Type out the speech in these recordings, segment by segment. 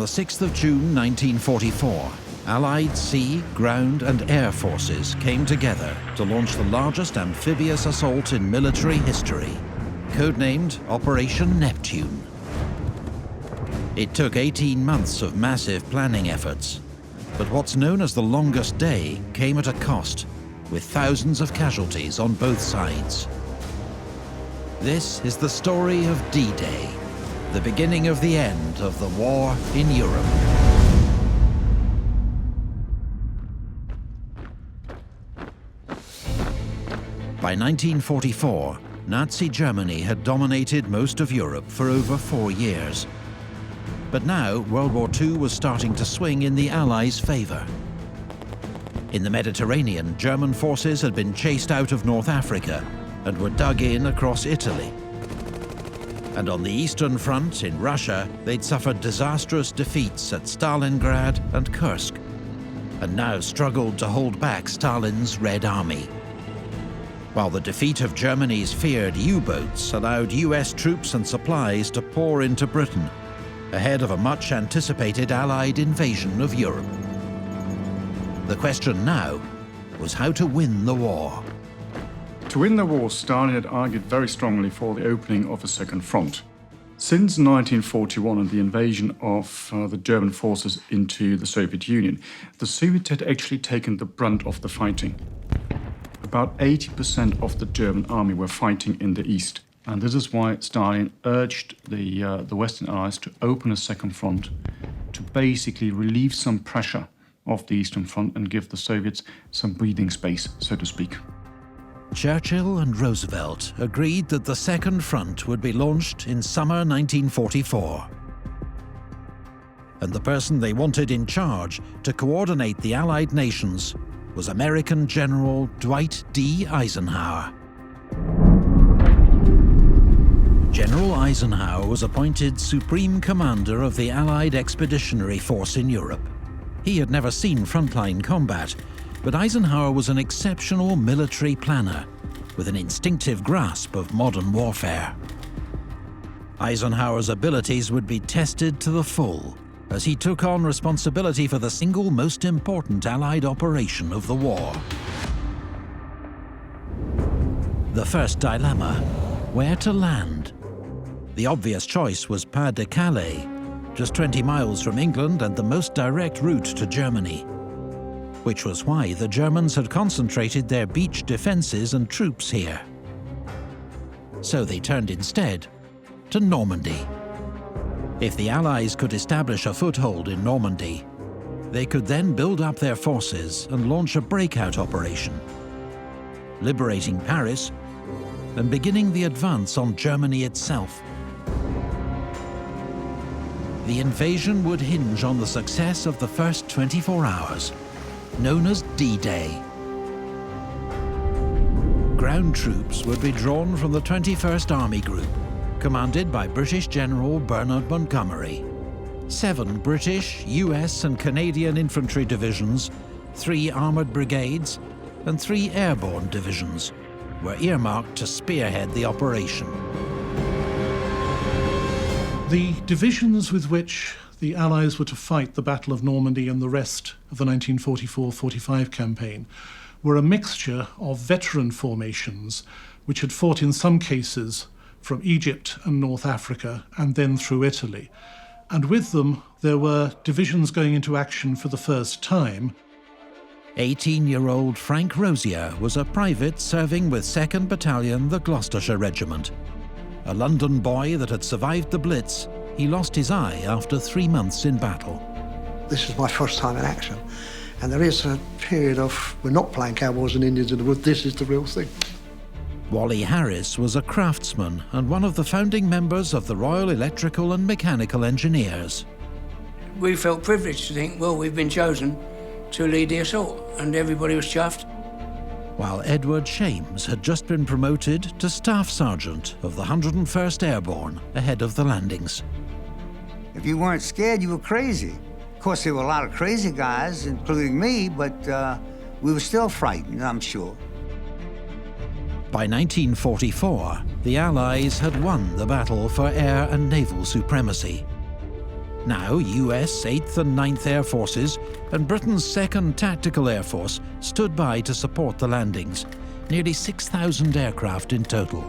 the 6th of June 1944, Allied sea, ground and air forces came together to launch the largest amphibious assault in military history, codenamed Operation Neptune. It took 18 months of massive planning efforts, but what's known as the longest day came at a cost, with thousands of casualties on both sides. This is the story of D-Day, the beginning of the end of the war in Europe. By 1944, Nazi Germany had dominated most of Europe for over 4 years. But now, World War II was starting to swing in the Allies' favour. In the Mediterranean, German forces had been chased out of North Africa and were dug in across Italy. And on the Eastern Front, in Russia, they'd suffered disastrous defeats at Stalingrad and Kursk, and now struggled to hold back Stalin's Red Army. While the defeat of Germany's feared U-boats allowed US troops and supplies to pour into Britain, ahead of a much-anticipated Allied invasion of Europe. The question now was how to win the war. To win the war, Stalin had argued very strongly for the opening of a second front. Since 1941 and the invasion of the German forces into the Soviet Union, the Soviets had actually taken the brunt of the fighting. About 80% of the German army were fighting in the east. And this is why Stalin urged the Western Allies to open a second front to basically relieve some pressure of the Eastern Front and give the Soviets some breathing space, so to speak. Churchill and Roosevelt agreed that the Second Front would be launched in summer 1944. And the person they wanted in charge to coordinate the Allied nations was American General Dwight D. Eisenhower. General Eisenhower was appointed Supreme Commander of the Allied Expeditionary Force in Europe. He had never seen frontline combat, but Eisenhower was an exceptional military planner with an instinctive grasp of modern warfare. Eisenhower's abilities would be tested to the full as he took on responsibility for the single most important Allied operation of the war. The first dilemma: where to land? The obvious choice was Pas de Calais, just 20 miles from England and the most direct route to Germany, which was why the Germans had concentrated their beach defences and troops here. So they turned instead to Normandy. If the Allies could establish a foothold in Normandy, they could then build up their forces and launch a breakout operation, liberating Paris and beginning the advance on Germany itself. The invasion would hinge on the success of the first 24 hours, known as D-Day. Ground troops would be drawn from the 21st Army Group, commanded by British General Bernard Montgomery. 7 British, US and Canadian infantry divisions, 3 armoured brigades, and 3 airborne divisions were earmarked to spearhead the operation. The divisions with which the Allies were to fight the Battle of Normandy and the rest of the 1944-45 campaign were a mixture of veteran formations which had fought in some cases from Egypt and North Africa and then through Italy. And with them, there were divisions going into action for the first time. 18-year-old Frank Rosier was a private serving with 2nd Battalion, the Gloucestershire Regiment. A London boy that had survived the Blitz, he lost his eye after 3 months in battle. This is my first time in action, and there is a period of, we're not playing cowboys and Indians in the wood, this is the real thing. Wally Harris was a craftsman and one of the founding members of the Royal Electrical and Mechanical Engineers. We felt privileged to think, well, we've been chosen to lead the assault, and everybody was chuffed. While Edward Shames had just been promoted to Staff Sergeant of the 101st Airborne ahead of the landings. If you weren't scared, you were crazy. Of course, there were a lot of crazy guys, including me, but we were still frightened, I'm sure. By 1944, the Allies had won the battle for air and naval supremacy. Now US 8th and 9th Air Forces and Britain's 2nd Tactical Air Force stood by to support the landings, nearly 6,000 aircraft in total.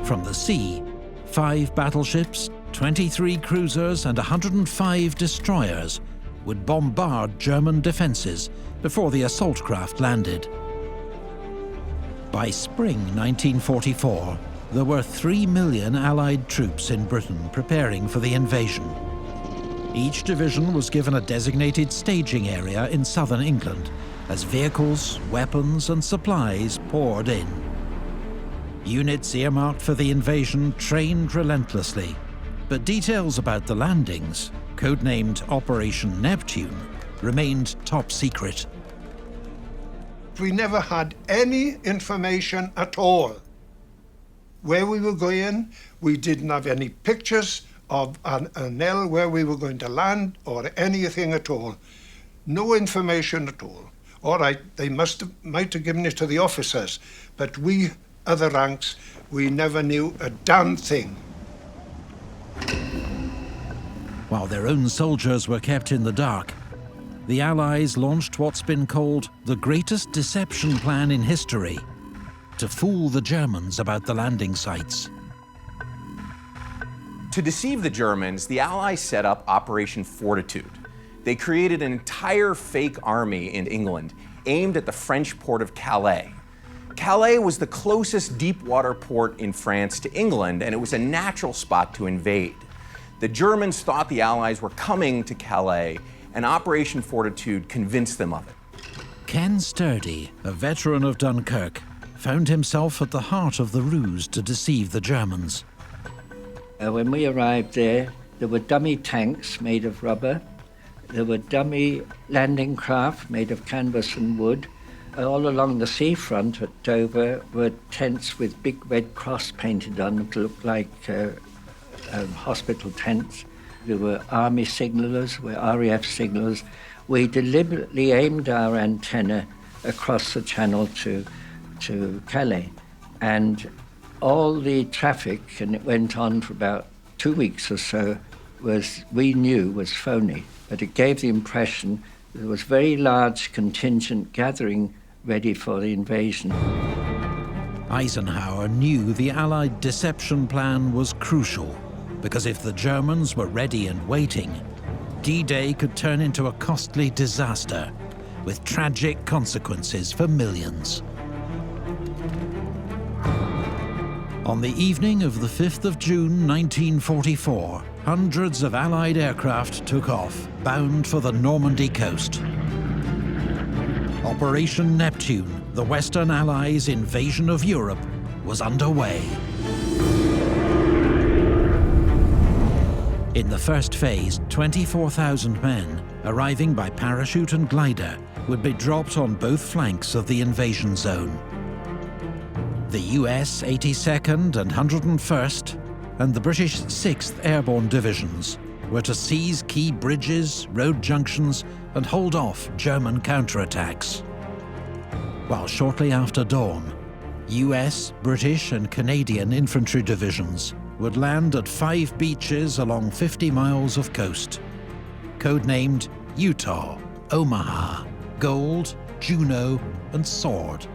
From the sea, 5 battleships, 23 cruisers and 105 destroyers would bombard German defences before the assault craft landed. By spring 1944, there were 3 million Allied troops in Britain preparing for the invasion. Each division was given a designated staging area in southern England as vehicles, weapons and supplies poured in. Units earmarked for the invasion trained relentlessly, but details about the landings, codenamed Operation Neptune, remained top secret. We never had any information at all. Where we were going, we didn't have any pictures of an L where we were going to land or anything at all. No information at all. All right, they might have given it to the officers, but we, other ranks, we never knew a damn thing. While their own soldiers were kept in the dark, the Allies launched what's been called the greatest deception plan in history, to fool the Germans about the landing sites. To deceive the Germans, the Allies set up Operation Fortitude. They created an entire fake army in England aimed at the French port of Calais. Calais was the closest deep water port in France to England, and it was a natural spot to invade. The Germans thought the Allies were coming to Calais, and Operation Fortitude convinced them of it. Ken Sturdy, a veteran of Dunkirk, found himself at the heart of the ruse to deceive the Germans. When we arrived there were dummy tanks made of rubber. There were dummy landing craft made of canvas and wood. All along the seafront at Dover were tents with big red cross painted on them to look like hospital tents. There were army signallers, RAF signallers. We deliberately aimed our antenna across the channel to Calais, and all the traffic, and it went on for about 2 weeks or so, we knew was phony, but it gave the impression there was very large contingent gathering ready for the invasion. Eisenhower knew the Allied deception plan was crucial, because if the Germans were ready and waiting, D-Day could turn into a costly disaster, with tragic consequences for millions. On the evening of the 5th of June 1944, hundreds of Allied aircraft took off, bound for the Normandy coast. Operation Neptune, the Western Allies' invasion of Europe, was underway. In the first phase, 24,000 men, arriving by parachute and glider, would be dropped on both flanks of the invasion zone. The US 82nd and 101st and the British 6th Airborne Divisions were to seize key bridges, road junctions and hold off German counterattacks. While shortly after dawn, US, British and Canadian infantry divisions would land at 5 beaches along 50 miles of coast, codenamed Utah, Omaha, Gold, Juno and Sword.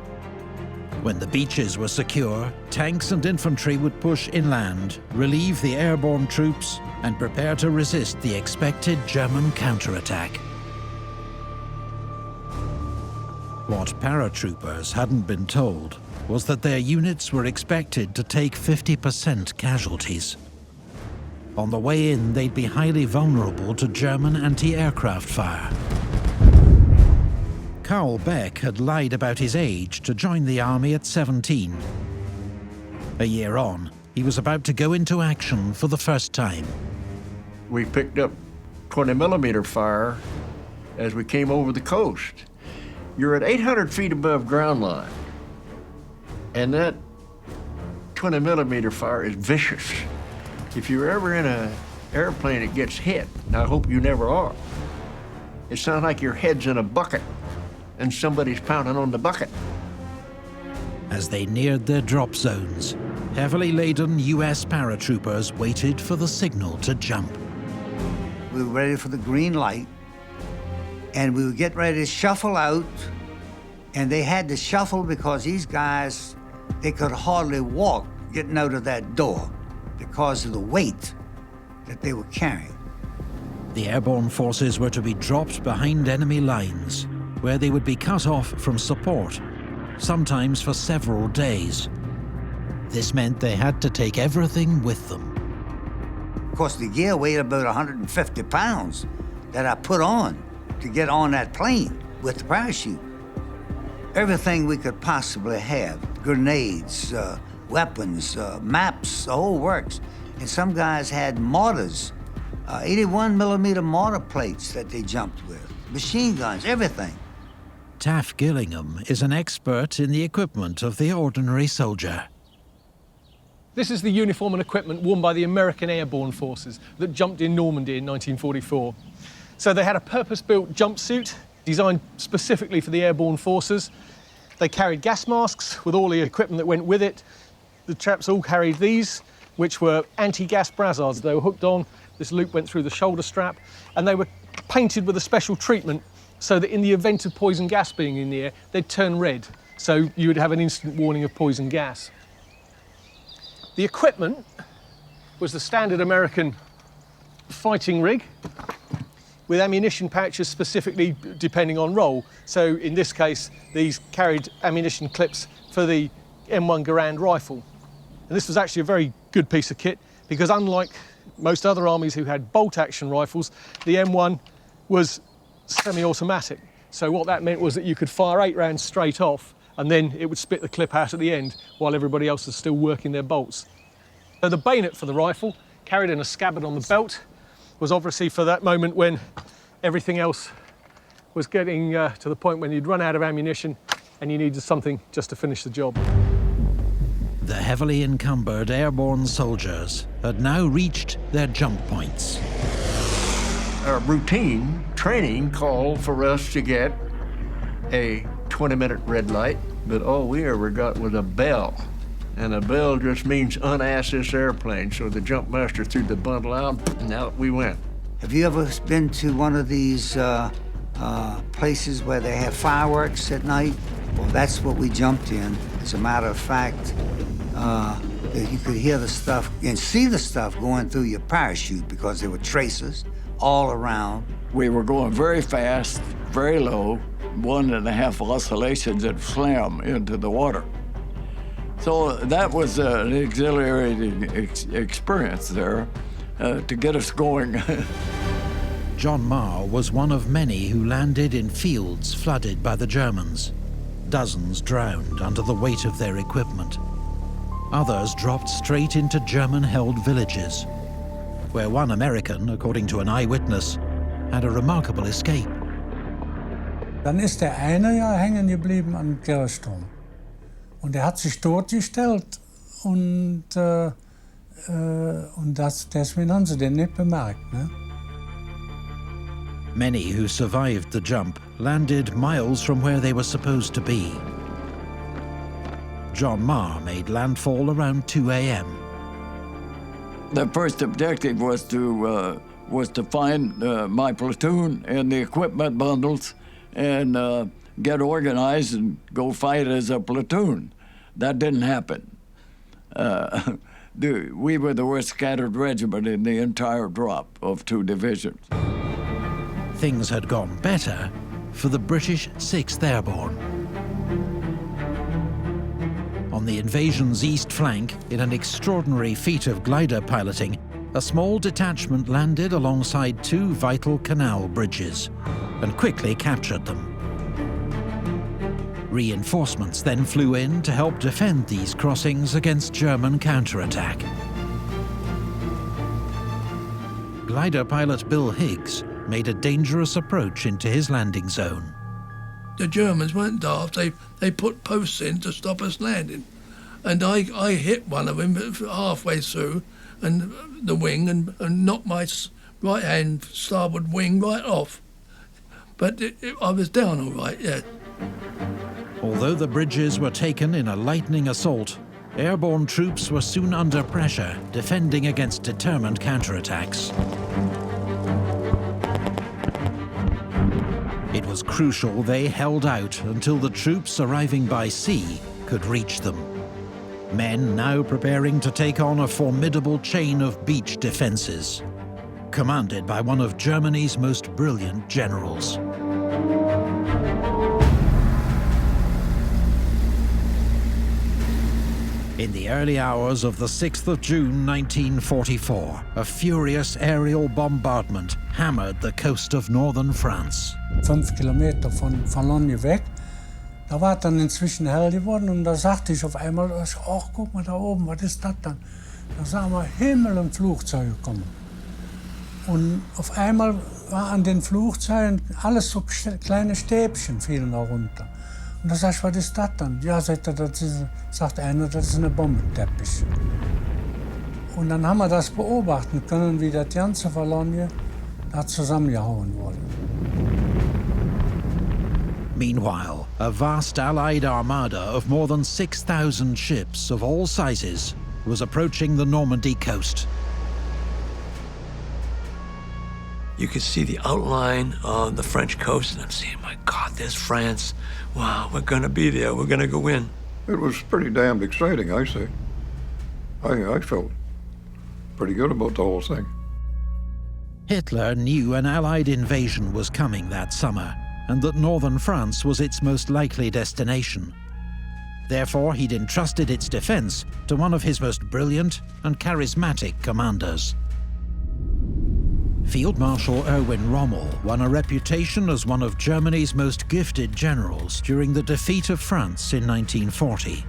When the beaches were secure, tanks and infantry would push inland, relieve the airborne troops, and prepare to resist the expected German counterattack. What paratroopers hadn't been told was that their units were expected to take 50% casualties. On the way in, they'd be highly vulnerable to German anti-aircraft fire. Carl Beck had lied about his age to join the army at 17. A year on, he was about to go into action for the first time. We picked up 20mm fire as we came over the coast. You're at 800 feet above ground line, and that 20mm fire is vicious. If you're ever in an airplane that gets hit, and I hope you never are, it sounds like your head's in a bucket and somebody's pounding on the bucket. As they neared their drop zones, heavily laden US paratroopers waited for the signal to jump. We were ready for the green light, and we would get ready to shuffle out, and they had to shuffle because these guys, they could hardly walk getting out of that door because of the weight that they were carrying. The airborne forces were to be dropped behind enemy lines, where they would be cut off from support, sometimes for several days. This meant they had to take everything with them. Of course, the gear weighed about 150 pounds that I put on to get on that plane with the parachute. Everything we could possibly have, grenades, weapons, maps, the whole works. And some guys had mortars, 81 millimeter mortar plates that they jumped with, machine guns, everything. Taff Gillingham is an expert in the equipment of the ordinary soldier. This is the uniform and equipment worn by the American Airborne forces that jumped in Normandy in 1944. So they had a purpose-built jumpsuit designed specifically for the airborne forces. They carried gas masks with all the equipment that went with it. The chaps all carried these, which were anti-gas brassards. They were hooked on, this loop went through the shoulder strap, and they were painted with a special treatment so that in the event of poison gas being in the air, they'd turn red. So you would have an instant warning of poison gas. The equipment was the standard American fighting rig with ammunition pouches specifically depending on role. So in this case, these carried ammunition clips for the M1 Garand rifle. And this was actually a very good piece of kit because unlike most other armies who had bolt-action rifles, the M1 was semi-automatic. So what that meant was that you could fire 8 rounds straight off and then it would spit the clip out at the end while everybody else is still working their bolts. So the bayonet for the rifle, carried in a scabbard on the belt, was obviously for that moment when everything else was getting to the point when you'd run out of ammunition and you needed something just to finish the job. The heavily encumbered airborne soldiers had now reached their jump points. Our routine training called for us to get a 20-minute red light, but all we ever got was a bell. And a bell just means unass this airplane. So the jump master threw the bundle out, and out we went. Have you ever been to one of these places where they have fireworks at night? Well, that's what we jumped in. As a matter of fact, you could hear the stuff and see the stuff going through your parachute because there were tracers all around. We were going very fast, very low, 1.5 oscillations and slam into the water. So that was an exhilarating experience there to get us going. John Marr was one of many who landed in fields flooded by the Germans. Dozens drowned under the weight of their equipment. Others dropped straight into German-held villages, where one American, according to an eyewitness, had a remarkable escape. Dann ist der eine ja hängen geblieben am Kirchturm. Und hat sich dort gestellt und deswegen haben sie den nicht bemerkt. Ne? Many who survived the jump landed miles from where they were supposed to be. John Marr made landfall around 2 a.m. The first objective was to find my platoon and the equipment bundles and get organized and go fight as a platoon. That didn't happen. We were the worst scattered regiment in the entire drop of 2 divisions. Things had gone better for the British 6th Airborne. On the invasion's east flank, in an extraordinary feat of glider piloting, a small detachment landed alongside 2 vital canal bridges and quickly captured them. Reinforcements then flew in to help defend these crossings against German counterattack. Glider pilot Bill Higgs made a dangerous approach into his landing zone. The Germans weren't daft. They put posts in to stop us landing. And I hit one of them halfway through and the wing and knocked my right-hand starboard wing right off. But I was down all right, yeah. Although the bridges were taken in a lightning assault, airborne troops were soon under pressure, defending against determined counterattacks. It was crucial they held out until the troops arriving by sea could reach them. Men now preparing to take on a formidable chain of beach defences, commanded by one of Germany's most brilliant generals. In the early hours of the 6th of June 1944, a furious aerial bombardment hammered the coast of northern France. 5 Kilometer von Cologne weg, da war dann inzwischen hell geworden und da sagte ich auf einmal, ach, guck mal da oben, was ist das dann? Da sahen wir Himmel und Flugzeuge kommen. Und auf einmal war an den Flugzeugen alles so kleine Stäbchen fielen da runter. Und da sag ich, was ist das dann? Ja, sagt einer, das ist eine Bombenteppich. Und dann haben wir das beobachten können, wie das ganze Cologne da zusammengehauen wurde. Meanwhile, a vast Allied armada of more than 6,000 ships of all sizes was approaching the Normandy coast. You could see the outline of the French coast, and I'm saying, my God, there's France. Wow, we're gonna be there, we're gonna go in. It was pretty damned exciting, I say. I felt pretty good about the whole thing. Hitler knew an Allied invasion was coming that summer, and that northern France was its most likely destination. Therefore, he'd entrusted its defence to one of his most brilliant and charismatic commanders. Field Marshal Erwin Rommel won a reputation as one of Germany's most gifted generals during the defeat of France in 1940.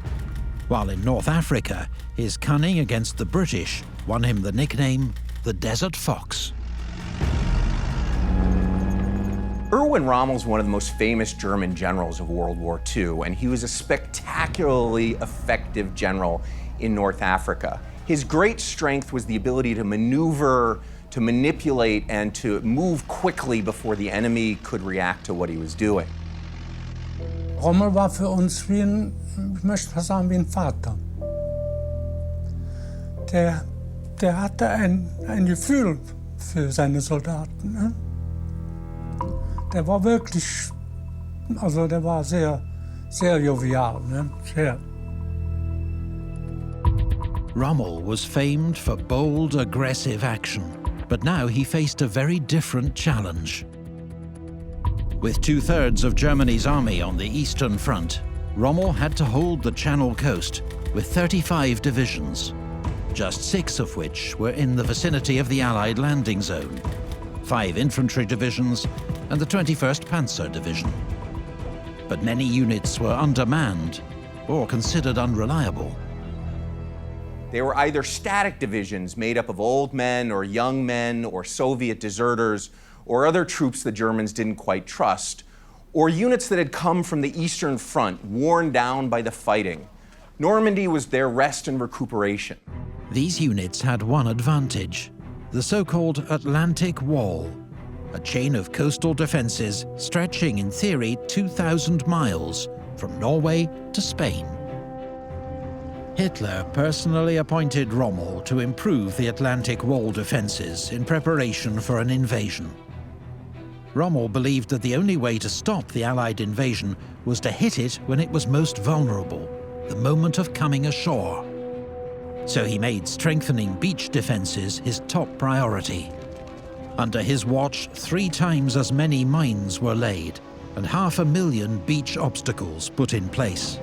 While in North Africa, his cunning against the British won him the nickname the Desert Fox. Erwin Rommel's one of the most famous German generals of World War II, and he was a spectacularly effective general in North Africa. His great strength was the ability to maneuver, to manipulate, and to move quickly before the enemy could react to what he was doing. Rommel war für uns wie ein, ich möchte mal sagen, wie ein Vater. Der hatte ein Gefühl für seine Soldaten. Ne? Der war wirklich, also der war sehr, sehr jovial, ne? Sehr. Rommel was famed for bold, aggressive action, but now he faced a very different challenge. With 2/3 of Germany's army on the Eastern Front, Rommel had to hold the Channel coast with 35 divisions, just 6 of which were in the vicinity of the Allied landing zone, 5 infantry divisions and the 21st Panzer Division. But many units were undermanned or considered unreliable. They were either static divisions made up of old men or young men or Soviet deserters or other troops the Germans didn't quite trust, or units that had come from the Eastern Front, worn down by the fighting. Normandy was their rest and recuperation. These units had one advantage, the so-called Atlantic Wall, a chain of coastal defences stretching in theory 2,000 miles from Norway to Spain. Hitler personally appointed Rommel to improve the Atlantic Wall defences in preparation for an invasion. Rommel believed that the only way to stop the Allied invasion was to hit it when it was most vulnerable, the moment of coming ashore. So he made strengthening beach defences his top priority. Under his watch, 3 times as many mines were laid, and 500,000 beach obstacles put in place.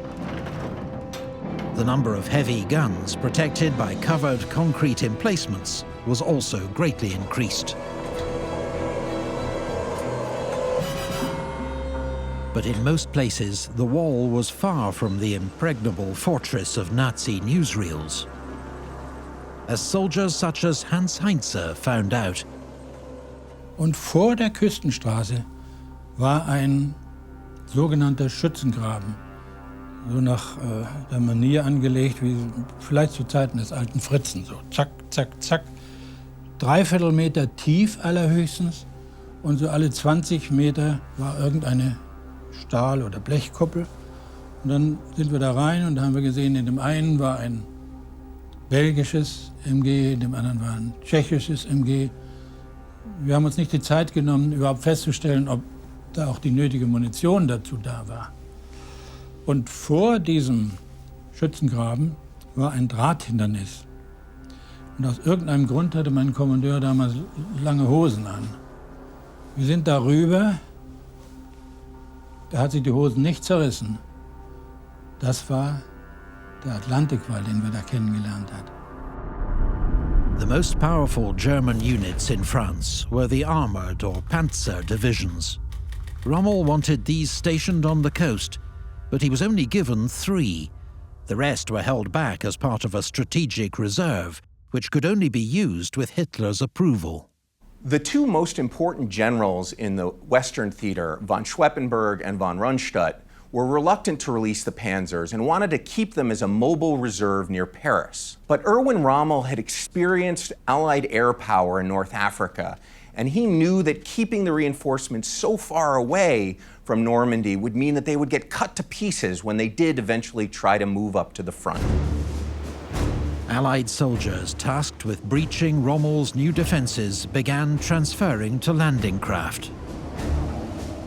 The number of heavy guns protected by covered concrete emplacements was also greatly increased. But in most places, the wall was far from the impregnable fortress of Nazi newsreels. As soldiers such as Hans Heinze found out, und vor der Küstenstraße war ein sogenannter Schützengraben, so nach der Manier angelegt, wie vielleicht zu Zeiten des alten Fritzen, so zack, zack, zack, 3/4 Meter tief allerhöchstens, und so alle 20 Meter war irgendeine Stahl- oder Blechkuppel, Und dann sind wir da rein und da haben wir gesehen, in dem einen war ein belgisches MG, in dem anderen war ein tschechisches MG. Wir haben uns nicht die Zeit genommen, überhaupt festzustellen, ob da auch die nötige Munition dazu da war. Und vor diesem Schützengraben war ein Drahthindernis. Und aus irgendeinem Grund hatte mein Kommandeur damals lange Hosen an. Wir sind darüber, da hat sich die Hosen nicht zerrissen. Das war der Atlantikwall, den wir da kennengelernt hatten. The most powerful German units in France were the armoured or Panzer divisions. Rommel wanted these stationed on the coast, but he was only given 3. The rest were held back as part of a strategic reserve, which could only be used with Hitler's approval. The two most important generals in the Western theater, von Schweppenberg and von Rundstedt, were reluctant to release the panzers and wanted to keep them as a mobile reserve near Paris. But Erwin Rommel had experienced Allied air power in North Africa, and he knew that keeping the reinforcements so far away from Normandy would mean that they would get cut to pieces when they did eventually try to move up to the front. Allied soldiers tasked with breaching Rommel's new defences began transferring to landing craft.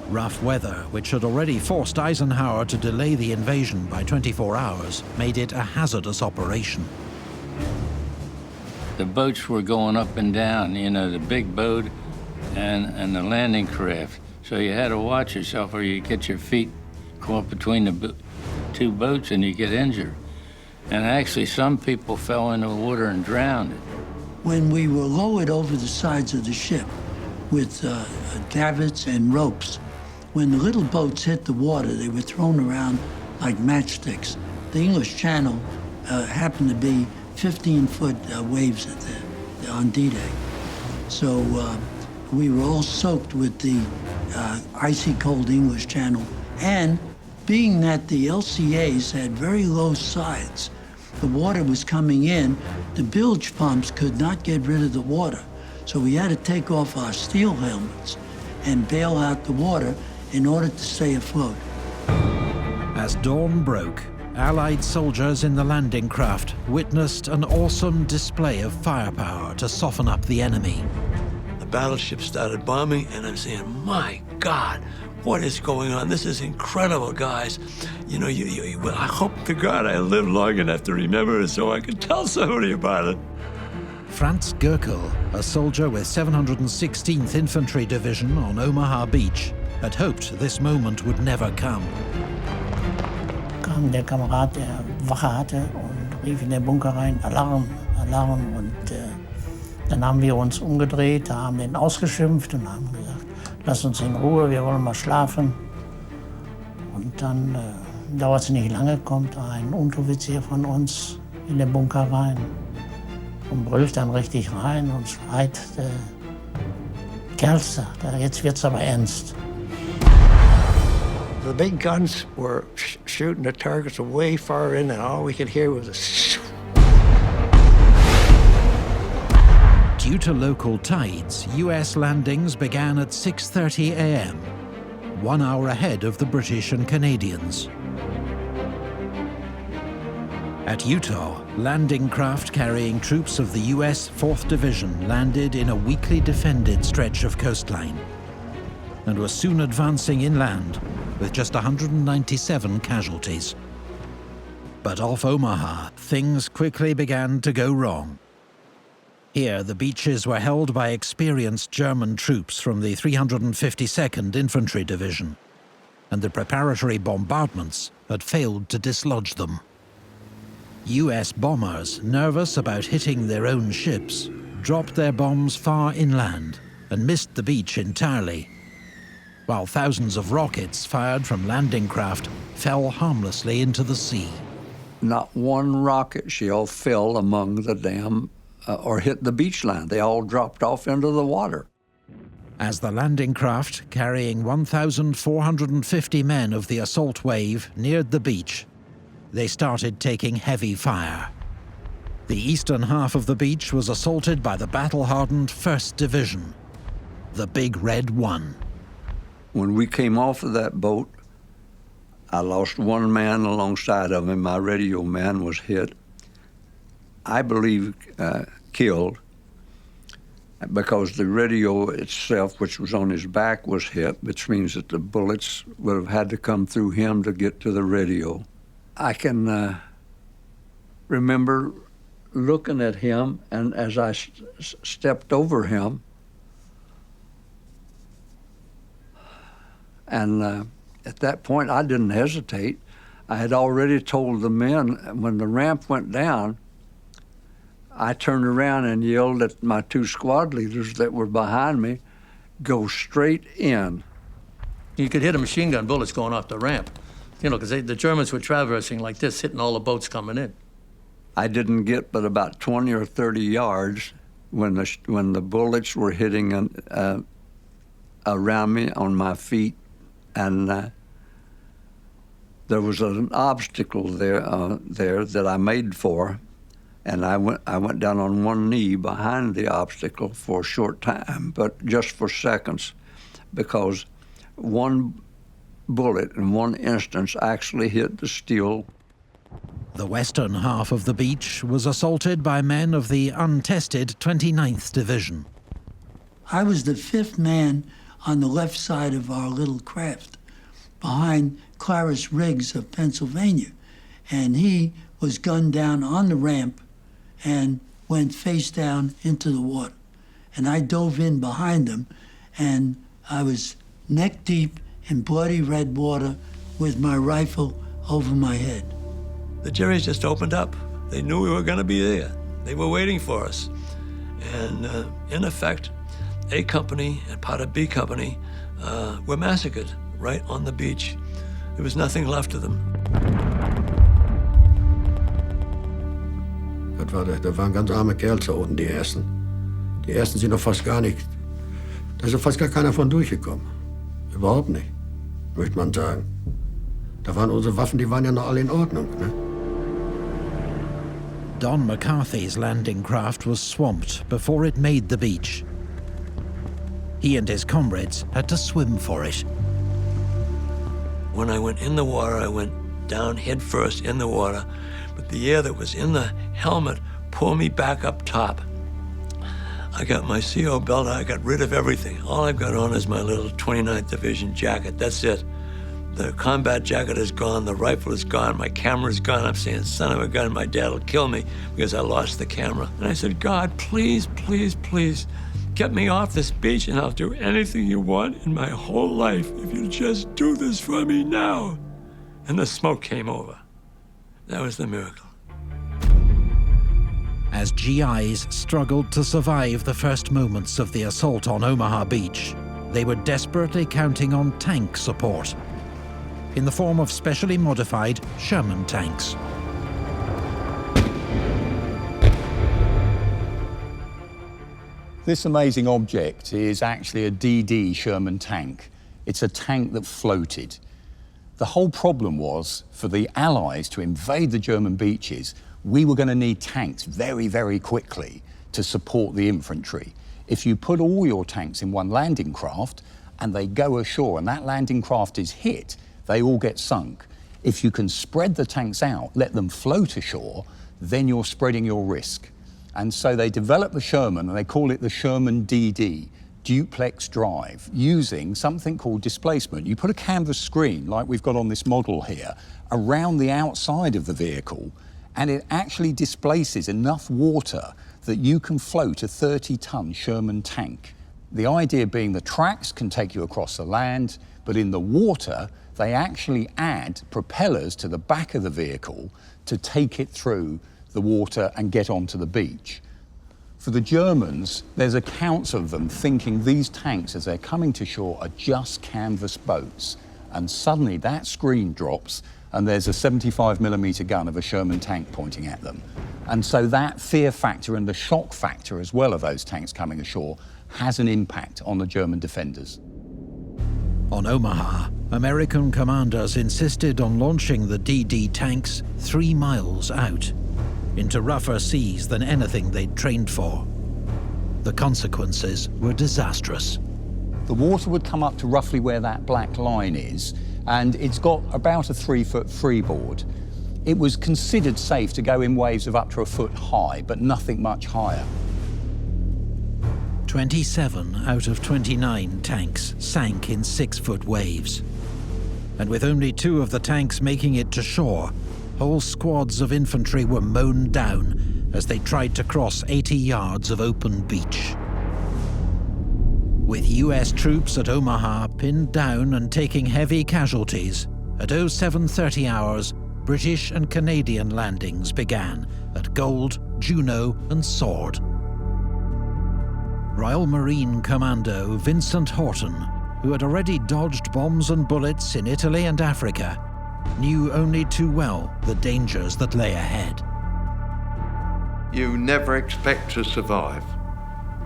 Rough weather, which had already forced Eisenhower to delay the invasion by 24 hours, made it a hazardous operation. The boats were going up and down, you know, the big boat and the landing craft. So you had to watch yourself or you get your feet caught between the two boats and you get injured. And actually some people fell in the water and drowned. When we were lowered over the sides of the ship with davits and ropes, when the little boats hit the water, they were thrown around like matchsticks. The English Channel happened to be 15-foot waves on D-Day. So we were all soaked with the icy cold English Channel. And being that the LCAs had very low sides, the water was coming in, the bilge pumps could not get rid of the water. So we had to take off our steel helmets and bail out the water in order to stay afloat. As dawn broke, Allied soldiers in the landing craft witnessed an awesome display of firepower to soften up the enemy. The battleship started bombing, and I'm saying, my God, what is going on? This is incredible, guys. You know, I hope to God I live long enough to remember it so I can tell somebody about it. Franz Goerkel, a soldier with 716th Infantry Division on Omaha Beach, had hoped this moment would never come. Kam der Kamerad, der Wache hatte, und rief in den Bunker rein, Alarm, Alarm. Und dann haben wir uns umgedreht, haben den ausgeschimpft und haben gesagt, lass uns in Ruhe, wir wollen mal schlafen. Und dann dauert es nicht lange, kommt ein Unteroffizier von uns in den Bunker rein und brüllt dann richtig rein und schreit, Kerls, sagt er, jetzt wird's aber ernst. The big guns were shooting the targets way far in, and all we could hear was a shoo. Due to local tides, US landings began at 6:30 a.m., 1 hour ahead of the British and Canadians. At Utah, landing craft carrying troops of the US 4th Division landed in a weakly defended stretch of coastline and were soon advancing inland with just 197 casualties. But off Omaha, things quickly began to go wrong. Here, the beaches were held by experienced German troops from the 352nd Infantry Division, and the preparatory bombardments had failed to dislodge them. US bombers, nervous about hitting their own ships, dropped their bombs far inland and missed the beach entirely, while thousands of rockets fired from landing craft fell harmlessly into the sea. Not one rocket shell fell among the dam or hit the beach line. They all dropped off into the water. As the landing craft, carrying 1,450 men of the assault wave, neared the beach, they started taking heavy fire. The eastern half of the beach was assaulted by the battle-hardened 1st Division, the Big Red One. When we came off of that boat, I lost one man alongside of him. My radio man was hit. I believe killed, because the radio itself, which was on his back, was hit, which means that the bullets would have had to come through him to get to the radio. I can remember looking at him, and as I stepped over him, and at that point I didn't hesitate. I had already told the men, when the ramp went down, I turned around and yelled at my two squad leaders that were behind me, go straight in. You could hear the machine gun bullets going off the ramp, you know, because the Germans were traversing like this, hitting all the boats coming in. I didn't get but about 20 or 30 yards when the bullets were hitting around me on my feet, and there was an obstacle there that I made for. And I went down on one knee behind the obstacle for a short time, but just for seconds, because one bullet in one instance actually hit the steel. The western half of the beach was assaulted by men of the untested 29th Division. I was the 5th man on the left side of our little craft, behind Clarice Riggs of Pennsylvania, and he was gunned down on the ramp and went face down into the water. And I dove in behind him, and I was neck deep in bloody red water with my rifle over my head. The juries just opened up. They knew we were going to be there. They were waiting for us. And in effect, A Company and part of B Company were massacred right on the beach. There was nothing left of them. Da waren ganz arme Kerls da unten, die Ersten. Die Ersten sind noch fast gar nicht, da ist fast gar keiner von durchgekommen. Überhaupt nicht, möchte man sagen. Da waren unsere Waffen, die waren ja noch alle in Ordnung, ne? Don McCarthy's landing craft was swamped before it made the beach. He and his comrades had to swim for it. When I went in the water, I went down head first in the water, but the air that was in the helmet pulled me back up top. I got my CO belt, I got rid of everything. All I've got on is my little 29th Division jacket, that's it. The combat jacket is gone, the rifle is gone, my camera's gone. I'm saying, son of a gun, my dad will kill me because I lost the camera. And I said, God, please, please, please, get me off this beach and I'll do anything you want in my whole life if you just do this for me now. And the smoke came over. That was the miracle. As GIs struggled to survive the first moments of the assault on Omaha Beach, they were desperately counting on tank support, in the form of specially modified Sherman tanks. This amazing object is actually a D-Day Sherman tank. It's a tank that floated. The whole problem was, for the Allies to invade the German beaches, we were going to need tanks very, very quickly to support the infantry. If you put all your tanks in one landing craft and they go ashore and that landing craft is hit, they all get sunk. If you can spread the tanks out, let them float ashore, then you're spreading your risk. And so they developed the Sherman, and they call it the Sherman D-Day, duplex drive, using something called displacement. You put a canvas screen, like we've got on this model here, around the outside of the vehicle, and it actually displaces enough water that you can float a 30-ton Sherman tank. The idea being the tracks can take you across the land, but in the water, they actually add propellers to the back of the vehicle to take it through the water and get onto the beach. For the Germans, there's accounts of them thinking these tanks, as they're coming to shore, are just canvas boats. And suddenly that screen drops and there's a 75mm gun of a Sherman tank pointing at them. And so that fear factor and the shock factor as well of those tanks coming ashore has an impact on the German defenders. On Omaha, American commanders insisted on launching the D-Day tanks 3 miles out, into rougher seas than anything they'd trained for. The consequences were disastrous. The water would come up to roughly where that black line is, and it's got about a 3-foot freeboard. It was considered safe to go in waves of up to a foot high, but nothing much higher. 27 out of 29 tanks sank in 6-foot waves. And with only 2 of the tanks making it to shore, whole squads of infantry were mown down as they tried to cross 80 yards of open beach. With US troops at Omaha pinned down and taking heavy casualties, at 0730 hours, British and Canadian landings began at Gold, Juno and Sword. Royal Marine Commando Vincent Horton, who had already dodged bombs and bullets in Italy and Africa, knew only too well the dangers that lay ahead. You never expect to survive.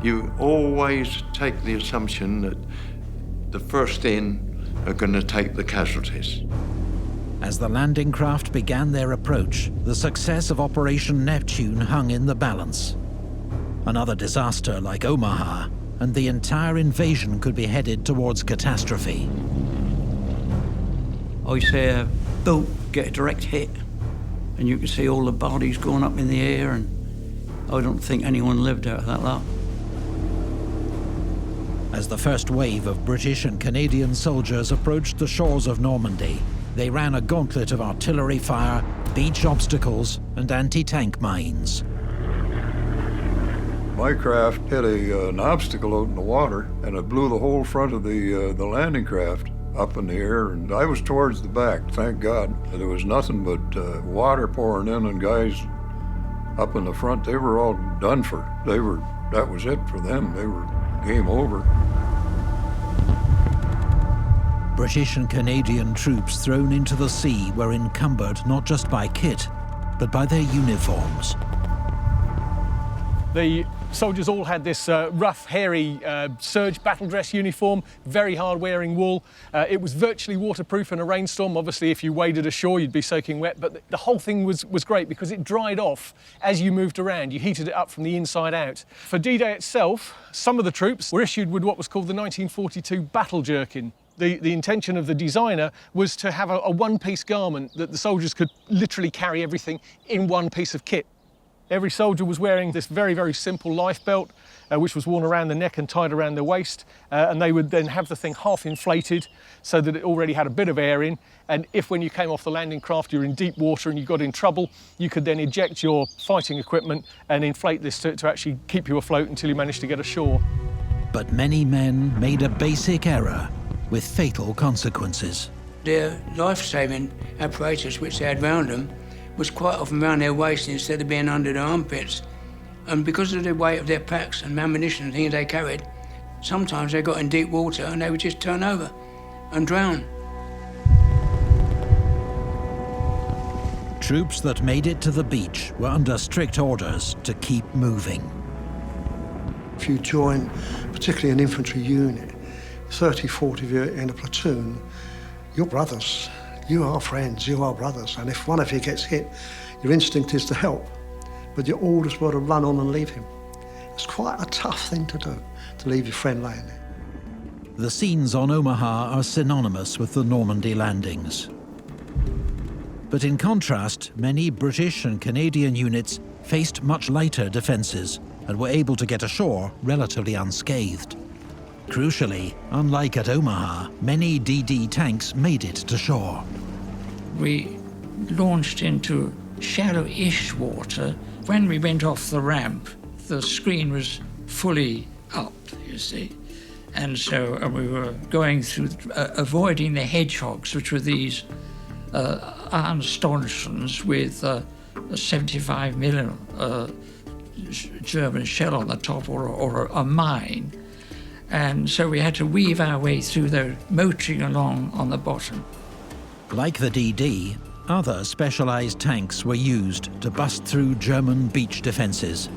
You always take the assumption that the first in are going to take the casualties. As the landing craft began their approach, the success of Operation Neptune hung in the balance. Another disaster like Omaha, and the entire invasion could be headed towards catastrophe. I see a boat get a direct hit, and you can see all the bodies going up in the air, and I don't think anyone lived out of that lot. As the first wave of British and Canadian soldiers approached the shores of Normandy, they ran a gauntlet of artillery fire, beach obstacles, and anti-tank mines. My craft hit an obstacle out in the water, and it blew the whole front of the landing craft up in the air, and I was towards the back, thank God. There was nothing but water pouring in, and guys up in the front, they were all done for. That was it for them. They were game over. British and Canadian troops thrown into the sea were encumbered not just by kit, but by their uniforms. The soldiers all had this rough, hairy serge battle dress uniform, very hard-wearing wool. It was virtually waterproof in a rainstorm. Obviously, if you waded ashore, you'd be soaking wet, but the whole thing was great because it dried off as you moved around. You heated it up from the inside out. For D-Day itself, some of the troops were issued with what was called the 1942 battle jerkin. The intention of the designer was to have a one-piece garment that the soldiers could literally carry everything in one piece of kit. Every soldier was wearing this very, very simple life belt, which was worn around the neck and tied around the waist, and they would then have the thing half inflated so that it already had a bit of air in, and if when you came off the landing craft you're in deep water and you got in trouble, you could then eject your fighting equipment and inflate this to actually keep you afloat until you managed to get ashore. But many men made a basic error with fatal consequences. Their life-saving apparatus which they had round them was quite often round their waist instead of being under their armpits. And because of the weight of their packs and ammunition and things they carried, sometimes they got in deep water and they would just turn over and drown. Troops that made it to the beach were under strict orders to keep moving. If you join, particularly an infantry unit, 30, 40 of you in a platoon, you're brothers. You are friends, you are brothers, and if one of you gets hit, your instinct is to help, but your orders were to run on and leave him. It's quite a tough thing to do, to leave your friend laying there. The scenes on Omaha are synonymous with the Normandy landings. But in contrast, many British and Canadian units faced much lighter defences and were able to get ashore relatively unscathed. Crucially, unlike at Omaha, many DD tanks made it to shore. We launched into shallow-ish water. When we went off the ramp, the screen was fully up, you see. And so we were going through, avoiding the hedgehogs, which were these iron stanchions with a 75mm German shell on the top, or a mine. And so we had to weave our way through those, motoring along on the bottom. Like the DD, other specialised tanks were used to bust through German beach defences.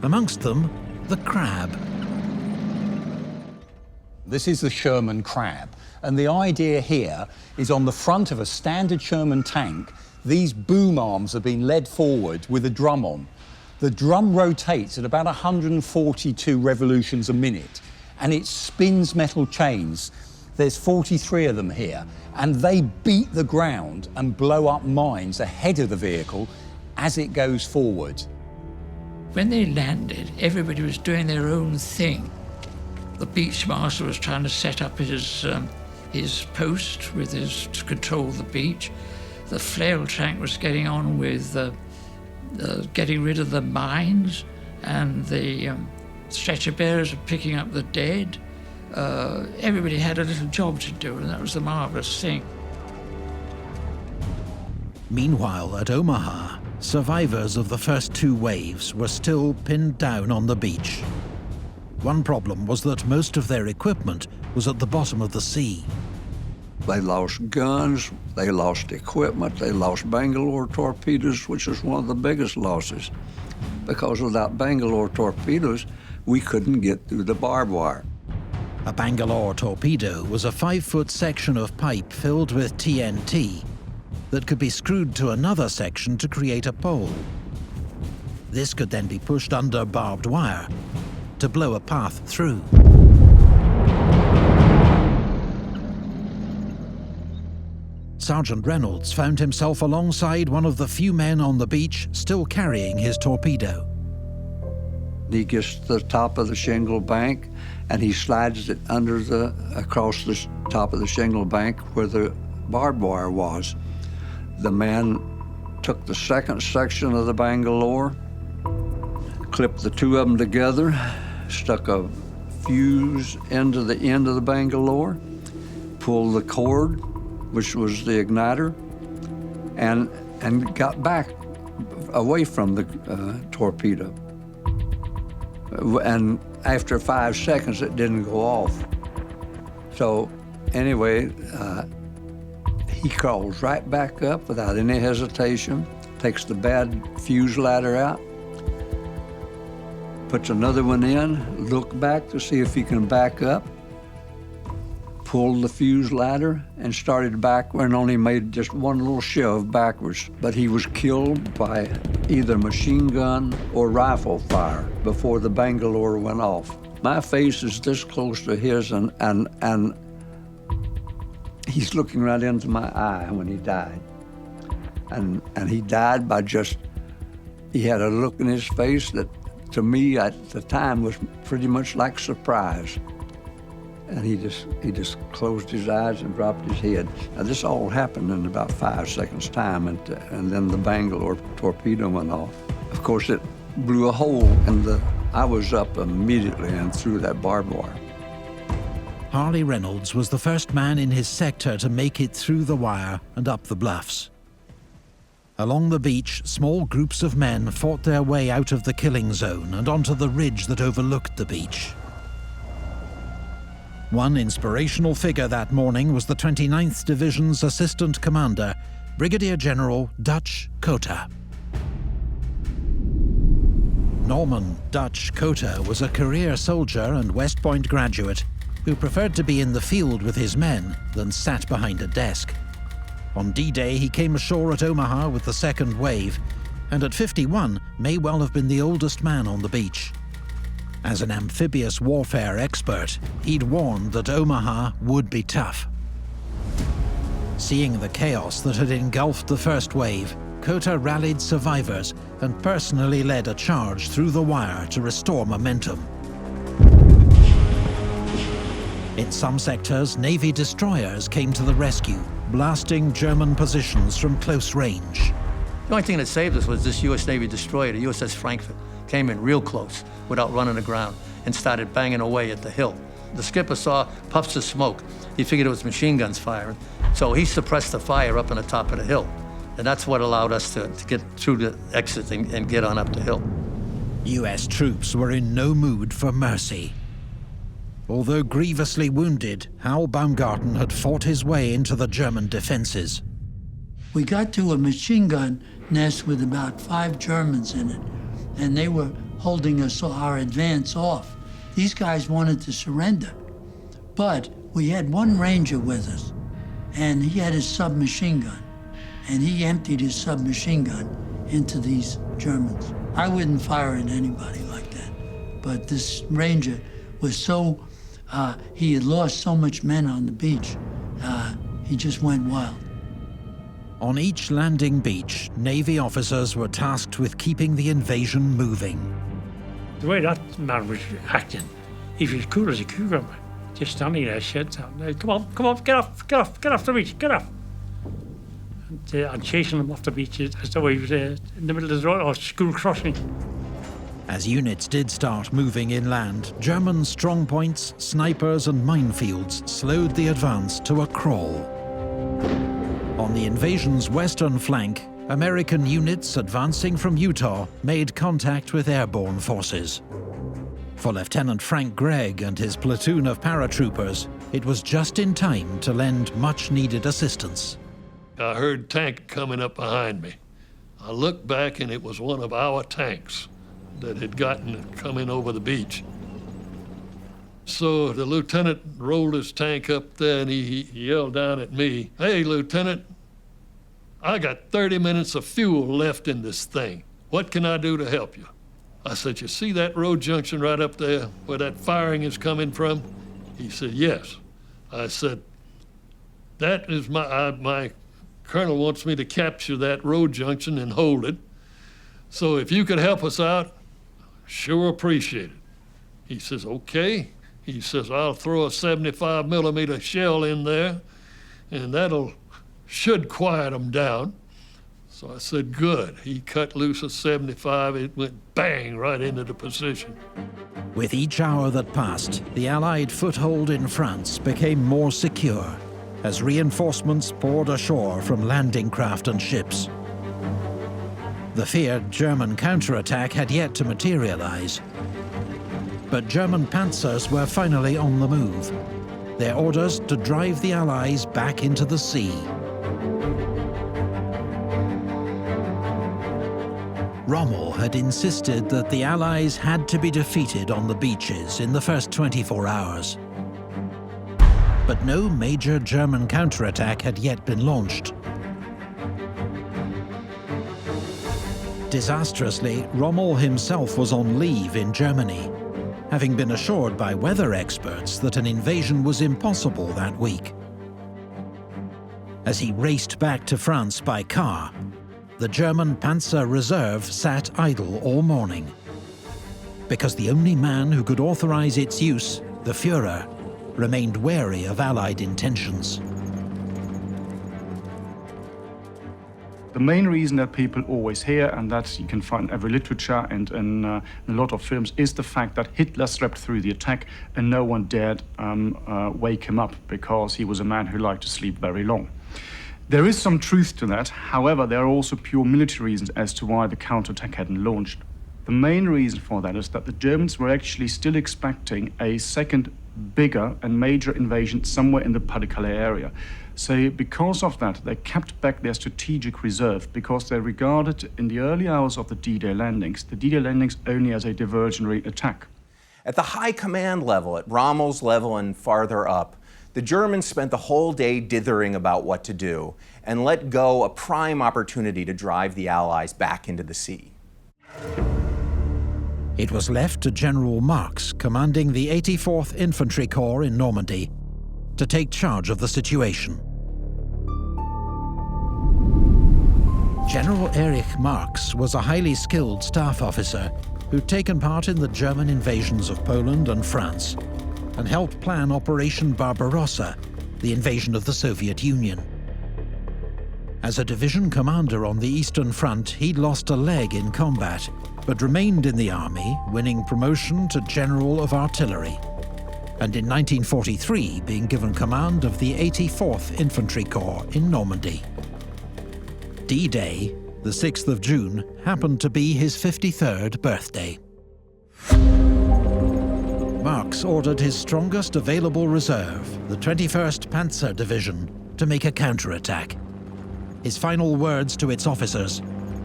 Amongst them, the Crab. This is the Sherman Crab, and the idea here is on the front of a standard Sherman tank, these boom arms have been led forward with a drum on. The drum rotates at about 142 revolutions a minute, and it spins metal chains There's 43 of them here, and they beat the ground and blow up mines ahead of the vehicle as it goes forward. When they landed, everybody was doing their own thing. The beach master was trying to set up his post to control the beach. The flail tank was getting on with getting rid of the mines, and the stretcher bearers were picking up the dead. Everybody had a little job to do, and that was the marvelous thing. Meanwhile, at Omaha, survivors of the first two waves were still pinned down on the beach. One problem was that most of their equipment was at the bottom of the sea. They lost guns, they lost equipment, they lost Bangalore torpedoes, which was one of the biggest losses. Because without Bangalore torpedoes, we couldn't get through the barbed wire. A Bangalore torpedo was a 5-foot section of pipe filled with TNT that could be screwed to another section to create a pole. This could then be pushed under barbed wire to blow a path through. Sergeant Reynolds found himself alongside one of the few men on the beach still carrying his torpedo. He gets to the top of the shingle bank and he slides it across the top of the shingle bank where the barbed wire was. The man took the second section of the Bangalore, clipped the two of them together, stuck a fuse into the end of the Bangalore, pulled the cord, which was the igniter, and got back away from the torpedo. And after 5 seconds, it didn't go off. So anyway, he crawls right back up without any hesitation, takes the bad fuse ladder out, puts another one in, look back to see if he can back up, pulled the fuse ladder and started backward and only made just one little shove backwards. But he was killed by either machine gun or rifle fire before the Bangalore went off. My face is this close to his and he's looking right into my eye when he died. And he died by he had a look in his face that to me at the time was pretty much like surprise. And he just closed his eyes and dropped his head. Now, this all happened in about 5 seconds' time, and then the Bangalore torpedo went off. Of course, it blew a hole, and I was up immediately and through that barbed wire. Harley Reynolds was the first man in his sector to make it through the wire and up the bluffs. Along the beach, small groups of men fought their way out of the killing zone and onto the ridge that overlooked the beach. One inspirational figure that morning was the 29th Division's Assistant Commander, Brigadier General Dutch Cotta. Norman Dutch Cotta was a career soldier and West Point graduate who preferred to be in the field with his men than sat behind a desk. On D-Day, he came ashore at Omaha with the second wave, and at 51 may well have been the oldest man on the beach. As an amphibious warfare expert, he'd warned that Omaha would be tough. Seeing the chaos that had engulfed the first wave, Cotta rallied survivors and personally led a charge through the wire to restore momentum. In some sectors, Navy destroyers came to the rescue, blasting German positions from close range. The only thing that saved us was this U.S. Navy destroyer, the USS Frankfurt, came in real close without running aground and started banging away at the hill. The skipper saw puffs of smoke. He figured it was machine guns firing, so he suppressed the fire up on the top of the hill. And that's what allowed us to get through the exit and get on up the hill. US troops were in no mood for mercy. Although grievously wounded, Hal Baumgarten had fought his way into the German defenses. We got to a machine gun nest with about 5 Germans in it, and they were holding our advance off. These guys wanted to surrender, but we had one ranger with us, and he had his submachine gun, and he emptied his submachine gun into these Germans. I wouldn't fire at anybody like that, but this ranger was so He had lost so much men on the beach, he just went wild. On each landing beach, Navy officers were tasked with keeping the invasion moving. The way that man was acting, he was cool as a cucumber. Just standing there, shit, come on, get off the beach, get off. And chasing them off the beach as though he was in the middle of the road or school crossing. As units did start moving inland, German strongpoints, snipers and minefields slowed the advance to a crawl. On the invasion's western flank, American units advancing from Utah made contact with airborne forces. For Lieutenant Frank Gregg and his platoon of paratroopers, it was just in time to lend much-needed assistance. I heard tank coming up behind me. I looked back and it was one of our tanks that had coming over the beach. So the lieutenant rolled his tank up there and he yelled down at me, "Hey, Lieutenant, I got 30 minutes of fuel left in this thing. What can I do to help you?" I said, "You see that road junction right up there where that firing is coming from?" He said, "Yes." I said, "That is my colonel wants me to capture that road junction and hold it. So if you could help us out, sure appreciate it." He says, "Okay." He says, "I'll throw a 75 millimeter shell in there and should quiet them down." So I said, "Good." He cut loose a 75, it went bang right into the position. With each hour that passed, the Allied foothold in France became more secure as reinforcements poured ashore from landing craft and ships. The feared German counterattack had yet to materialize. But German panzers were finally on the move, their orders to drive the Allies back into the sea. Rommel had insisted that the Allies had to be defeated on the beaches in the first 24 hours. But no major German counterattack had yet been launched. Disastrously, Rommel himself was on leave in Germany, having been assured by weather experts that an invasion was impossible that week. As he raced back to France by car, the German Panzer Reserve sat idle all morning, because the only man who could authorize its use, the Führer, remained wary of Allied intentions. The main reason that people always hear, and that you can find in every literature and in a lot of films, is the fact that Hitler slept through the attack and no one dared wake him up because he was a man who liked to sleep very long. There is some truth to that. However, there are also pure military reasons as to why the counterattack hadn't launched. The main reason for that is that the Germans were actually still expecting a second, bigger and major invasion somewhere in the Pas-de-Calais area. So because of that, they kept back their strategic reserve because they regarded in the early hours of the D-Day landings, the D-Day landings only as a diversionary attack. At the high command level, at Rommel's level and farther up, the Germans spent the whole day dithering about what to do and let go a prime opportunity to drive the Allies back into the sea. It was left to General Marx, commanding the 84th Infantry Corps in Normandy, to take charge of the situation. General Erich Marx was a highly skilled staff officer who'd taken part in the German invasions of Poland and France, and helped plan Operation Barbarossa, the invasion of the Soviet Union. As a division commander on the Eastern Front, he'd lost a leg in combat, but remained in the army, winning promotion to General of Artillery, and in 1943 being given command of the 84th Infantry Corps in Normandy. D-Day, the 6th of June, happened to be his 53rd birthday. Marx ordered his strongest available reserve, the 21st Panzer Division, to make a counterattack. His final words to its officers: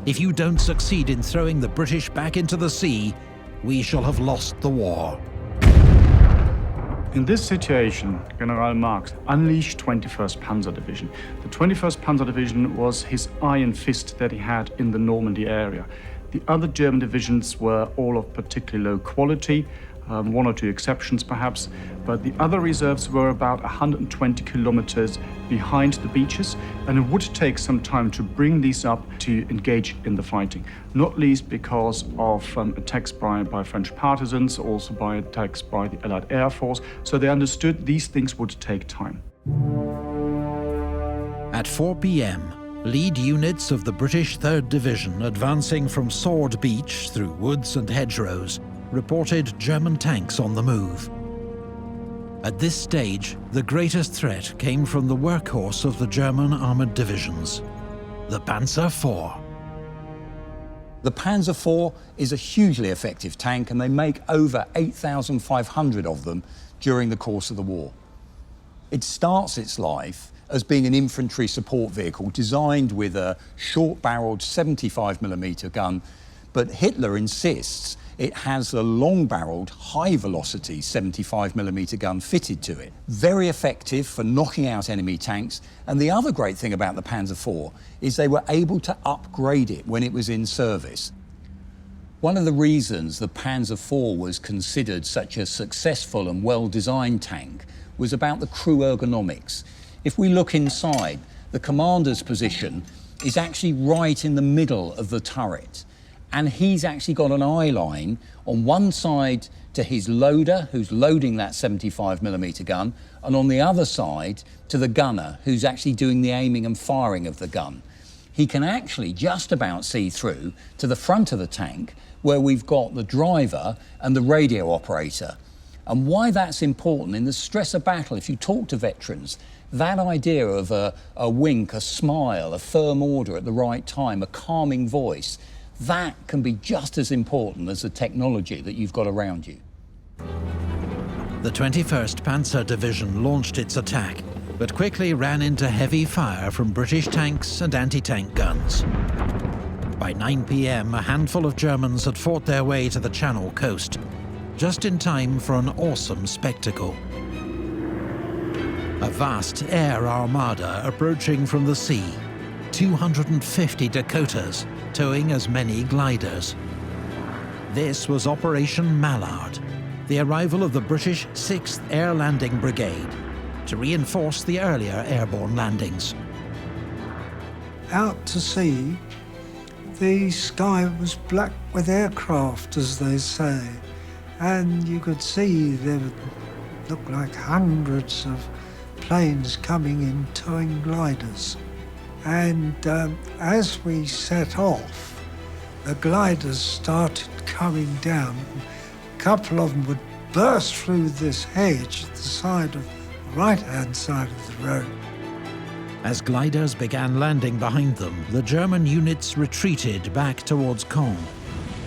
"If you don't succeed in throwing the British back into the sea, we shall have lost the war." In this situation, General Marx unleashed 21st Panzer Division. The 21st Panzer Division was his iron fist that he had in the Normandy area. The other German divisions were all of particularly low quality. one or two exceptions perhaps, but the other reserves were about 120 kilometers behind the beaches, and it would take some time to bring these up to engage in the fighting, not least because of attacks by French partisans, also by attacks by the Allied Air Force, so they understood these things would take time. At 4 p.m, lead units of the British 3rd Division advancing from Sword Beach through woods and hedgerows reported German tanks on the move. At this stage, the greatest threat came from the workhorse of the German armoured divisions, the Panzer IV. The Panzer IV is a hugely effective tank, and they make over 8,500 of them during the course of the war. It starts its life as being an infantry support vehicle designed with a short-barreled 75mm gun, but Hitler insists it has a long-barreled, high-velocity 75mm gun fitted to it. Very effective for knocking out enemy tanks, and the other great thing about the Panzer IV is they were able to upgrade it when it was in service. One of the reasons the Panzer IV was considered such a successful and well-designed tank was about the crew ergonomics. If we look inside, the commander's position is actually right in the middle of the turret, and he's actually got an eye line on one side to his loader, who's loading that 75mm gun, and on the other side to the gunner, who's actually doing the aiming and firing of the gun. He can actually just about see through to the front of the tank, where we've got the driver and the radio operator. And why that's important, in the stress of battle, if you talk to veterans, that idea of a wink, a smile, a firm order at the right time, a calming voice, that can be just as important as the technology that you've got around you. The 21st Panzer Division launched its attack, but quickly ran into heavy fire from British tanks and anti-tank guns. By 9 p.m, a handful of Germans had fought their way to the Channel coast, just in time for an awesome spectacle. A vast air armada approaching from the sea, 250 Dakotas towing as many gliders. This was Operation Mallard, the arrival of the British 6th Air Landing Brigade to reinforce the earlier airborne landings. Out to sea, the sky was black with aircraft, as they say, and you could see there looked like hundreds of planes coming in towing gliders. And as we set off, the gliders started coming down. A couple of them would burst through this hedge at the side of the right-hand side of the road. As gliders began landing behind them, the German units retreated back towards Caen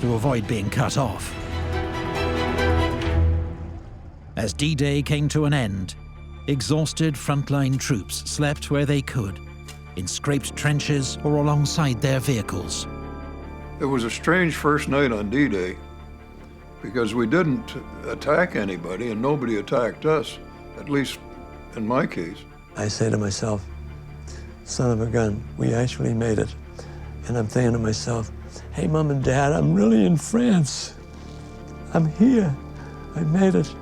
to avoid being cut off. As D-Day came to an end, exhausted frontline troops slept where they could, in scraped trenches or alongside their vehicles. It was a strange first night on D-Day because we didn't attack anybody and nobody attacked us, at least in my case. I say to myself, son of a gun, we actually made it. And I'm thinking to myself, hey, Mom and Dad, I'm really in France. I'm here. I made it.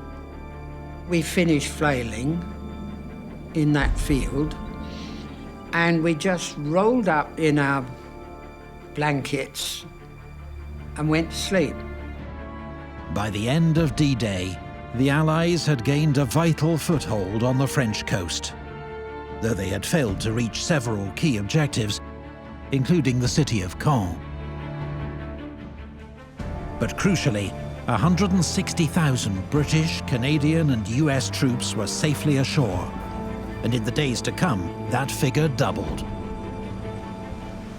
We finished flailing in that field, and we just rolled up in our blankets and went to sleep. By the end of D-Day, the Allies had gained a vital foothold on the French coast, though they had failed to reach several key objectives, including the city of Caen. But crucially, 160,000 British, Canadian and US troops were safely ashore, and in the days to come, that figure doubled.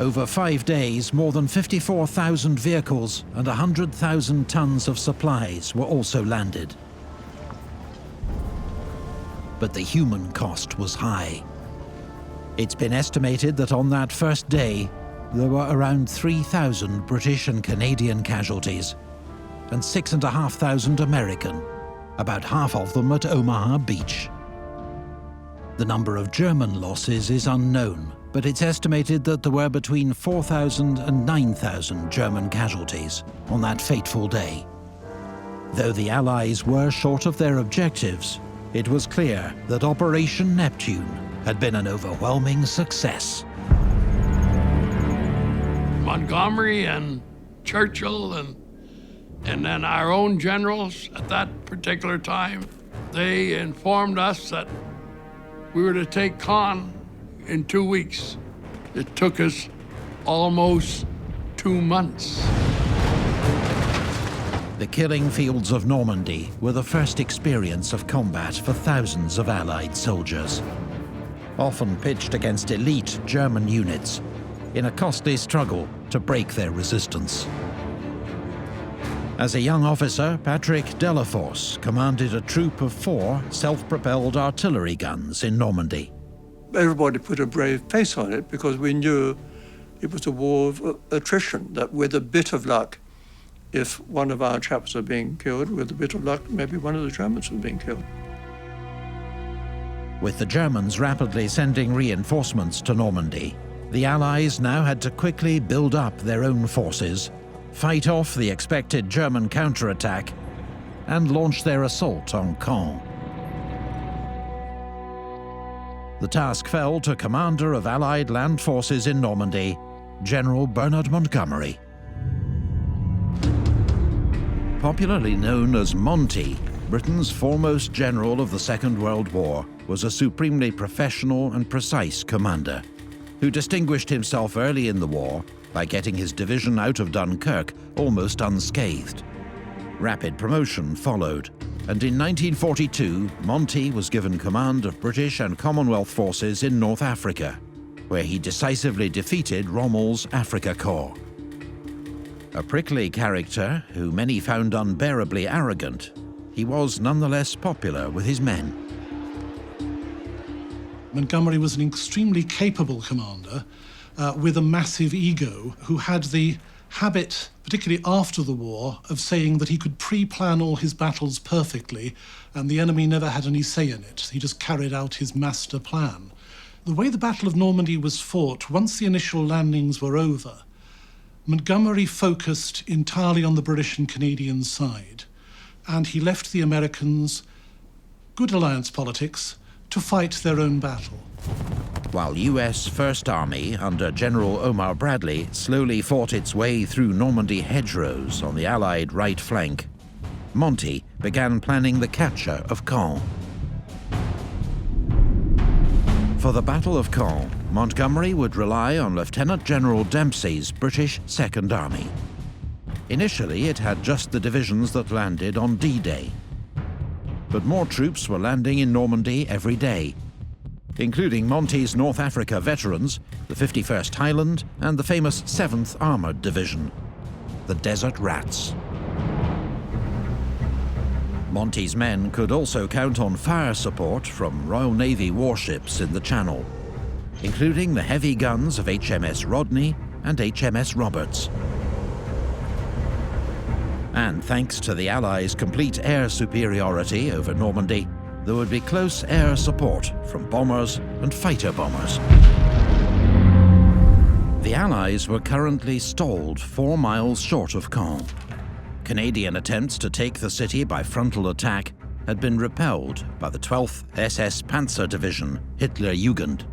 Over 5 days, more than 54,000 vehicles and 100,000 tons of supplies were also landed. But the human cost was high. It's been estimated that on that first day, there were around 3,000 British and Canadian casualties, and 6,500 American, about half of them at Omaha Beach. The number of German losses is unknown, but it's estimated that there were between 4,000 and 9,000 German casualties on that fateful day. Though the Allies were short of their objectives, it was clear that Operation Neptune had been an overwhelming success. Montgomery and Churchill and then our own generals at that particular time, they informed us that we were to take Caen in 2 weeks. It took us almost 2 months. The killing fields of Normandy were the first experience of combat for thousands of Allied soldiers, often pitched against elite German units in a costly struggle to break their resistance. As a young officer, Patrick Delaforce commanded a troop of 4 self-propelled artillery guns in Normandy. Everybody put a brave face on it because we knew it was a war of attrition, that with a bit of luck, if one of our chaps are being killed, with a bit of luck, maybe one of the Germans was being killed. With the Germans rapidly sending reinforcements to Normandy, the Allies now had to quickly build up their own forces, fight off the expected German counterattack, and launch their assault on Caen. The task fell to Commander of Allied Land Forces in Normandy, General Bernard Montgomery. Popularly known as Monty, Britain's foremost general of the Second World War was a supremely professional and precise commander, who distinguished himself early in the war by getting his division out of Dunkirk almost unscathed. Rapid promotion followed, and in 1942, Monty was given command of British and Commonwealth forces in North Africa, where he decisively defeated Rommel's Afrika Korps. A prickly character who many found unbearably arrogant, he was nonetheless popular with his men. Montgomery was an extremely capable commander with a massive ego who had the habit, particularly after the war, of saying that he could pre-plan all his battles perfectly and the enemy never had any say in it. He just carried out his master plan. The way the Battle of Normandy was fought, once the initial landings were over, Montgomery focused entirely on the British and Canadian side, and he left the Americans, good alliance politics, to fight their own battle. While US First Army under General Omar Bradley slowly fought its way through Normandy hedgerows on the Allied right flank, Monty began planning the capture of Caen. For the Battle of Caen, Montgomery would rely on Lieutenant General Dempsey's British Second Army. Initially, it had just the divisions that landed on D-Day. But more troops were landing in Normandy every day, including Monty's North Africa veterans, the 51st Highland and the famous 7th Armoured Division, the Desert Rats. Monty's men could also count on fire support from Royal Navy warships in the Channel, including the heavy guns of HMS Rodney and HMS Roberts. And thanks to the Allies' complete air superiority over Normandy, there would be close air support from bombers and fighter bombers. The Allies were currently stalled 4 miles short of Caen. Canadian attempts to take the city by frontal attack had been repelled by the 12th SS Panzer Division, Hitlerjugend.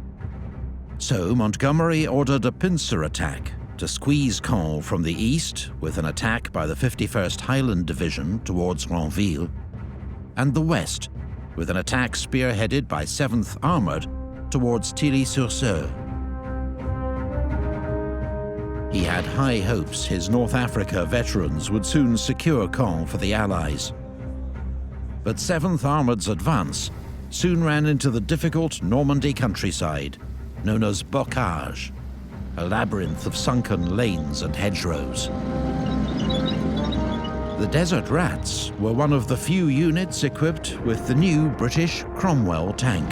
So Montgomery ordered a pincer attack to squeeze Caen from the east with an attack by the 51st Highland Division towards Ranville, and the west with an attack spearheaded by 7th Armoured towards Tilly-sur-Seulles. He had high hopes his North Africa veterans would soon secure Caen for the Allies. But 7th Armoured's advance soon ran into the difficult Normandy countryside, known as Bocage, a labyrinth of sunken lanes and hedgerows. The Desert Rats were one of the few units equipped with the new British Cromwell tank.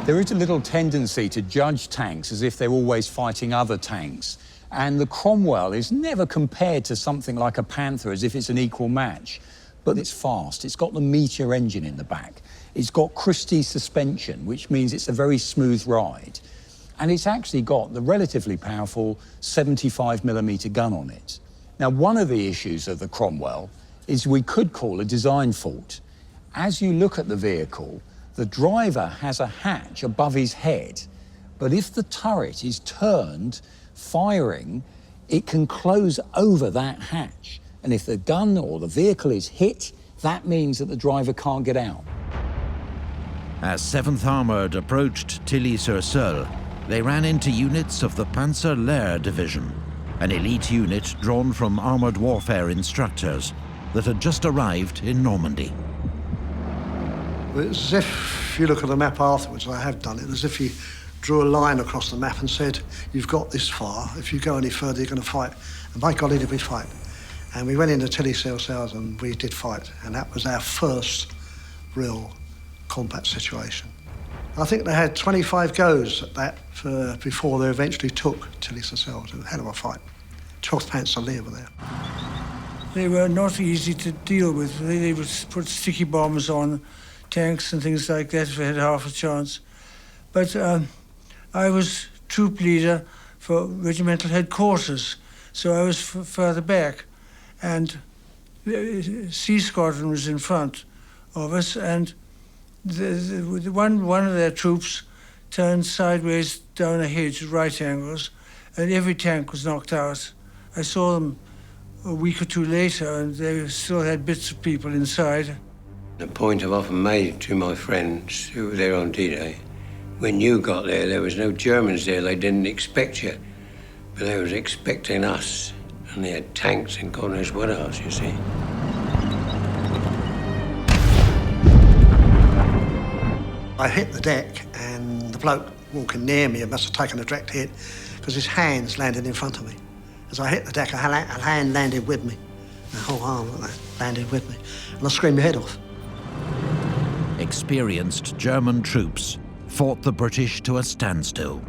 There is a little tendency to judge tanks as if they're always fighting other tanks. And the Cromwell is never compared to something like a Panther as if it's an equal match. But it's fast, it's got the Meteor engine in the back. It's got Christie suspension, which means it's a very smooth ride. And it's actually got the relatively powerful 75mm gun on it. Now, one of the issues of the Cromwell is we could call a design fault. As you look at the vehicle, the driver has a hatch above his head, but if the turret is turned, firing, it can close over that hatch. And if the gun or the vehicle is hit, that means that the driver can't get out. As 7th Armoured approached Tilly-sur-Seulles, they ran into units of the Panzer Lehr Division, an elite unit drawn from armoured warfare instructors that had just arrived in Normandy. It's as if you look at the map afterwards, I have done it, as if you drew a line across the map and said, you've got this far, if you go any further you're going to fight. And by golly did we fight. And we went into Tilly-sur-Seulles and we did fight, and that was our first real combat situation. I think they had 25 goes at that before they eventually took Tilly-sur-Seulles. It was a hell of a fight. 12th Panzer Lehr were there. They were not easy to deal with. They would put sticky bombs on tanks and things like that if they had half a chance. But I was troop leader for regimental headquarters, so I was further back. And the C Squadron was in front of us, and one of their troops turned sideways down a hedge at right angles, and every tank was knocked out. I saw them a week or two later, and they still had bits of people inside. The point I've often made to my friends who were there on D-Day, when you got there was no Germans there. They didn't expect you, but they was expecting us, and they had tanks and God knows what else, you see. I hit the deck, and the bloke walking near me must have taken a direct hit because his hands landed in front of me. As I hit the deck, a hand landed with me. The whole arm like that landed with me, and I screamed my head off. Experienced German troops fought the British to a standstill.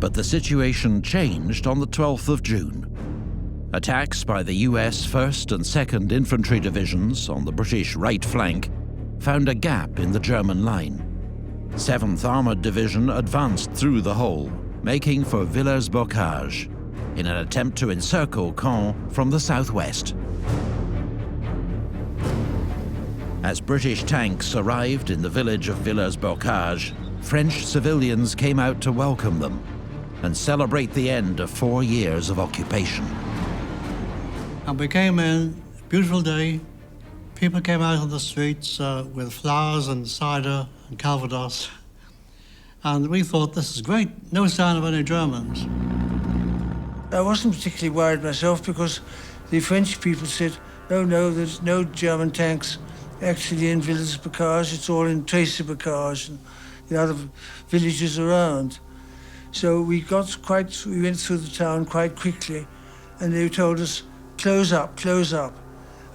But the situation changed on the 12th of June. Attacks by the US 1st and 2nd Infantry Divisions on the British right flank found a gap in the German line. 7th Armoured Division advanced through the hole, making for Villers-Bocage, in an attempt to encircle Caen from the southwest. As British tanks arrived in the village of Villers-Bocage, French civilians came out to welcome them and celebrate the end of 4 years of occupation. And we came in, beautiful day. People came out on the streets with flowers and cider and Calvados. And we thought, this is great, no sign of any Germans. I wasn't particularly worried myself because the French people said, no, there's no German tanks actually in Villers-Bocage, it's all in Tracy-Bocage and the other villages around. So we went through the town quite quickly, and they told us, close up, close up.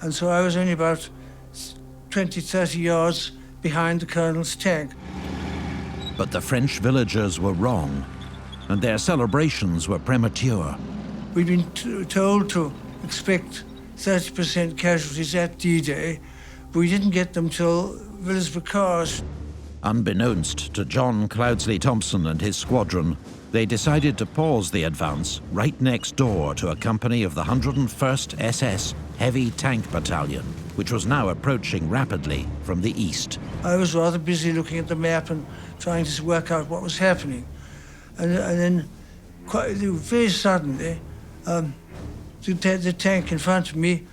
And so I was only about 20, 30 yards behind the colonel's tank. But the French villagers were wrong, and their celebrations were premature. We'd been told to expect 30% casualties at D-Day, but we didn't get them till Villers-Bocage. Unbeknownst to John Cloudsley Thompson and his squadron, they decided to pause the advance right next door to a company of the 101st SS Heavy Tank Battalion, which was now approaching rapidly from the east. I was rather busy looking at the map and trying to work out what was happening. And then, very suddenly, the tank in front of me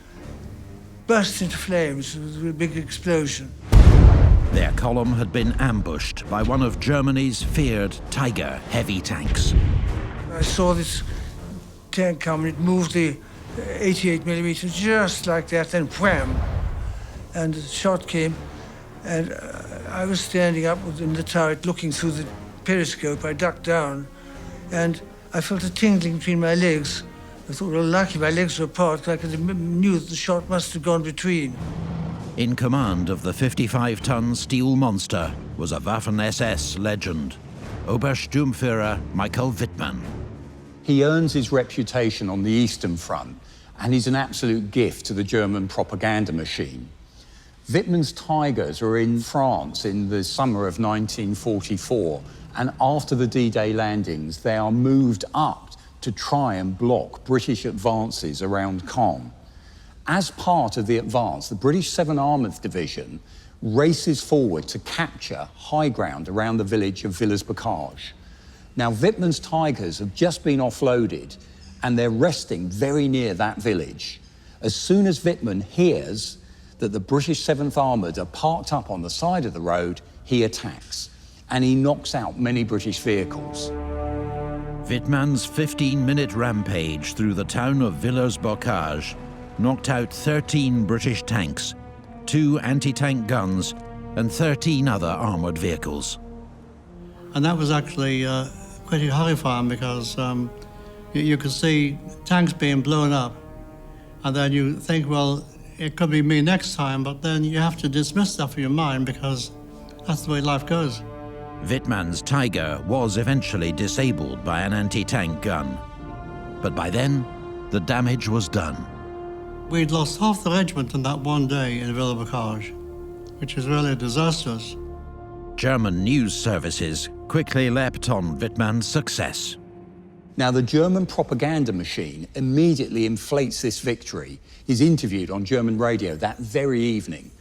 burst into flames with a big explosion. Their column had been ambushed by one of Germany's feared Tiger heavy tanks. I saw this tank coming. It moved the 88mm just like that, then wham! And the shot came, and I was standing up in the turret looking through the periscope. I ducked down, and I felt a tingling between my legs. I thought, well, lucky my legs were apart, because I knew that the shot must have gone between. In command of the 55-ton steel monster was a Waffen-SS legend, Obersturmführer Michael Wittmann. He earns his reputation on the Eastern Front, and he's an absolute gift to the German propaganda machine. Wittmann's Tigers are in France in the summer of 1944, and after the D-Day landings, they are moved up to try and block British advances around Caen. As part of the advance, the British 7th Armoured Division races forward to capture high ground around the village of Villers-Bocage. Now, Wittmann's Tigers have just been offloaded and they're resting very near that village. As soon as Wittmann hears that the British 7th Armoured are parked up on the side of the road, he attacks and he knocks out many British vehicles. Wittmann's 15-minute rampage through the town of Villers-Bocage knocked out 13 British tanks, 2 anti-tank guns, and 13 other armoured vehicles. And that was actually pretty horrifying because you could see tanks being blown up, and then you think, well, it could be me next time, but then you have to dismiss that from your mind because that's the way life goes. Wittmann's Tiger was eventually disabled by an anti-tank gun, but by then, the damage was done. We'd lost half the regiment in that one day in Villers-Bocage, which was really disastrous. German news services quickly leapt on Wittmann's success. Now, the German propaganda machine immediately inflates this victory. He's interviewed on German radio that very evening.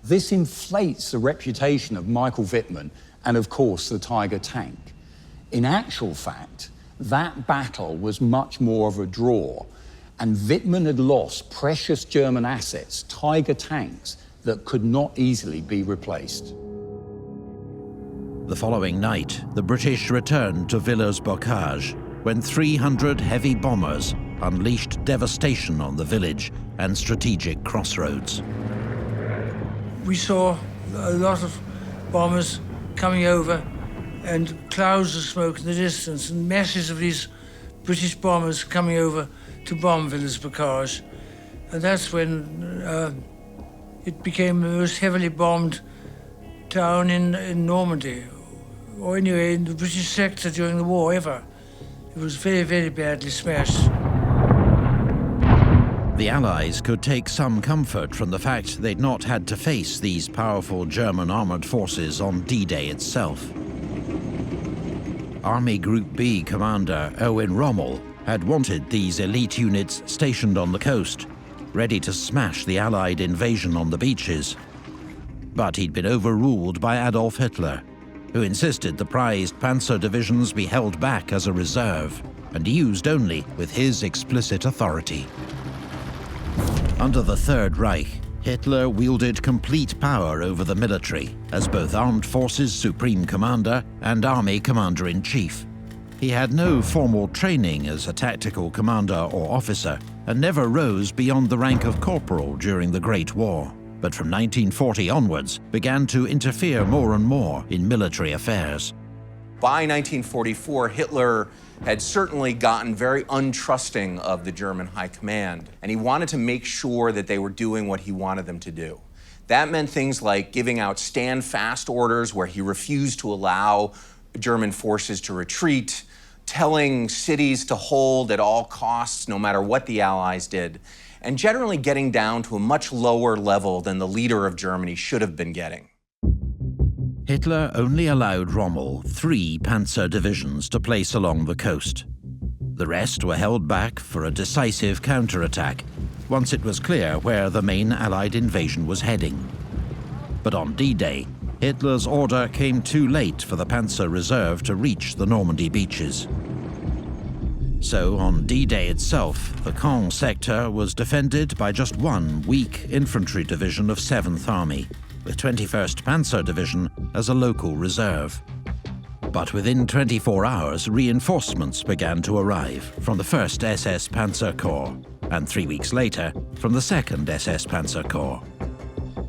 This inflates the reputation of Michael Wittmann and, of course, the Tiger tank. In actual fact, that battle was much more of a draw, and Wittmann had lost precious German assets, Tiger tanks, that could not easily be replaced. The following night, the British returned to Villers-Bocage when 300 heavy bombers unleashed devastation on the village and strategic crossroads. We saw a lot of bombers coming over and clouds of smoke in the distance and masses of these British bombers coming over to bomb Villers-Bocage. And that's when it became the most heavily bombed town in Normandy, or anyway in the British sector during the war ever. It was very, very badly smashed. The Allies could take some comfort from the fact they'd not had to face these powerful German armoured forces on D-Day itself. Army Group B commander Erwin Rommel had wanted these elite units stationed on the coast, ready to smash the Allied invasion on the beaches. But he'd been overruled by Adolf Hitler, who insisted the prized Panzer divisions be held back as a reserve and used only with his explicit authority. Under the Third Reich, Hitler wielded complete power over the military as both Armed Forces Supreme Commander and Army Commander-in-Chief. He had no formal training as a tactical commander or officer and never rose beyond the rank of corporal during the Great War, but from 1940 onwards began to interfere more and more in military affairs. By 1944, Hitler had certainly gotten very untrusting of the German high command, and he wanted to make sure that they were doing what he wanted them to do. That meant things like giving out stand-fast orders where he refused to allow German forces to retreat, telling cities to hold at all costs no matter what the Allies did, and generally getting down to a much lower level than the leader of Germany should have been getting. Hitler only allowed Rommel 3 Panzer divisions to place along the coast. The rest were held back for a decisive counterattack once it was clear where the main Allied invasion was heading. But on D-Day, Hitler's order came too late for the Panzer Reserve to reach the Normandy beaches. So on D-Day itself, the Caen sector was defended by just one weak infantry division of 7th Army, with 21st Panzer Division as a local reserve. But within 24 hours, reinforcements began to arrive from the 1st SS Panzer Corps, and 3 weeks later, from the 2nd SS Panzer Corps.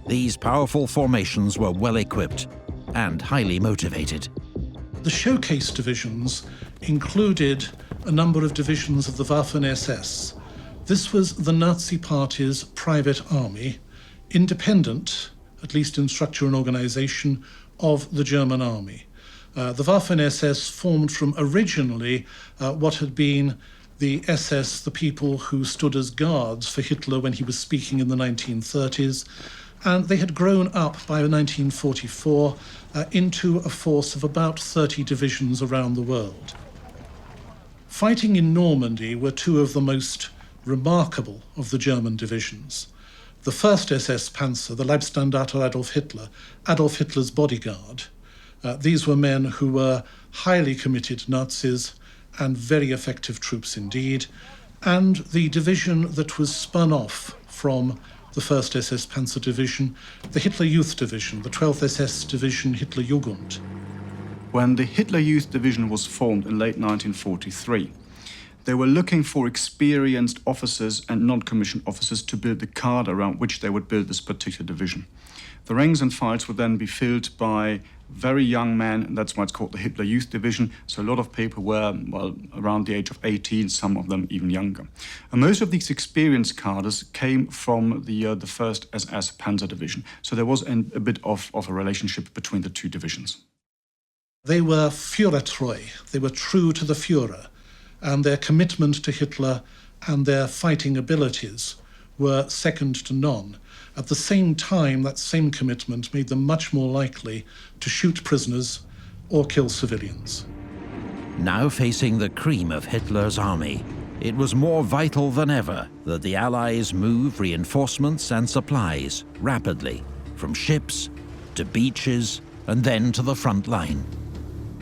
These powerful formations were well equipped and highly motivated. The showcase divisions included a number of divisions of the Waffen-SS. This was the Nazi Party's private army, independent, at least in structure and organization, of the German army. The Waffen-SS formed from originally what had been the SS, the people who stood as guards for Hitler when he was speaking in the 1930s, and they had grown up by 1944 into a force of about 30 divisions around the world. Fighting in Normandy were two of the most remarkable of the German divisions. The 1st SS Panzer, the Leibstandarte Adolf Hitler's bodyguard, these were men who were highly committed Nazis and very effective troops indeed, and the division that was spun off from the 1st SS Panzer Division, the Hitler Youth Division, the 12th SS Division Hitler Jugend. When the Hitler Youth Division was formed in late 1943, they were looking for experienced officers and non-commissioned officers to build the cadre around which they would build this particular division. The ranks and files would then be filled by very young men, and that's why it's called the Hitler Youth Division. So a lot of people were, well, around the age of 18, some of them even younger. And most of these experienced cadres came from the 1st SS Panzer Division. So there was a bit of a relationship between the two divisions. They were Führertreu, they were true to the Führer, and their commitment to Hitler and their fighting abilities were second to none. At the same time, that same commitment made them much more likely to shoot prisoners or kill civilians. Now facing the cream of Hitler's army, it was more vital than ever that the Allies move reinforcements and supplies rapidly from ships to beaches and then to the front line.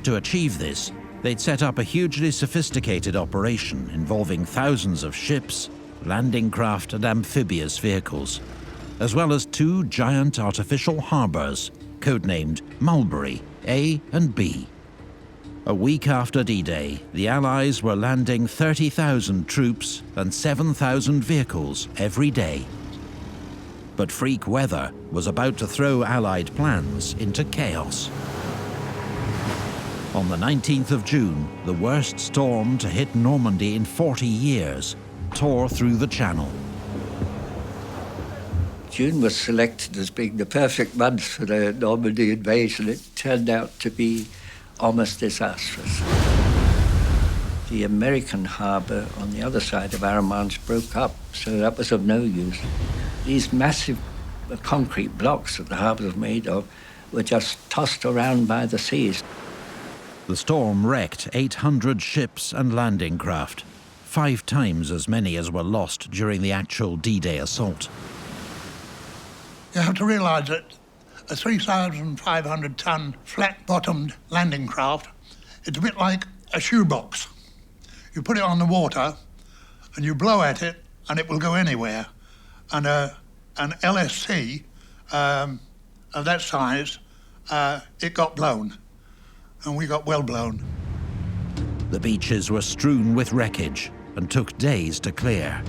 To achieve this, they'd set up a hugely sophisticated operation involving thousands of ships, landing craft and amphibious vehicles, as well as 2 giant artificial harbours, codenamed Mulberry A and B. A week after D-Day, the Allies were landing 30,000 troops and 7,000 vehicles every day. But freak weather was about to throw Allied plans into chaos. On the 19th of June, the worst storm to hit Normandy in 40 years tore through the Channel. June was selected as being the perfect month for the Normandy invasion. It turned out to be almost disastrous. The American harbour on the other side of Armand broke up, so that was of no use. These massive concrete blocks that the harbour was made of were just tossed around by the seas. The storm wrecked 800 ships and landing craft, 5 times as many as were lost during the actual D-Day assault. You have to realise that a 3,500-ton flat-bottomed landing craft, it's a bit like a shoebox. You put it on the water and you blow at it and it will go anywhere. And an LSC of that size, it got blown. And we got well blown. The beaches were strewn with wreckage and took days to clear.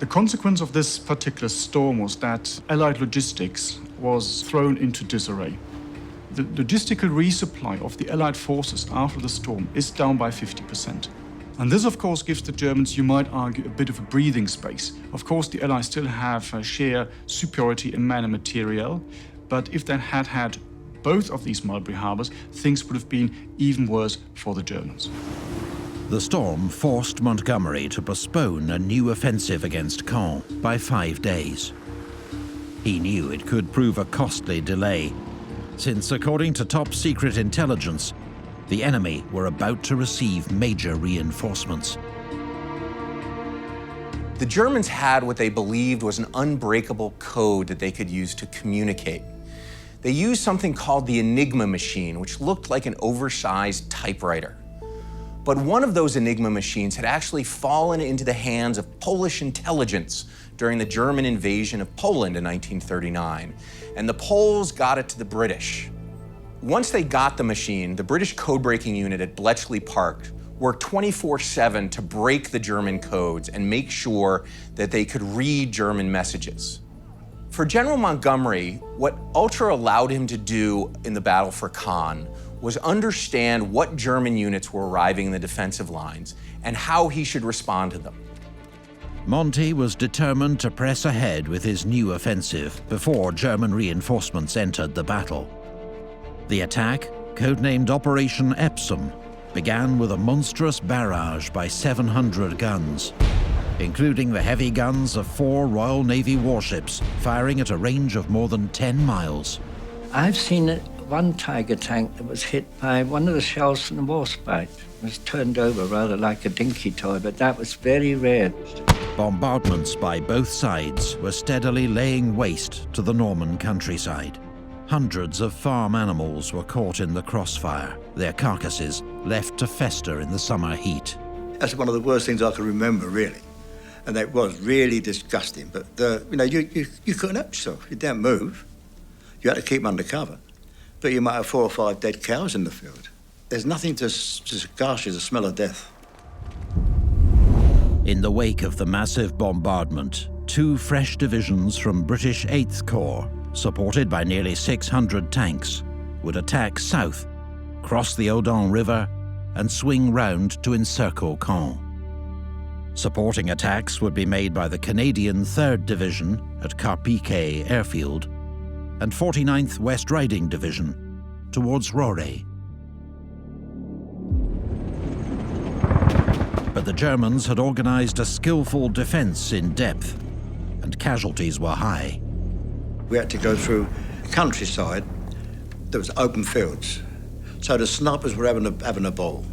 The consequence of this particular storm was that Allied logistics was thrown into disarray. The logistical resupply of the Allied forces after the storm is down by 50%. And this, of course, gives the Germans, you might argue, a bit of a breathing space. Of course, the Allies still have a sheer superiority in man and material, but if they had had both of these Mulberry harbours, things would have been even worse for the Germans. The storm forced Montgomery to postpone a new offensive against Caen by 5 days. He knew it could prove a costly delay, since according to top-secret intelligence, the enemy were about to receive major reinforcements. The Germans had what they believed was an unbreakable code that they could use to communicate. They used something called the Enigma machine, which looked like an oversized typewriter. But one of those Enigma machines had actually fallen into the hands of Polish intelligence during the German invasion of Poland in 1939, and the Poles got it to the British. Once they got the machine, the British code-breaking unit at Bletchley Park worked 24/7 to break the German codes and make sure that they could read German messages. For General Montgomery, what Ultra allowed him to do in the battle for Caen was understand what German units were arriving in the defensive lines and how he should respond to them. Monty was determined to press ahead with his new offensive before German reinforcements entered the battle. The attack, codenamed Operation Epsom, began with a monstrous barrage by 700 guns, including the heavy guns of 4 Royal Navy warships firing at a range of more than 10 miles. I've seen one Tiger tank that was hit by one of the shells from the Warspite. It was turned over rather like a dinky toy, but that was very rare. Bombardments by both sides were steadily laying waste to the Norman countryside. Hundreds of farm animals were caught in the crossfire, their carcasses left to fester in the summer heat. That's one of the worst things I can remember, really. And it was really disgusting. But, you couldn't help yourself. You didn't move. You had to keep under cover. But you might have 4 or 5 dead cows in the field. There's nothing to gosh, the smell of death. In the wake of the massive bombardment, 2 fresh divisions from British 8th Corps, supported by nearly 600 tanks, would attack south, cross the Odon River, and swing round to encircle Caen. Supporting attacks would be made by the Canadian 3rd Division at Carpiquet Airfield and 49th West Riding Division towards Roré. But the Germans had organised a skillful defence in depth, and casualties were high. We had to go through countryside. There was open fields. So the snipers were having a ball.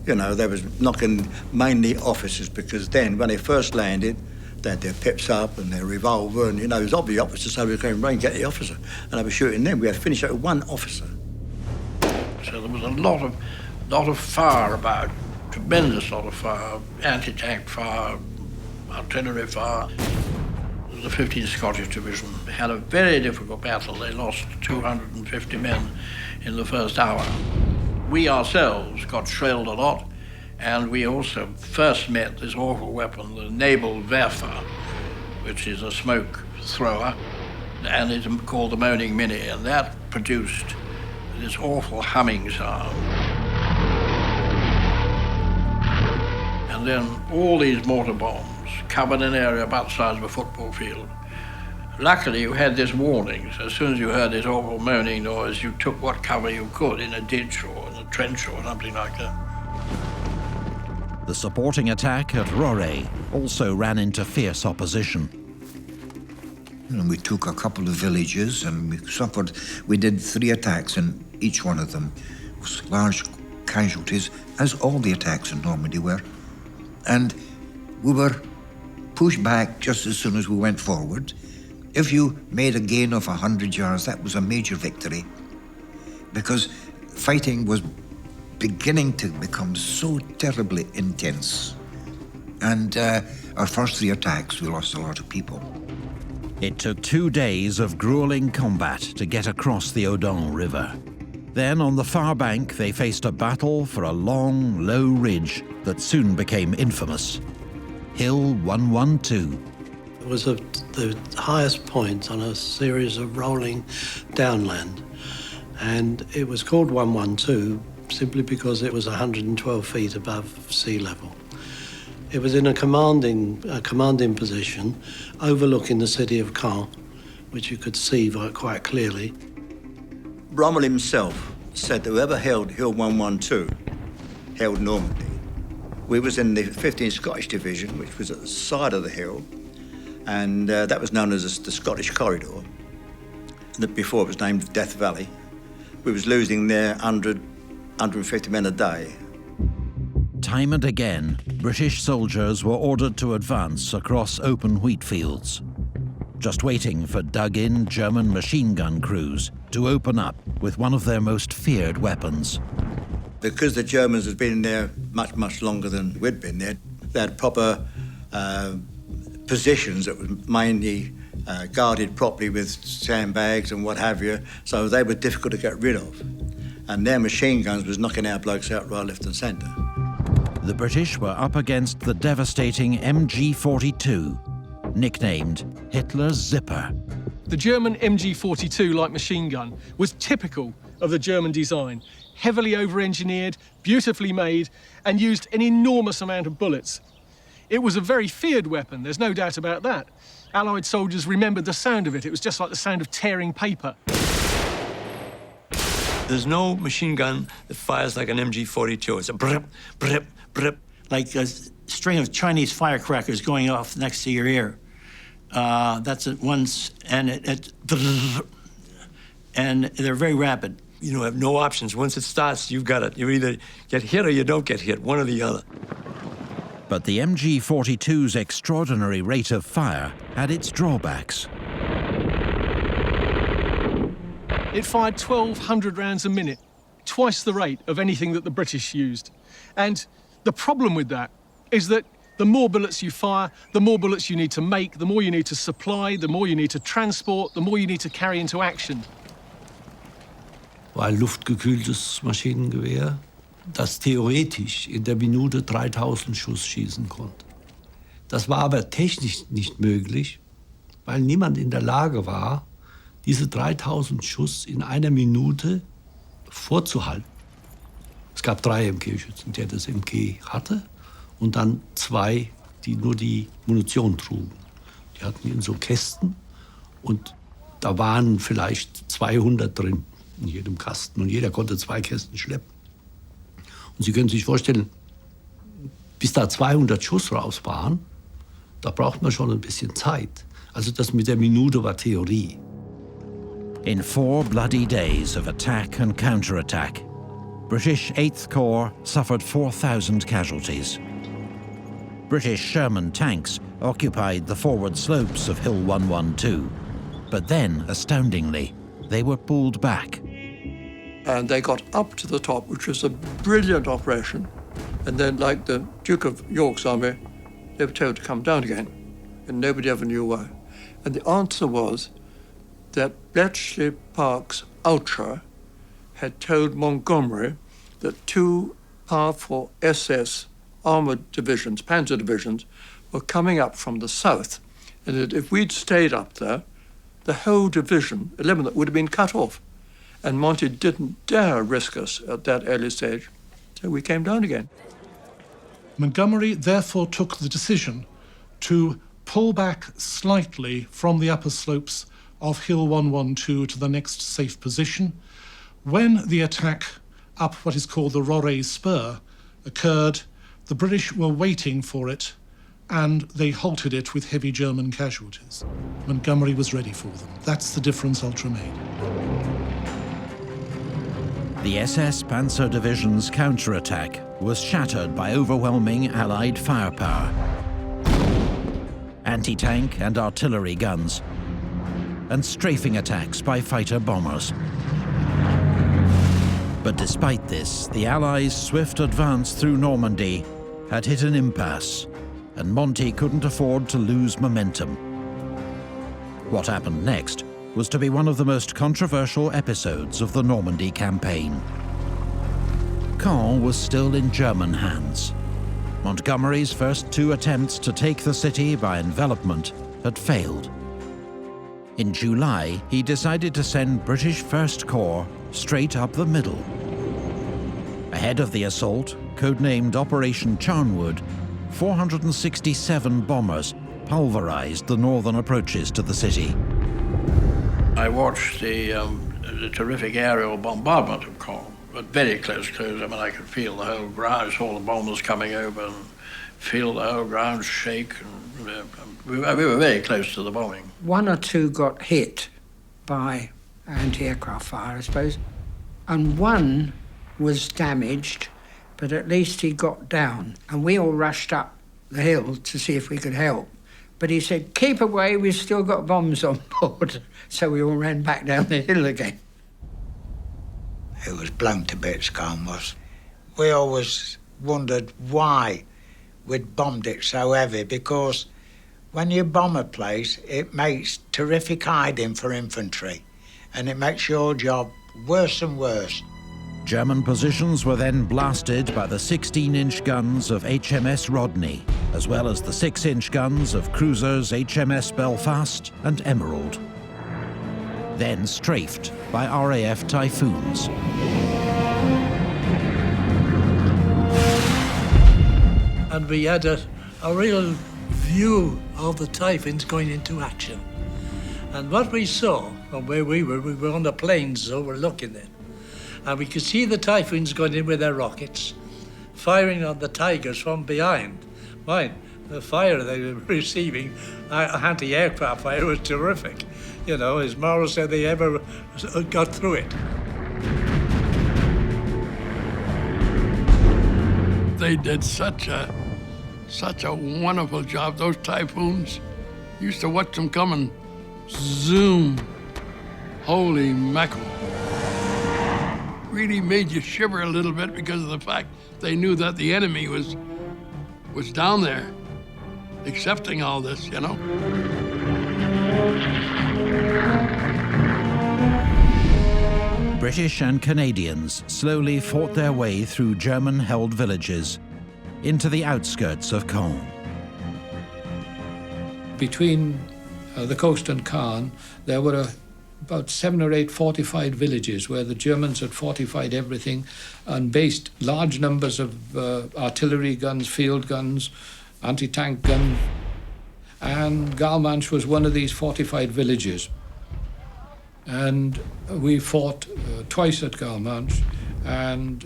You know, they was knocking mainly officers, because then, when they first landed, they had their pips up and their revolver, and, you know, it was obvious officers, so we came running, get the officer. And they were shooting them. We had to finish out with 1 officer. So there was a lot of fire about, tremendous lot of fire, anti-tank fire, artillery fire. The 15th Scottish Division had a very difficult battle. They lost 250 men in the first hour. We ourselves got shelled a lot, and we also first met this awful weapon, the naval Werfer, which is a smoke thrower, and it's called the Moaning Minnie, and that produced this awful humming sound. And then all these mortar bombs covered an area about the size of a football field. Luckily, you had this warning. So as soon as you heard this awful moaning noise, you took what cover you could in a ditch or in a trench or something like that. The supporting attack at Roré also ran into fierce opposition. And we took a couple of villages and we did 3 attacks, and each one of them was large casualties, as all the attacks in Normandy were. And we were pushed back just as soon as we went forward. If you made a gain of 100 yards, that was a major victory, because fighting was beginning to become so terribly intense. And our first 3 attacks, we lost a lot of people. It took 2 days of grueling combat to get across the Odon River. Then on the far bank, they faced a battle for a long, low ridge that soon became infamous. Hill 112. It was the highest point on a series of rolling downland, and it was called 112 simply because it was 112 feet above sea level. It was in a commanding position overlooking the city of Caen, which you could see quite clearly. Rommel himself said that whoever held Hill 112 held Normandy. We was in the 15th Scottish Division, which was at the side of the hill, and that was known as the Scottish Corridor. Before it was named Death Valley. We was losing there 150 men a day. Time and again, British soldiers were ordered to advance across open wheat fields, just waiting for dug-in German machine gun crews to open up with one of their most feared weapons. Because the Germans had been there much, much longer than we'd been there, they had proper positions that were mainly guarded properly with sandbags and what have you, so they were difficult to get rid of. And their machine guns was knocking our blokes out right, left and centre. The British were up against the devastating MG42, nicknamed Hitler's Zipper. The German MG42 light machine gun was typical of the German design. Heavily over-engineered, beautifully made, and used an enormous amount of bullets. It was a very feared weapon, there's no doubt about that. Allied soldiers remembered the sound of it. It was just like the sound of tearing paper. There's no machine gun that fires like an MG42. It's a brip, brip, brip. Like a string of Chinese firecrackers going off next to your ear. That's at once, and and they're very rapid. You have no options. Once it starts, you've got it. You either get hit or you don't get hit, one or the other. But the MG-42's extraordinary rate of fire had its drawbacks. It fired 1,200 rounds a minute, twice the rate of anything that the British used. And the problem with that is that the more bullets you fire, the more bullets you need to make, the more you need to supply, the more you need to transport, the more you need to carry into action. War ein luftgekühltes Maschinengewehr, das theoretisch in der Minute 3000 Schuss schießen konnte. Das war aber technisch nicht möglich, weil niemand in der Lage war, diese 3000 Schuss in einer Minute vorzuhalten. Es gab 3 MG-Schützen, der das MG hatte, und dann 2, die nur die Munition trugen. Die hatten in so Kästen und da waren vielleicht 200 drin in jedem Kasten und jeder konnte 2 Kästen schleppen. Und Sie können sich vorstellen, bis da 200 Schuss raus waren, da braucht man schon ein bisschen Zeit. Also das mit der Minute war Theorie. In 4 bloody days of attack and counterattack, British 8th Corps suffered 4,000 casualties. British Sherman tanks occupied the forward slopes of Hill 112, but then, astoundingly, they were pulled back. And they got up to the top, which was a brilliant operation. And then, like the Duke of York's army, they were told to come down again, and nobody ever knew why. And the answer was that Bletchley Park's Ultra had told Montgomery that 2 powerful SS armored divisions, Panzer divisions, were coming up from the south, and that if we'd stayed up there, the whole division, 11, would have been cut off. And Monty didn't dare risk us at that early stage, so we came down again. Montgomery therefore took the decision to pull back slightly from the upper slopes of Hill 112 to the next safe position. When the attack up what is called the Roré Spur occurred, the British were waiting for it, and they halted it with heavy German casualties. Montgomery was ready for them. That's the difference Ultra made. The SS Panzer Division's counterattack was shattered by overwhelming Allied firepower. Anti-tank and artillery guns, and strafing attacks by fighter bombers. But despite this, the Allies' swift advance through Normandy had hit an impasse, and Monty couldn't afford to lose momentum. What happened next was to be one of the most controversial episodes of the Normandy campaign. Caen was still in German hands. Montgomery's first 2 attempts to take the city by envelopment had failed. In July, he decided to send British 1st Corps straight up the middle. Ahead of the assault, codenamed Operation Charnwood, 467 bombers pulverized the northern approaches to the city. I watched the terrific aerial bombardment of Caen, but very close. I mean, I could feel the whole ground. I saw the bombers coming over and feel the whole ground shake. And, we were very close to the bombing. 1 or 2 got hit by anti-aircraft fire, I suppose, and 1 was damaged, but at least he got down. And we all rushed up the hill to see if we could help. But he said, keep away, we've still got bombs on board. So we all ran back down the hill again. It was blown to bits, Caen was. We always wondered why we'd bombed it so heavy, because when you bomb a place, it makes terrific hiding for infantry, and it makes your job worse and worse. German positions were then blasted by the 16-inch guns of HMS Rodney, as well as the 6-inch guns of cruisers HMS Belfast and Emerald. Then strafed by RAF Typhoons. And we had a real view of the Typhoons going into action. And what we saw from where we were on the plains overlooking it. And we could see the Typhoons going in with their rockets, firing on the Tigers from behind. Mind, The fire they were receiving, anti-aircraft fire, was terrific. You know, as Morrow said, they ever got through it. They did such a wonderful job. Those Typhoons, used to watch them come and zoom. Holy mackerel. Really made you shiver a little bit because of the fact they knew that the enemy was down there, accepting all this, you know. British and Canadians slowly fought their way through German-held villages into the outskirts of Caen. Between the coast and Caen, there were about 7 or 8 fortified villages where the Germans had fortified everything and based large numbers of artillery guns, field guns, anti-tank guns. And Galmanche was one of these fortified villages. And we fought twice at Galmanche, and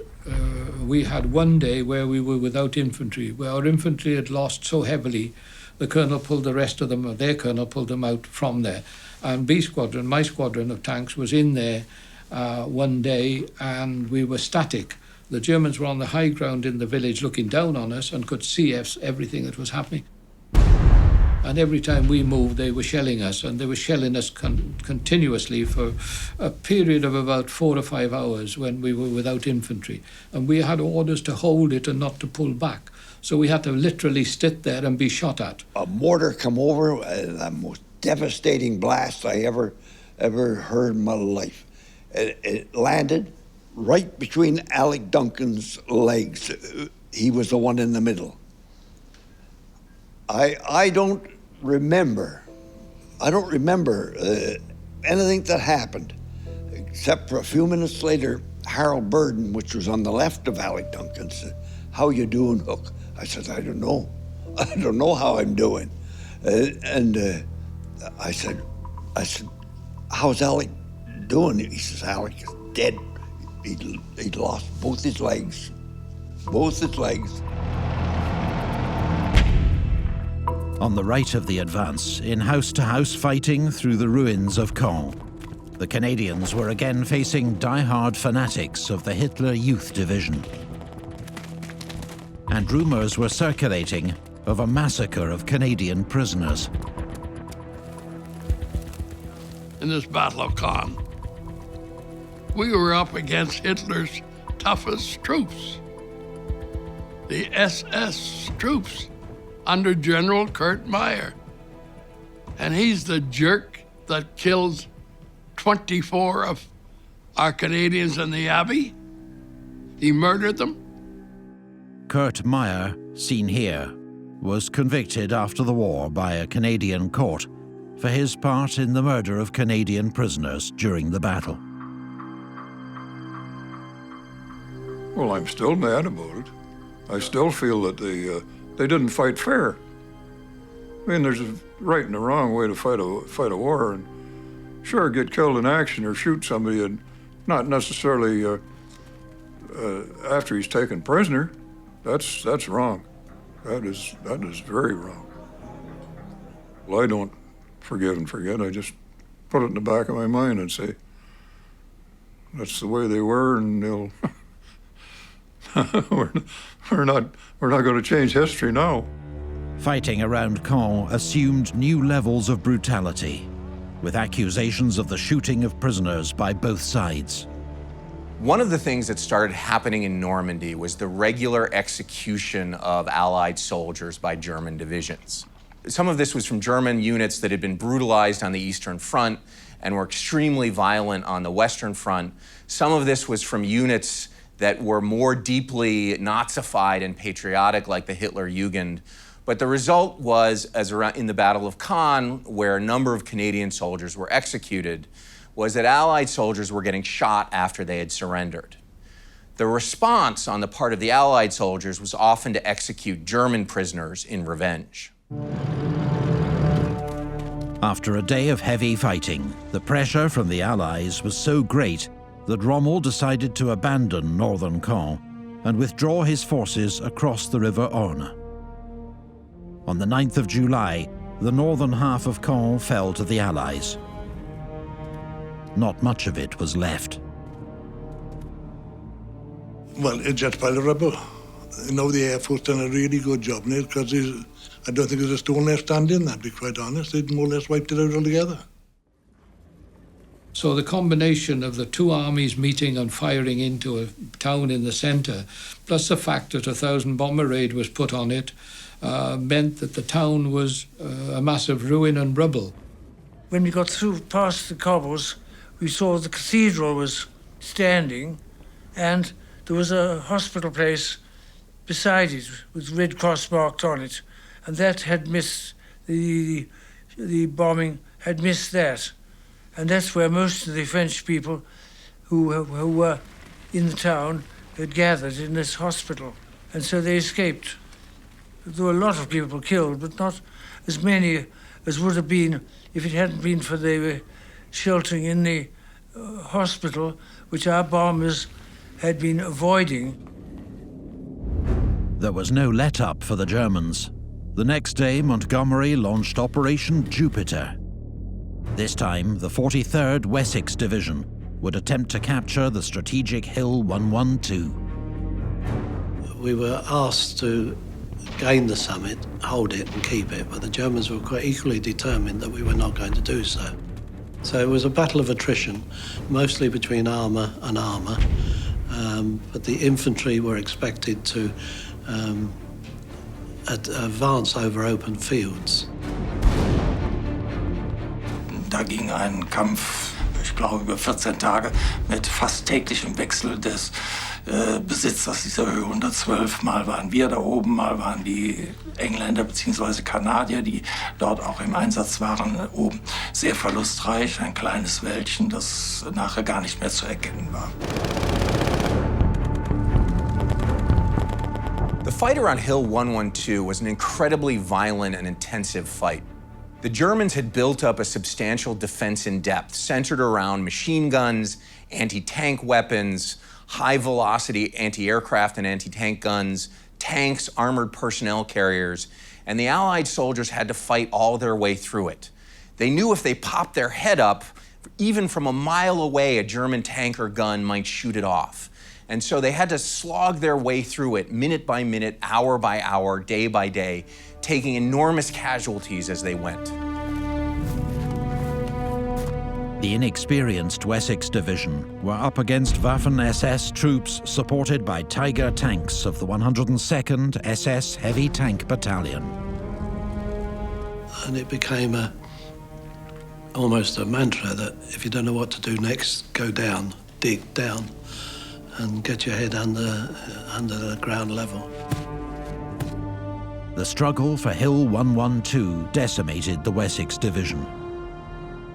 we had one day where we were without infantry, where our infantry had lost so heavily, the colonel pulled the rest of them, or their colonel pulled them out from there. And B Squadron, my squadron of tanks, was in there one day, and we were static. The Germans were on the high ground in the village looking down on us and could see everything that was happening. And every time we moved, they were shelling us, and they were shelling us continuously for a period of about 4 or 5 hours when we were without infantry. And we had orders to hold it and not to pull back. So we had to literally sit there and be shot at. A mortar come over, the most devastating blast I ever heard in my life. It landed right between Alec Duncan's legs. He was the one in the middle. I don't remember anything that happened, except for a few minutes later, Harold Burden, which was on the left of Alec Duncan, said, "How you doing, Hook?" I said, "I don't know. I don't know how I'm doing." I said, "How's Alec doing?" He says, "Alec is dead. He'd lost both his legs. Both his legs." On the right of the advance, in house-to-house fighting through the ruins of Caen, the Canadians were again facing die-hard fanatics of the Hitler Youth Division. And rumours were circulating of a massacre of Canadian prisoners. In this Battle of Caen, we were up against Hitler's toughest troops, the SS troops, under General Kurt Meyer. And he's the jerk that kills 24 of our Canadians in the Abbey. He murdered them. Kurt Meyer, seen here, was convicted after the war by a Canadian court for his part in the murder of Canadian prisoners during the battle. Well, I'm still mad about it. I still feel that they didn't fight fair. I mean, there's a right and a wrong way to fight a war, and sure, get killed in action or shoot somebody, and not necessarily after he's taken prisoner. That's wrong. That is very wrong. Well, I don't forgive and forget. I just put it in the back of my mind and say, that's the way they were, and they'll. We're not going to change history now. Fighting around Caen assumed new levels of brutality, with accusations of the shooting of prisoners by both sides. One of the things that started happening in Normandy was the regular execution of Allied soldiers by German divisions. Some of this was from German units that had been brutalized on the Eastern Front and were extremely violent on the Western Front. Some of this was from units that were more deeply Nazified and patriotic, like the Hitler Jugend. But the result was, as around in the Battle of Caen, where a number of Canadian soldiers were executed, was that Allied soldiers were getting shot after they had surrendered. The response on the part of the Allied soldiers was often to execute German prisoners in revenge. After a day of heavy fighting, the pressure from the Allies was so great that Rommel decided to abandon northern Caen and withdraw his forces across the River Orne. On the 9th of July, the northern half of Caen fell to the Allies. Not much of it was left. Well, it's just pile of rubble. You know, the Air Force done a really good job in it, because I don't think there's a stone left standing there, to be quite honest. They'd more or less wiped it out altogether. So the combination of the two armies meeting and firing into a town in the centre, plus the fact that a 1,000 bomber raid was put on it, meant that the town was a massive ruin and rubble. When we got through past the cobbles, we saw the cathedral was standing, and there was a hospital place beside it with Red Cross marked on it, and that had missed, the bombing had missed that. And that's where most of the French people who were in the town had gathered in this hospital. And so they escaped. There were a lot of people killed, but not as many as would have been if it hadn't been for the sheltering in the hospital, which our bombers had been avoiding. There was no let-up for the Germans. The next day, Montgomery launched Operation Jupiter. This time, the 43rd Wessex Division would attempt to capture the strategic Hill 112. We were asked to gain the summit, hold it and keep it, but the Germans were quite equally determined that we were not going to do so. So it was a battle of attrition, mostly between armour and armour, but the infantry were expected to advance over open fields. Da ging ein Kampf, ich glaube, über 14 Tage mit fast täglichem Wechsel des Besitzers dieser Höhe 112. Mal waren wir da oben, mal waren die Engländer bzw. Kanadier, die dort auch im Einsatz waren, oben. Sehr verlustreich, ein kleines Wäldchen, das nachher gar nicht mehr zu erkennen war. The fight around Hill 112 was an incredibly violent and intensive fight. The Germans had built up a substantial defense in depth, centered around machine guns, anti-tank weapons, high-velocity anti-aircraft and anti-tank guns, tanks, armored personnel carriers, and the Allied soldiers had to fight all their way through it. They knew if they popped their head up, even from a mile away, a German tank or gun might shoot it off. And so they had to slog their way through it, minute by minute, hour by hour, day by day, taking enormous casualties as they went. The inexperienced Wessex Division were up against Waffen-SS troops supported by Tiger tanks of the 102nd SS Heavy Tank Battalion. And it became almost a mantra that if you don't know what to do next, go down, dig down, and get your head under the ground level. The struggle for Hill 112 decimated the Wessex Division.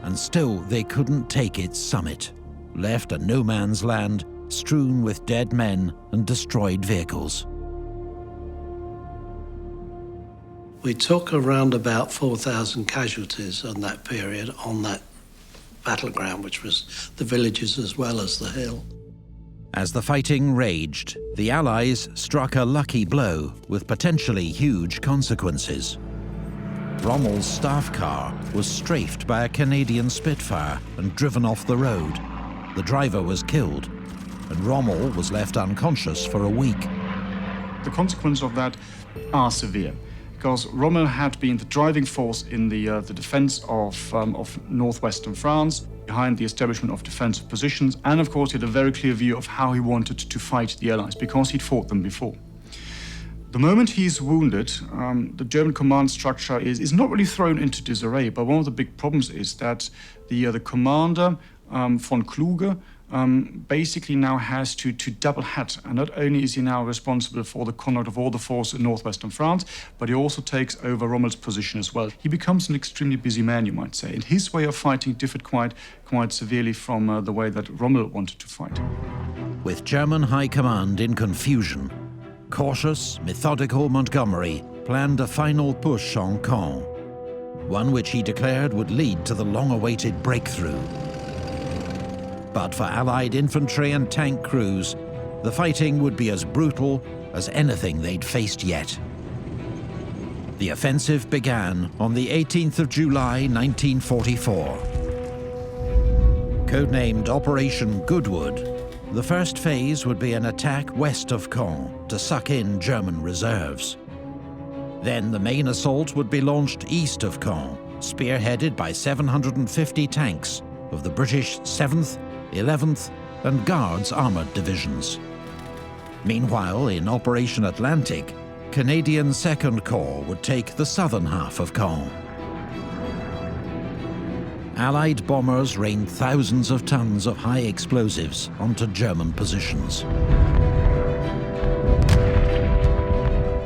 And still they couldn't take its summit, left a no-man's land strewn with dead men and destroyed vehicles. We took around about 4,000 casualties on that period, on that battleground, which was the villages as well as the hill. As the fighting raged, the Allies struck a lucky blow with potentially huge consequences. Rommel's staff car was strafed by a Canadian Spitfire and driven off the road. The driver was killed, and Rommel was left unconscious for a week. The consequences of that are severe, because Rommel had been the driving force in the defense of northwestern France, behind the establishment of defensive positions, and of course he had a very clear view of how he wanted to fight the Allies, because he'd fought them before. The moment he's wounded, the German command structure is not really thrown into disarray, but one of the big problems is that the commander, von Kluge, basically now has to double hat. And not only is he now responsible for the conduct of all the force in northwestern France, but he also takes over Rommel's position as well. He becomes an extremely busy man, you might say. And his way of fighting differed quite severely from the way that Rommel wanted to fight. With German high command in confusion, cautious, methodical Montgomery planned a final push on Caen, one which he declared would lead to the long-awaited breakthrough. But for Allied infantry and tank crews, the fighting would be as brutal as anything they'd faced yet. The offensive began on the 18th of July 1944. Codenamed Operation Goodwood, the first phase would be an attack west of Caen to suck in German reserves. Then the main assault would be launched east of Caen, spearheaded by 750 tanks of the British 7th, 11th and Guards Armoured Divisions. Meanwhile, in Operation Atlantic, Canadian 2nd Corps would take the southern half of Caen. Allied bombers rained thousands of tons of high explosives onto German positions.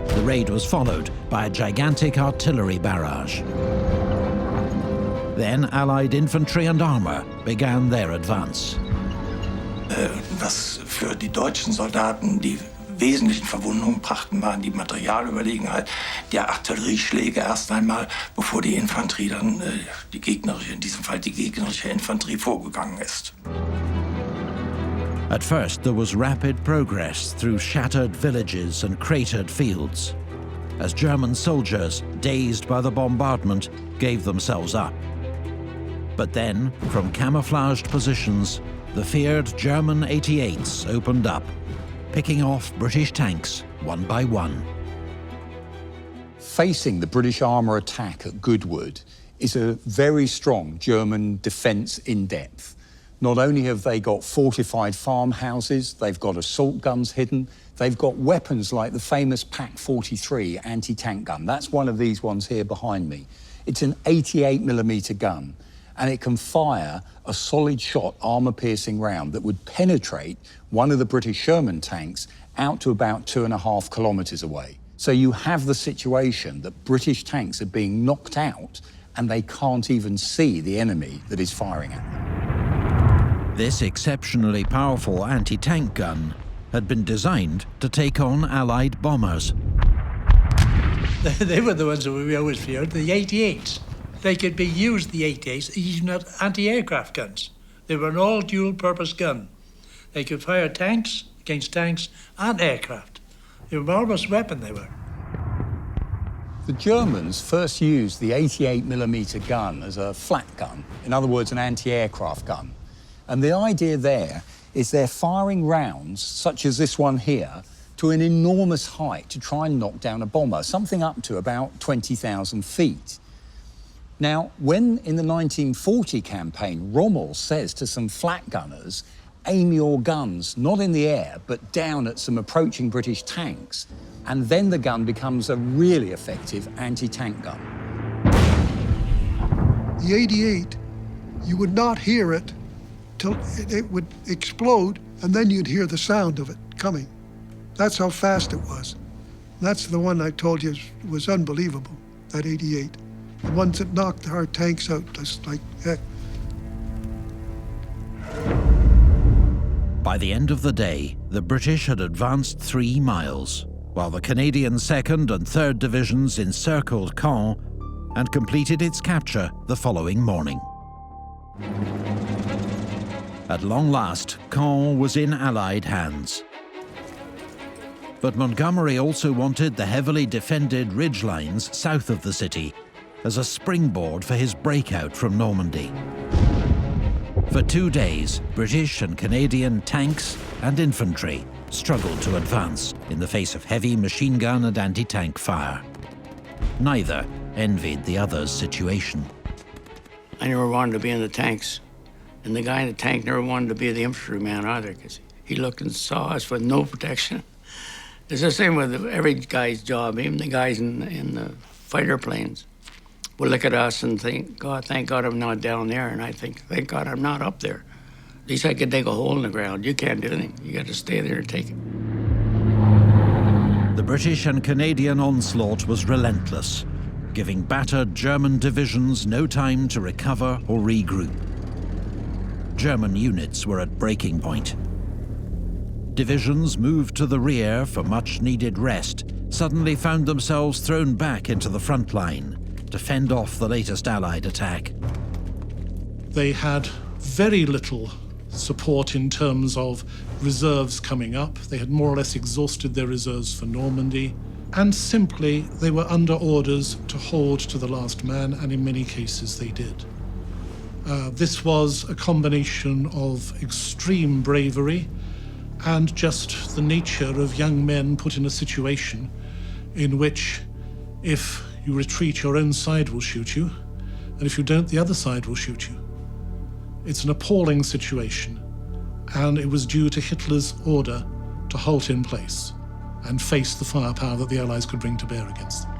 The raid was followed by a gigantic artillery barrage. Then Allied infantry and armor began their advance. Was für die deutschen Soldaten die wesentlichen Verwundungen brachten, waren die Materialüberlegenheit der Artillerieschläge erst einmal, bevor die Infanterie dann, die gegnerische, in diesem Fall die gegnerische Infanterie, vorgegangen ist. At first, there was rapid progress through shattered villages and cratered fields, as German soldiers, dazed by the bombardment, gave themselves up. But then, from camouflaged positions, the feared German 88s opened up, picking off British tanks one by one. Facing the British armour attack at Goodwood is a very strong German defence in depth. Not only have they got fortified farmhouses, they've got assault guns hidden, they've got weapons like the famous PaK-43 anti-tank gun. That's one of these ones here behind me. It's an 88mm gun, and it can fire a solid shot armour-piercing round that would penetrate one of the British Sherman tanks out to about 2.5 kilometres away. So you have the situation that British tanks are being knocked out and they can't even see the enemy that is firing at them. This exceptionally powerful anti-tank gun had been designed to take on Allied bombers. They were the ones that we always feared, the 88s. They could be used, the 88s, even at anti-aircraft guns. They were an all dual-purpose gun. They could fire tanks against tanks and aircraft. They were a marvellous weapon, they were. The Germans first used the 88mm gun as a flat gun, in other words, an anti-aircraft gun. And the idea there is they're firing rounds, such as this one here, to an enormous height to try and knock down a bomber, something up to about 20,000 feet. Now, when in the 1940 campaign, Rommel says to some flat gunners, aim your guns not in the air, but down at some approaching British tanks, and then the gun becomes a really effective anti-tank gun. The 88, you would not hear it till it would explode, and then you'd hear the sound of it coming. That's how fast it was. That's the one I told you was unbelievable, that 88. The ones that knocked our tanks out just like heck. By the end of the day, the British had advanced 3 miles, while the Canadian 2nd and 3rd Divisions encircled Caen and completed its capture the following morning. At long last, Caen was in Allied hands. But Montgomery also wanted the heavily defended ridgelines south of the city as a springboard for his breakout from Normandy. For 2 days, British and Canadian tanks and infantry struggled to advance in the face of heavy machine gun and anti-tank fire. Neither envied the other's situation. I never wanted to be in the tanks, and the guy in the tank never wanted to be the infantryman either, because he looked and saw us with no protection. It's the same with every guy's job, even the guys in the fighter planes will look at us and think, God, thank God I'm not down there. And I think, thank God I'm not up there. At least I could dig a hole in the ground. You can't do anything. You got to stay there and take it. The British and Canadian onslaught was relentless, giving battered German divisions no time to recover or regroup. German units were at breaking point. Divisions moved to the rear for much-needed rest suddenly found themselves thrown back into the front line to fend off the latest Allied attack. They had very little support in terms of reserves coming up. They had more or less exhausted their reserves for Normandy, and simply they were under orders to hold to the last man, and in many cases they did. This was a combination of extreme bravery and just the nature of young men put in a situation in which if you retreat, your own side will shoot you, and if you don't, the other side will shoot you. It's an appalling situation, and it was due to Hitler's order to halt in place and face the firepower that the Allies could bring to bear against them.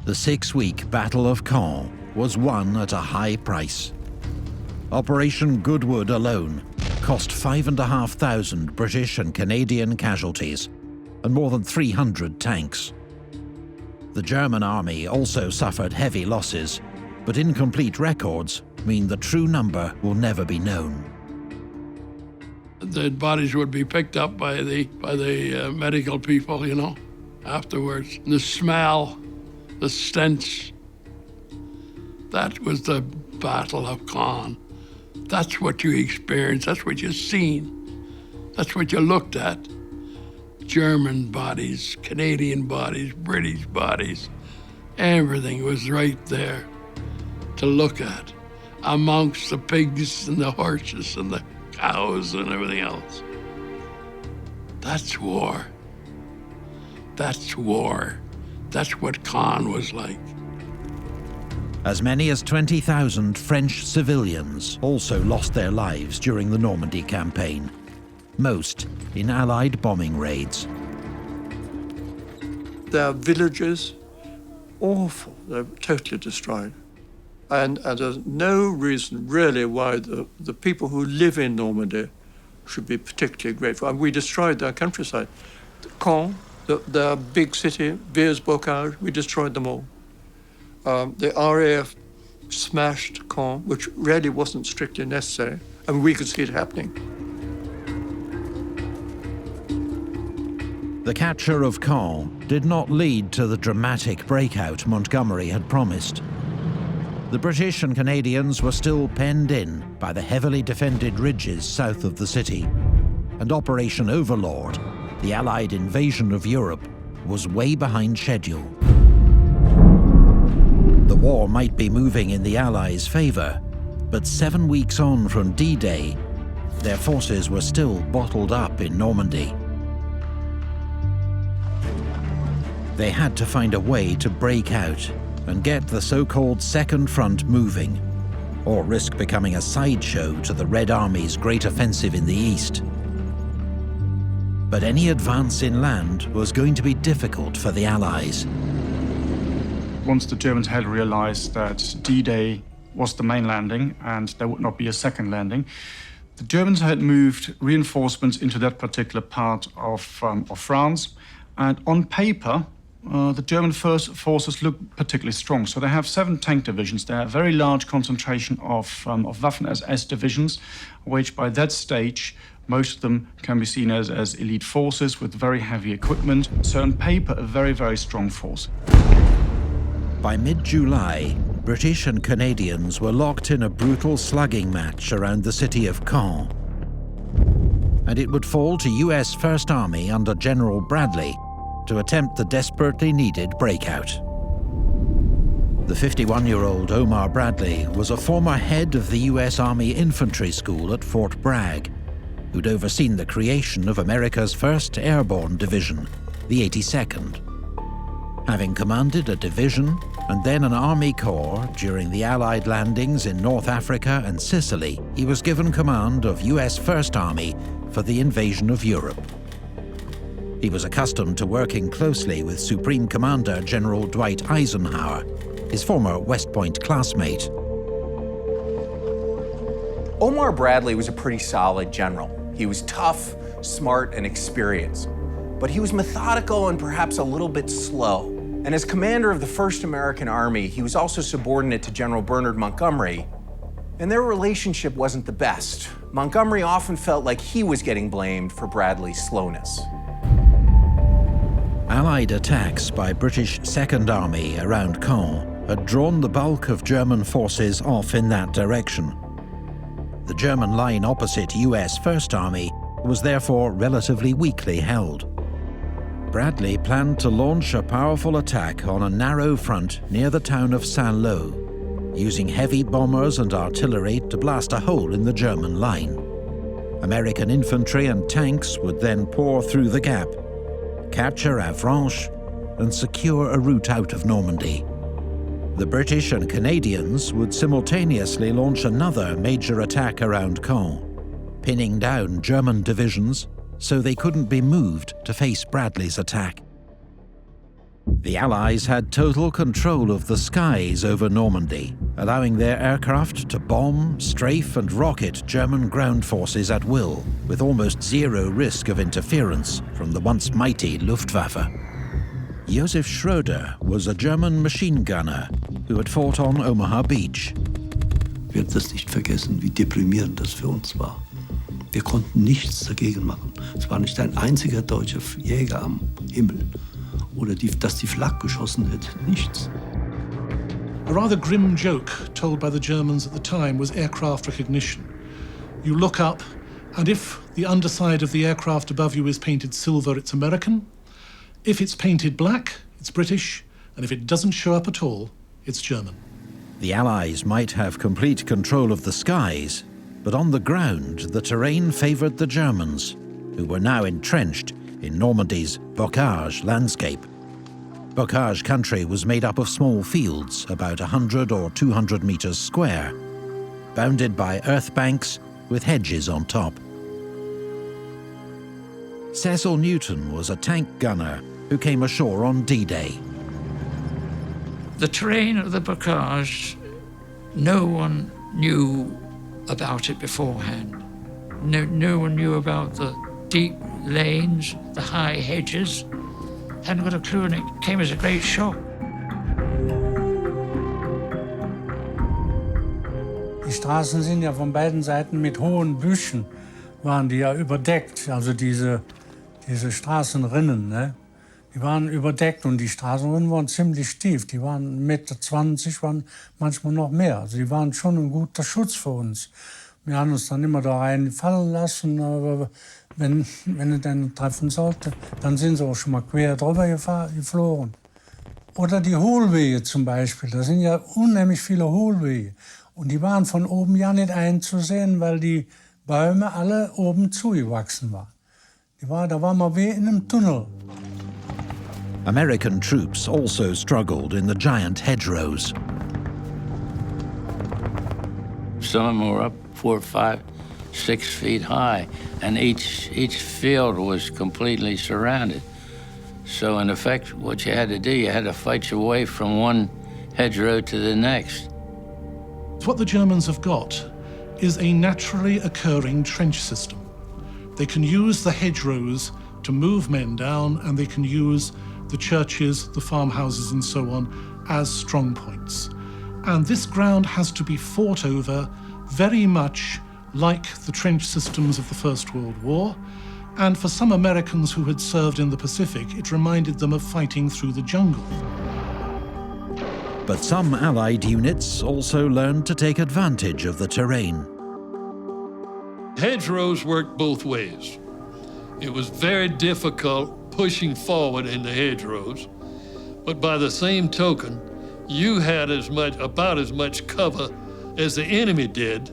The 6-week Battle of Caen was won at a high price. Operation Goodwood alone cost 5,500 British and Canadian casualties and more than 300 tanks. The German army also suffered heavy losses, but incomplete records mean the true number will never be known. The bodies would be picked up by the medical people, you know, afterwards. The smell, the stench, that was the Battle of Caen. That's what you experienced, that's what you seen, that's what you looked at. German bodies, Canadian bodies, British bodies, everything was right there to look at, amongst the pigs and the horses and the cows and everything else. That's war. That's war. That's what Caen was like. As many as 20,000 French civilians also lost their lives during the Normandy campaign, most in Allied bombing raids. Their villages, awful, they're totally destroyed. And there's no reason really why the people who live in Normandy should be particularly grateful. And we destroyed their countryside. Caen, their big city, Villers-Bocage, we destroyed them all. The RAF smashed Caen, which really wasn't strictly necessary, and we could see it happening. The capture of Caen did not lead to the dramatic breakout Montgomery had promised. The British and Canadians were still penned in by the heavily defended ridges south of the city, and Operation Overlord, the Allied invasion of Europe, was way behind schedule. The war might be moving in the Allies' favour, but 7 weeks on from D-Day, their forces were still bottled up in Normandy. They had to find a way to break out and get the so-called Second Front moving, or risk becoming a sideshow to the Red Army's great offensive in the east. But any advance inland was going to be difficult for the Allies. Once the Germans had realized that D-Day was the main landing and there would not be a second landing, the Germans had moved reinforcements into that particular part of France, and on paper, the German forces look particularly strong. So they have 7 tank divisions. They have a very large concentration of Waffen-SS divisions, which by that stage, most of them can be seen as elite forces with very heavy equipment. So on paper, a very, very strong force. By mid-July, British and Canadians were locked in a brutal slugging match around the city of Caen. And it would fall to US First Army under General Bradley to attempt the desperately needed breakout. The 51-year-old Omar Bradley was a former head of the US Army Infantry School at Fort Bragg, who'd overseen the creation of America's 1st Airborne Division, the 82nd. Having commanded a division and then an army corps during the Allied landings in North Africa and Sicily, he was given command of US First Army for the invasion of Europe. He was accustomed to working closely with Supreme Commander General Dwight Eisenhower, his former West Point classmate. Omar Bradley was a pretty solid general. He was tough, smart, and experienced. But he was methodical and perhaps a little bit slow. And as commander of the 1st American Army, he was also subordinate to General Bernard Montgomery, and their relationship wasn't the best. Montgomery often felt like he was getting blamed for Bradley's slowness. Allied attacks by British Second Army around Caen had drawn the bulk of German forces off in that direction. The German line opposite US First Army was therefore relatively weakly held. Bradley planned to launch a powerful attack on a narrow front near the town of Seulles, using heavy bombers and artillery to blast a hole in the German line. American infantry and tanks would then pour through the gap, capture Avranches, and secure a route out of Normandy. The British and Canadians would simultaneously launch another major attack around Caen, pinning down German divisions so they couldn't be moved to face Bradley's attack. The Allies had total control of the skies over Normandy, allowing their aircraft to bomb, strafe and rocket German ground forces at will, with almost zero risk of interference from the once mighty Luftwaffe. Josef Schröder was a German machine gunner who had fought on Omaha Beach. Wir werden das nicht vergessen, wie deprimierend das für uns war. Wir konnten nichts dagegen machen. Es war nicht ein einziger deutscher Jäger am Himmel. Oder dass die Flak geschossen hätte. Nichts. A rather grim joke told by the Germans at the time was aircraft recognition. You look up, and if the underside of the aircraft above you is painted silver, it's American. If it's painted black, it's British. And if it doesn't show up at all, it's German. The Allies might have complete control of the skies, but on the ground, the terrain favoured the Germans, who were now entrenched in Normandy's Bocage landscape. Bocage country was made up of small fields, about 100 or 200 metres square, bounded by earth banks with hedges on top. Cecil Newton was a tank gunner who came ashore on D-Day. The terrain of the Bocage, no one knew about it beforehand. No one knew about the deep lanes, the high hedges. Hadn't got a clue, and it came as a great shock. Die Straßen sind ja von beiden Seiten mit hohen Büschen, waren die ja überdeckt, also diese Straßenrinnen, ne? Die waren überdeckt und die Straßenrinnen waren ziemlich tief. Die waren 1,20 Meter, waren manchmal noch mehr. Also die waren schon ein guter Schutz für uns. Wir haben uns dann immer da reinfallen lassen, aber wenn er dann treffen sollte, dann sind sie auch schon mal quer drüber geflogen. Oder die Hohlwege zum Beispiel, da sind ja unheimlich viele Hohlwege. Und die waren von oben ja nicht einzusehen, weil die Bäume alle oben zugewachsen waren. Da war man wie in einem Tunnel. American troops also struggled in the giant hedgerows. Some of them were up 4, 5, 6 feet high, and each field was completely surrounded. So in effect, what you had to do, you had to fight your way from one hedgerow to the next. What the Germans have got is a naturally occurring trench system. They can use the hedgerows to move men down, and they can use the churches, the farmhouses and so on as strong points. And this ground has to be fought over very much like the trench systems of the First World War. And for some Americans who had served in the Pacific, it reminded them of fighting through the jungle. But some Allied units also learned to take advantage of the terrain. Hedgerows worked both ways. It was very difficult pushing forward in the hedgerows, but by the same token, you had about as much cover as the enemy did,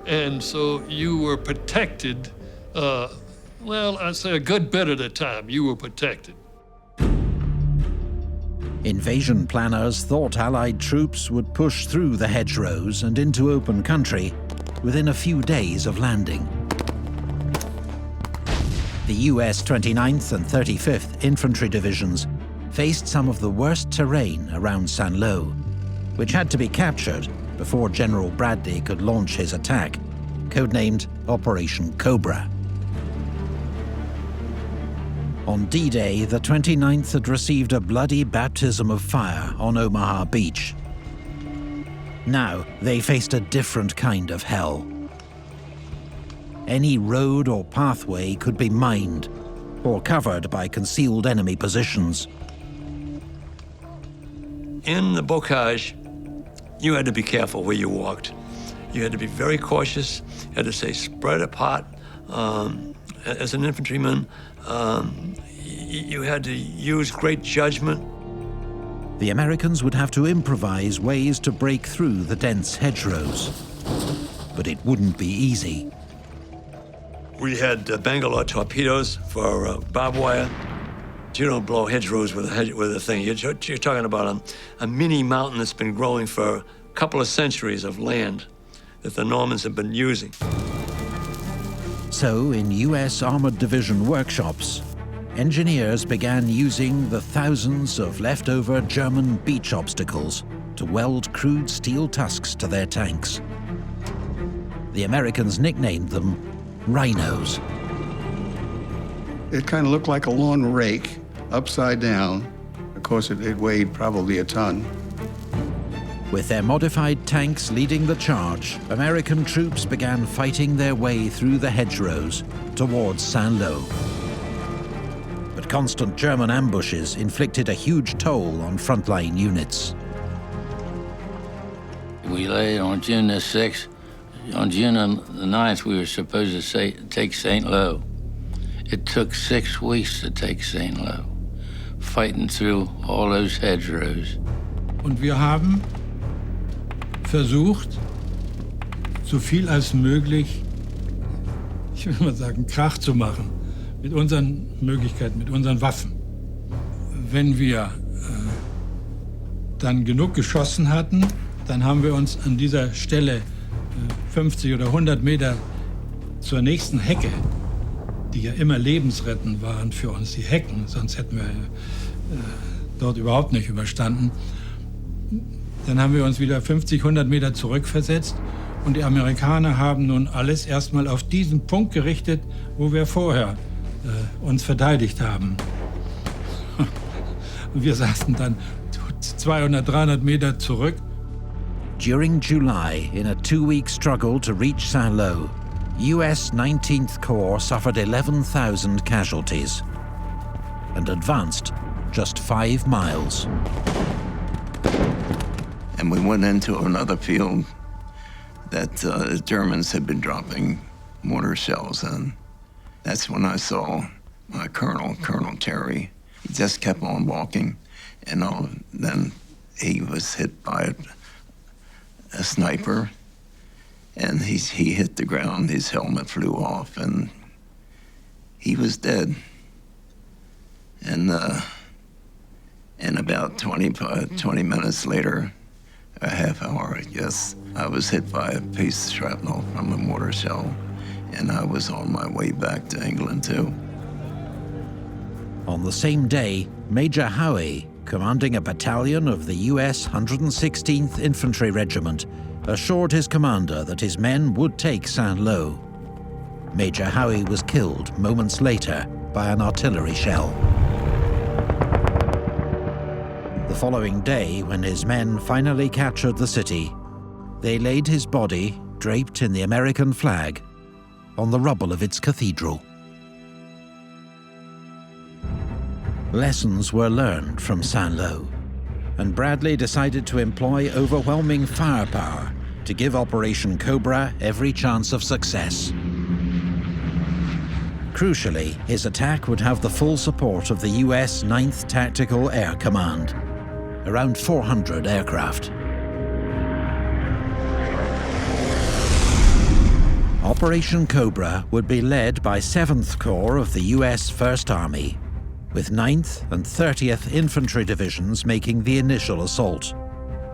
and so you were protected. Well, I'd say a good bit of the time you were protected. Invasion planners thought Allied troops would push through the hedgerows and into open country within a few days of landing. The US 29th and 35th Infantry Divisions faced some of the worst terrain around Seulles, which had to be captured before General Bradley could launch his attack, codenamed Operation Cobra. On D-Day, the 29th had received a bloody baptism of fire on Omaha Beach. Now, they faced a different kind of hell. Any road or pathway could be mined, or covered by concealed enemy positions. In the Bocage, you had to be careful where you walked. You had to be very cautious. You had to stay spread apart. As an infantryman, you had to use great judgment. The Americans would have to improvise ways to break through the dense hedgerows. But it wouldn't be easy. We had Bangalore torpedoes for barbed wire. You don't blow hedgerows with a thing. You're talking about a mini mountain that's been growing for a couple of centuries of land that the Normans have been using. So, in US Armored Division workshops, engineers began using the thousands of leftover German beach obstacles to weld crude steel tusks to their tanks. The Americans nicknamed them rhinos. It kind of looked like a lawn rake, upside down. Of course, it weighed probably a ton. With their modified tanks leading the charge, American troops began fighting their way through the hedgerows towards Seulles. But constant German ambushes inflicted a huge toll on frontline units. We lay on June the 6th. On June the 9th, we were supposed to take St. Lo. It took 6 weeks to take St. Lo, fighting through all those hedgerows. Und wir haben versucht, so viel als möglich, ich will mal sagen, Krach zu machen, mit unseren Möglichkeiten, mit unseren Waffen. Wenn wir dann genug geschossen hatten, dann haben wir uns an dieser Stelle 50 oder 100 Meter zur nächsten Hecke, die ja immer lebensrettend waren für uns, die Hecken, sonst hätten wir dort überhaupt nicht überstanden. Dann haben wir uns wieder 50, 100 Meter zurückversetzt und die Amerikaner haben nun alles erstmal auf diesen Punkt gerichtet, wo wir vorher uns verteidigt haben. Und wir saßen dann 200, 300 Meter zurück. During July, in a 2-week struggle to reach Seulles, US 19th Corps suffered 11,000 casualties and advanced just 5 miles. And we went into another field that the Germans had been dropping mortar shells in. That's when I saw my colonel, Colonel Terry. He just kept on walking, and then he was hit by a sniper, and he hit the ground. His helmet flew off, and he was dead. And about 20 minutes later, a half hour, I guess, I was hit by a piece of shrapnel from a mortar shell, and I was on my way back to England, too. On the same day, Major Howe, commanding a battalion of the US 116th Infantry Regiment, assured his commander that his men would take Saint-Lô. Major Howe was killed moments later by an artillery shell. The following day, when his men finally captured the city, they laid his body, draped in the American flag, on the rubble of its cathedral. Lessons were learned from Saint-Lô, and Bradley decided to employ overwhelming firepower to give Operation Cobra every chance of success. Crucially, his attack would have the full support of the US 9th Tactical Air Command, around 400 aircraft. Operation Cobra would be led by 7th Corps of the US First Army, with 9th and 30th Infantry Divisions making the initial assault,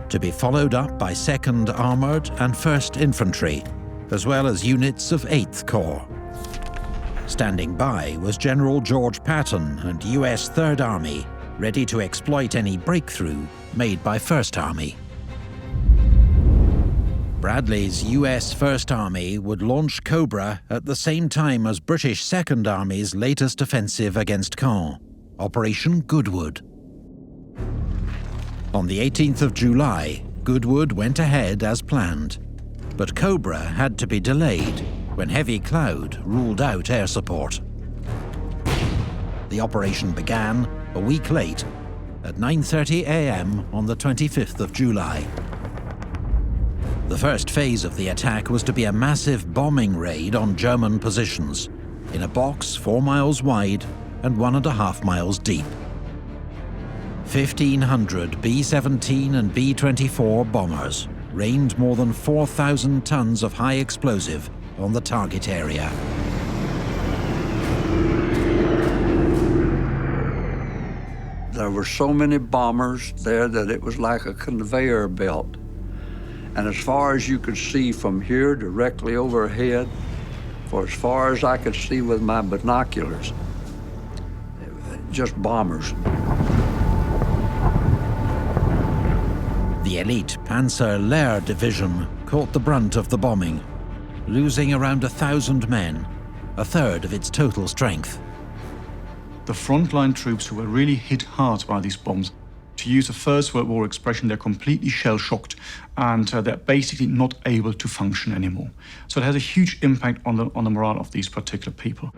to be followed up by 2nd Armoured and 1st Infantry, as well as units of 8th Corps. Standing by was General George Patton and US Third Army, ready to exploit any breakthrough made by First Army. Bradley's US First Army would launch Cobra at the same time as British Second Army's latest offensive against Caen, Operation Goodwood. On the 18th of July, Goodwood went ahead as planned, but Cobra had to be delayed when heavy cloud ruled out air support. The operation began a week late, at 9:30 a.m. on the 25th of July. The first phase of the attack was to be a massive bombing raid on German positions, in a box 4 miles wide and 1.5 miles deep. 1,500 B-17 and B-24 bombers rained more than 4,000 tons of high explosive on the target area. There were so many bombers there that it was like a conveyor belt. And as far as you could see from here, directly overhead, for as far as I could see with my binoculars, just bombers. The elite Panzer Lehr division caught the brunt of the bombing, losing around 1,000 men, a third of its total strength. The frontline troops who were really hit hard by these bombs, to use a First World War expression, they're completely shell-shocked and they're basically not able to function anymore. So it has a huge impact on the morale of these particular people.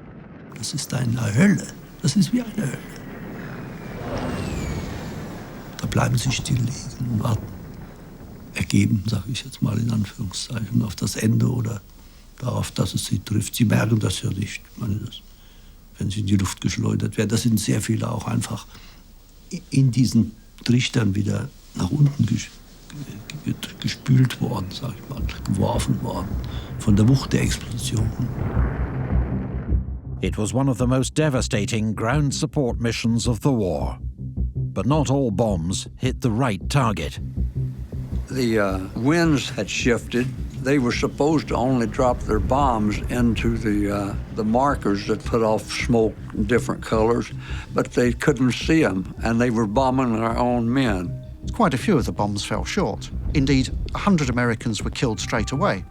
Das ist eine Hölle. Das ist wie eine Hölle. Da bleiben sie still liegen und warten. Ergeben, sage ich jetzt mal in Anführungszeichen, auf das Ende oder darauf, dass es sie trifft. Sie merken das ja nicht. Ich meine, wenn sie in die Luft geschleudert werden, das sind sehr viele auch einfach in diesen Trichtern wieder nach unten gespült worden, sag ich mal, geworfen worden von der Wucht der Explosion. It was one of the most devastating ground support missions of the war. But not all bombs hit the right target. The winds had shifted. They were supposed to only drop their bombs into the markers that put off smoke in different colors, but they couldn't see them, and they were bombing our own men. Quite a few of the bombs fell short. Indeed, 100 Americans were killed straight away.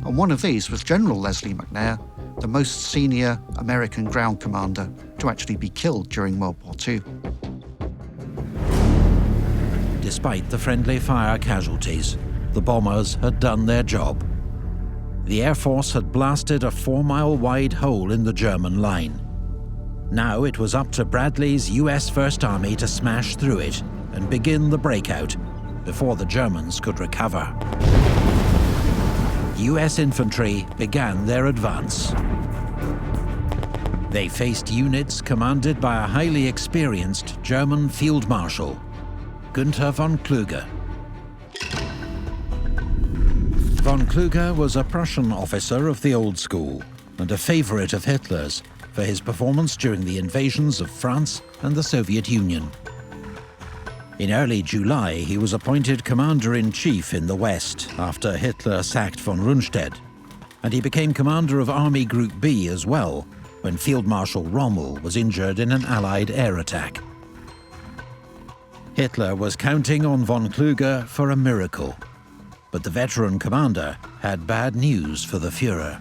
And one of these was General Leslie McNair, the most senior American ground commander to actually be killed during World War II. Despite the friendly fire casualties, the bombers had done their job. The Air Force had blasted a 4-mile-wide hole in the German line. Now it was up to Bradley's US First Army to smash through it and begin the breakout before the Germans could recover. US infantry began their advance. They faced units commanded by a highly experienced German Field Marshal, Günther von Kluge. Von Kluge was a Prussian officer of the old school and a favorite of Hitler's for his performance during the invasions of France and the Soviet Union. In early July, he was appointed commander-in-chief in the West after Hitler sacked von Rundstedt, and he became commander of Army Group B as well when Field Marshal Rommel was injured in an Allied air attack. Hitler was counting on von Kluge for a miracle, but the veteran commander had bad news for the Führer.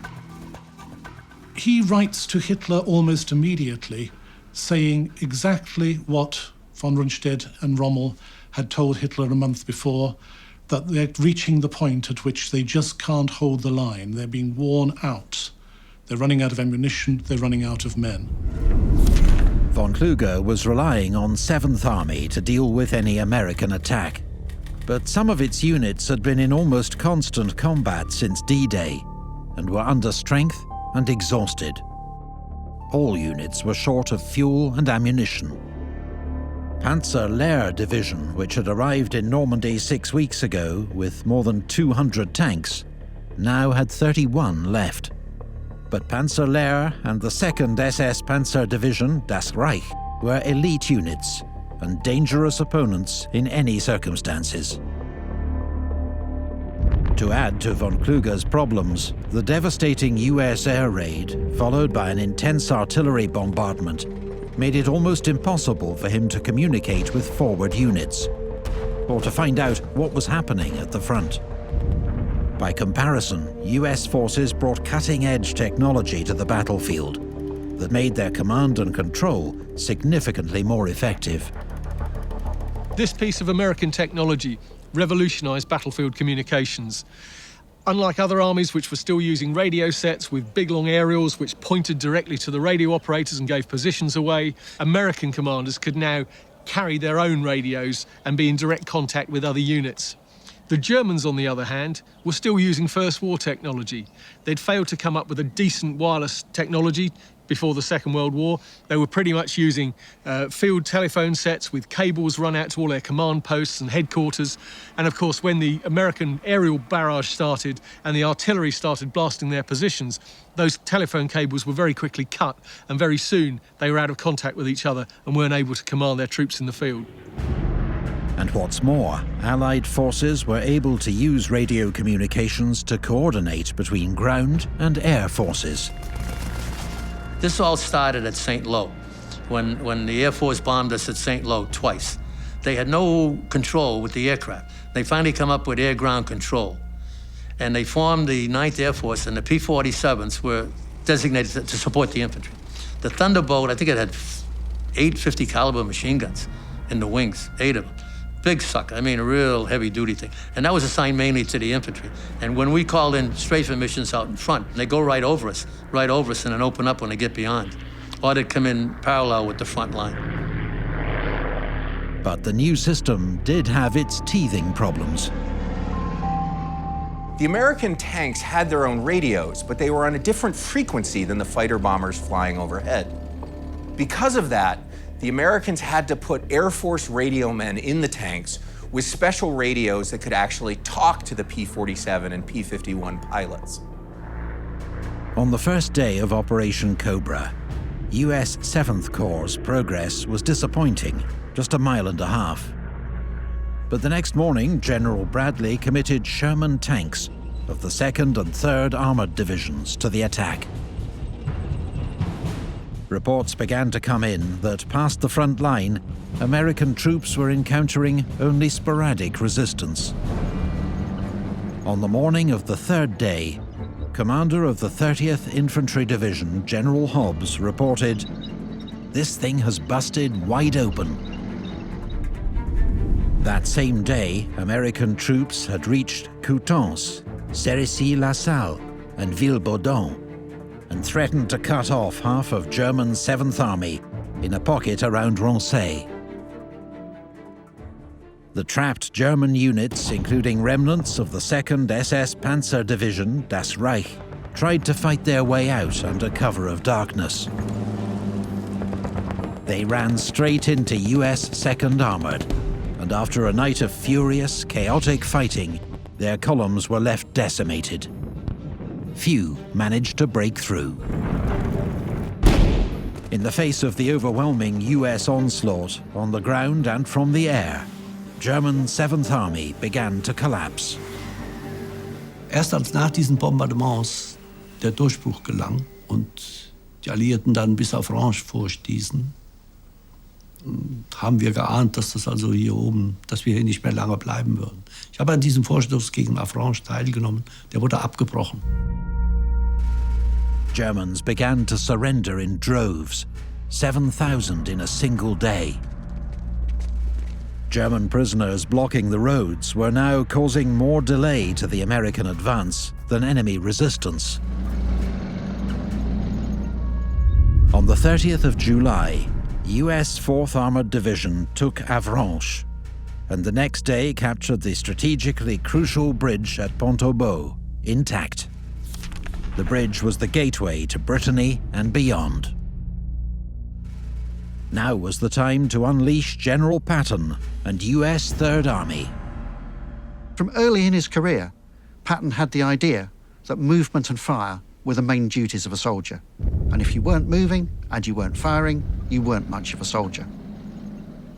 He writes to Hitler almost immediately, saying exactly what von Rundstedt and Rommel had told Hitler a month before, that they're reaching the point at which they just can't hold the line. They're being worn out. They're running out of ammunition, they're running out of men. Von Kluge was relying on 7th Army to deal with any American attack, but some of its units had been in almost constant combat since D-Day and were under strength and exhausted. All units were short of fuel and ammunition. Panzer Lehr Division, which had arrived in Normandy 6 weeks ago with more than 200 tanks, now had 31 left. But Panzer Lehr and the 2nd SS Panzer Division, Das Reich, were elite units and dangerous opponents in any circumstances. To add to von Kluge's problems, the devastating US air raid, followed by an intense artillery bombardment, made it almost impossible for him to communicate with forward units, or to find out what was happening at the front. By comparison, US forces brought cutting-edge technology to the battlefield that made their command and control significantly more effective. This piece of American technology revolutionized battlefield communications. Unlike other armies which were still using radio sets with big long aerials which pointed directly to the radio operators and gave positions away, American commanders could now carry their own radios and be in direct contact with other units. The Germans, on the other hand, were still using First War technology. They'd failed to come up with a decent wireless technology before the Second World War. They were pretty much using field telephone sets with cables run out to all their command posts and headquarters. And of course, when the American aerial barrage started and the artillery started blasting their positions, those telephone cables were very quickly cut, and very soon they were out of contact with each other and weren't able to command their troops in the field. And what's more, Allied forces were able to use radio communications to coordinate between ground and air forces. This all started at St. Lo, when the Air Force bombed us at St. Lo twice. They had no control with the aircraft. They finally come up with air-ground control. And they formed the 9th Air Force, and the P-47s were designated to support the infantry. The Thunderbolt, I think it had 8 50 caliber machine guns in the wings, 8 of them. Big sucker, I mean, a real heavy-duty thing. And that was assigned mainly to the infantry. And when we called in strafing missions out in front, they go right over us, and then open up when they get beyond. Or they'd come in parallel with the front line. But the new system did have its teething problems. The American tanks had their own radios, but they were on a different frequency than the fighter bombers flying overhead. Because of that, the Americans had to put Air Force radio men in the tanks with special radios that could actually talk to the P-47 and P-51 pilots. On the first day of Operation Cobra, US 7th Corps' progress was disappointing, just a mile and a half. But the next morning, General Bradley committed Sherman tanks of the 2nd and 3rd Armoured Divisions to the attack. Reports began to come in that past the front line, American troops were encountering only sporadic resistance. On the morning of the 3rd day, Commander of the 30th Infantry Division, General Hobbs, reported, "This thing has busted wide open." That same day, American troops had reached Coutances, Cerisy-la-Salle, and Villebaudon, and threatened to cut off half of German 7th Army in a pocket around Rancé. The trapped German units, including remnants of the 2nd SS Panzer Division, Das Reich, tried to fight their way out under cover of darkness. They ran straight into US 2nd Armoured, and after a night of furious, chaotic fighting, their columns were left decimated. Few managed to break through. In the face of the overwhelming US onslaught on the ground and from the air, German 7th Army began to collapse. Erst als nach diesen Bombardements der Durchbruch gelang und die Alliierten dann bis auf Orange vorstießen, haben wir geahnt, dass das also hier oben, dass wir hier nicht mehr lange bleiben würden. Ich habe an diesem Vorstoß gegen Avranches teilgenommen, der wurde abgebrochen. Germans began to surrender in droves, 7,000 in a single day. German prisoners blocking the roads were now causing more delay to the American advance than enemy resistance. On the 30th of July, US 4th Armoured Division took Avranches, and the next day captured the strategically crucial bridge at Pont-au-Beau, intact. The bridge was the gateway to Brittany and beyond. Now was the time to unleash General Patton and US 3rd Army. From early in his career, Patton had the idea that movement and fire were the main duties of a soldier. And if you weren't moving and you weren't firing, you weren't much of a soldier.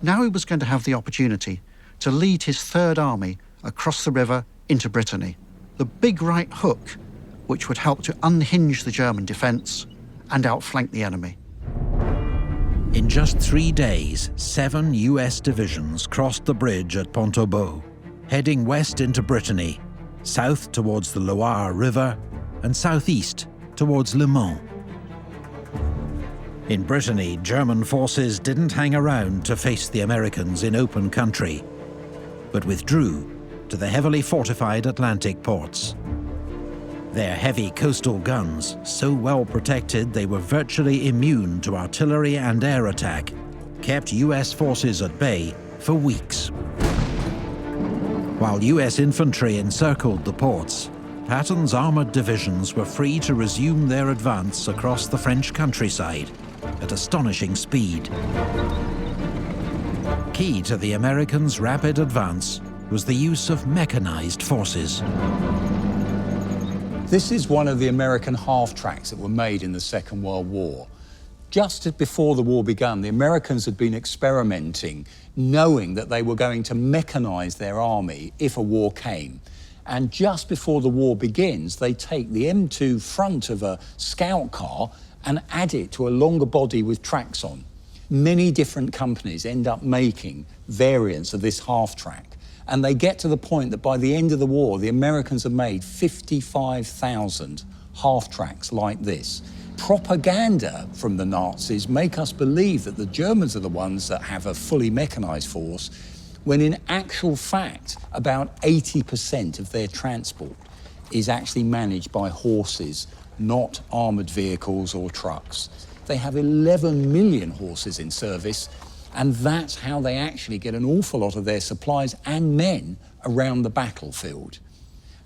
Now he was going to have the opportunity to lead his 3rd Army across the river into Brittany, the big right hook which would help to unhinge the German defence and outflank the enemy. In just 3 days, 7 US divisions crossed the bridge at Pont-au-Beau, heading west into Brittany, south towards the Loire River, and southeast towards Le Mans. In Brittany, German forces didn't hang around to face the Americans in open country, but withdrew to the heavily fortified Atlantic ports. Their heavy coastal guns, so well protected they were virtually immune to artillery and air attack, kept US forces at bay for weeks. While US infantry encircled the ports, Patton's armoured divisions were free to resume their advance across the French countryside at astonishing speed. Key to the Americans' rapid advance was the use of mechanised forces. This is one of the American half-tracks that were made in the Second World War. Just before the war began, the Americans had been experimenting, knowing that they were going to mechanise their army if a war came. And just before the war begins, they take the M2 front of a scout car and add it to a longer body with tracks on. Many different companies end up making variants of this half-track. And they get to the point that by the end of the war, the Americans have made 55,000 half-tracks like this. Propaganda from the Nazis make us believe that the Germans are the ones that have a fully mechanised force, when in actual fact, about 80% of their transport is actually managed by horses, not armoured vehicles or trucks. They have 11 million horses in service, and that's how they actually get an awful lot of their supplies and men around the battlefield.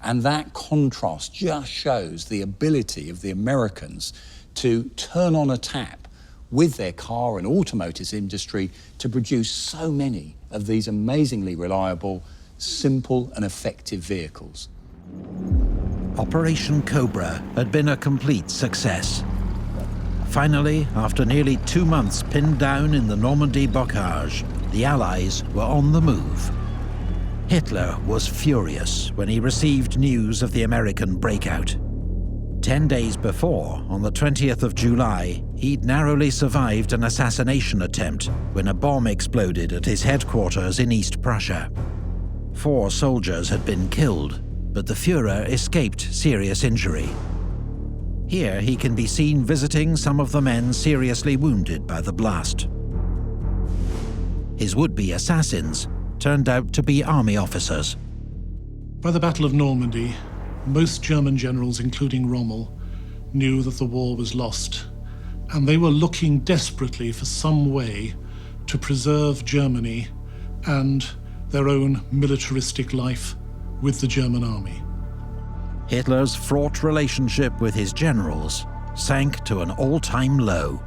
And that contrast just shows the ability of the Americans to turn on a tap with their car and automotive industry to produce so many of these amazingly reliable, simple and effective vehicles. Operation Cobra had been a complete success. Finally, after nearly 2 months pinned down in the Normandy Bocage, the Allies were on the move. Hitler was furious when he received news of the American breakout. 10 days before, on the 20th of July, he'd narrowly survived an assassination attempt when a bomb exploded at his headquarters in East Prussia. 4 soldiers had been killed, but the Führer escaped serious injury. Here he can be seen visiting some of the men seriously wounded by the blast. His would-be assassins turned out to be army officers. By the Battle of Normandy, most German generals, including Rommel, knew that the war was lost, and they were looking desperately for some way to preserve Germany and their own militaristic life with the German army. Hitler's fraught relationship with his generals sank to an all-time low.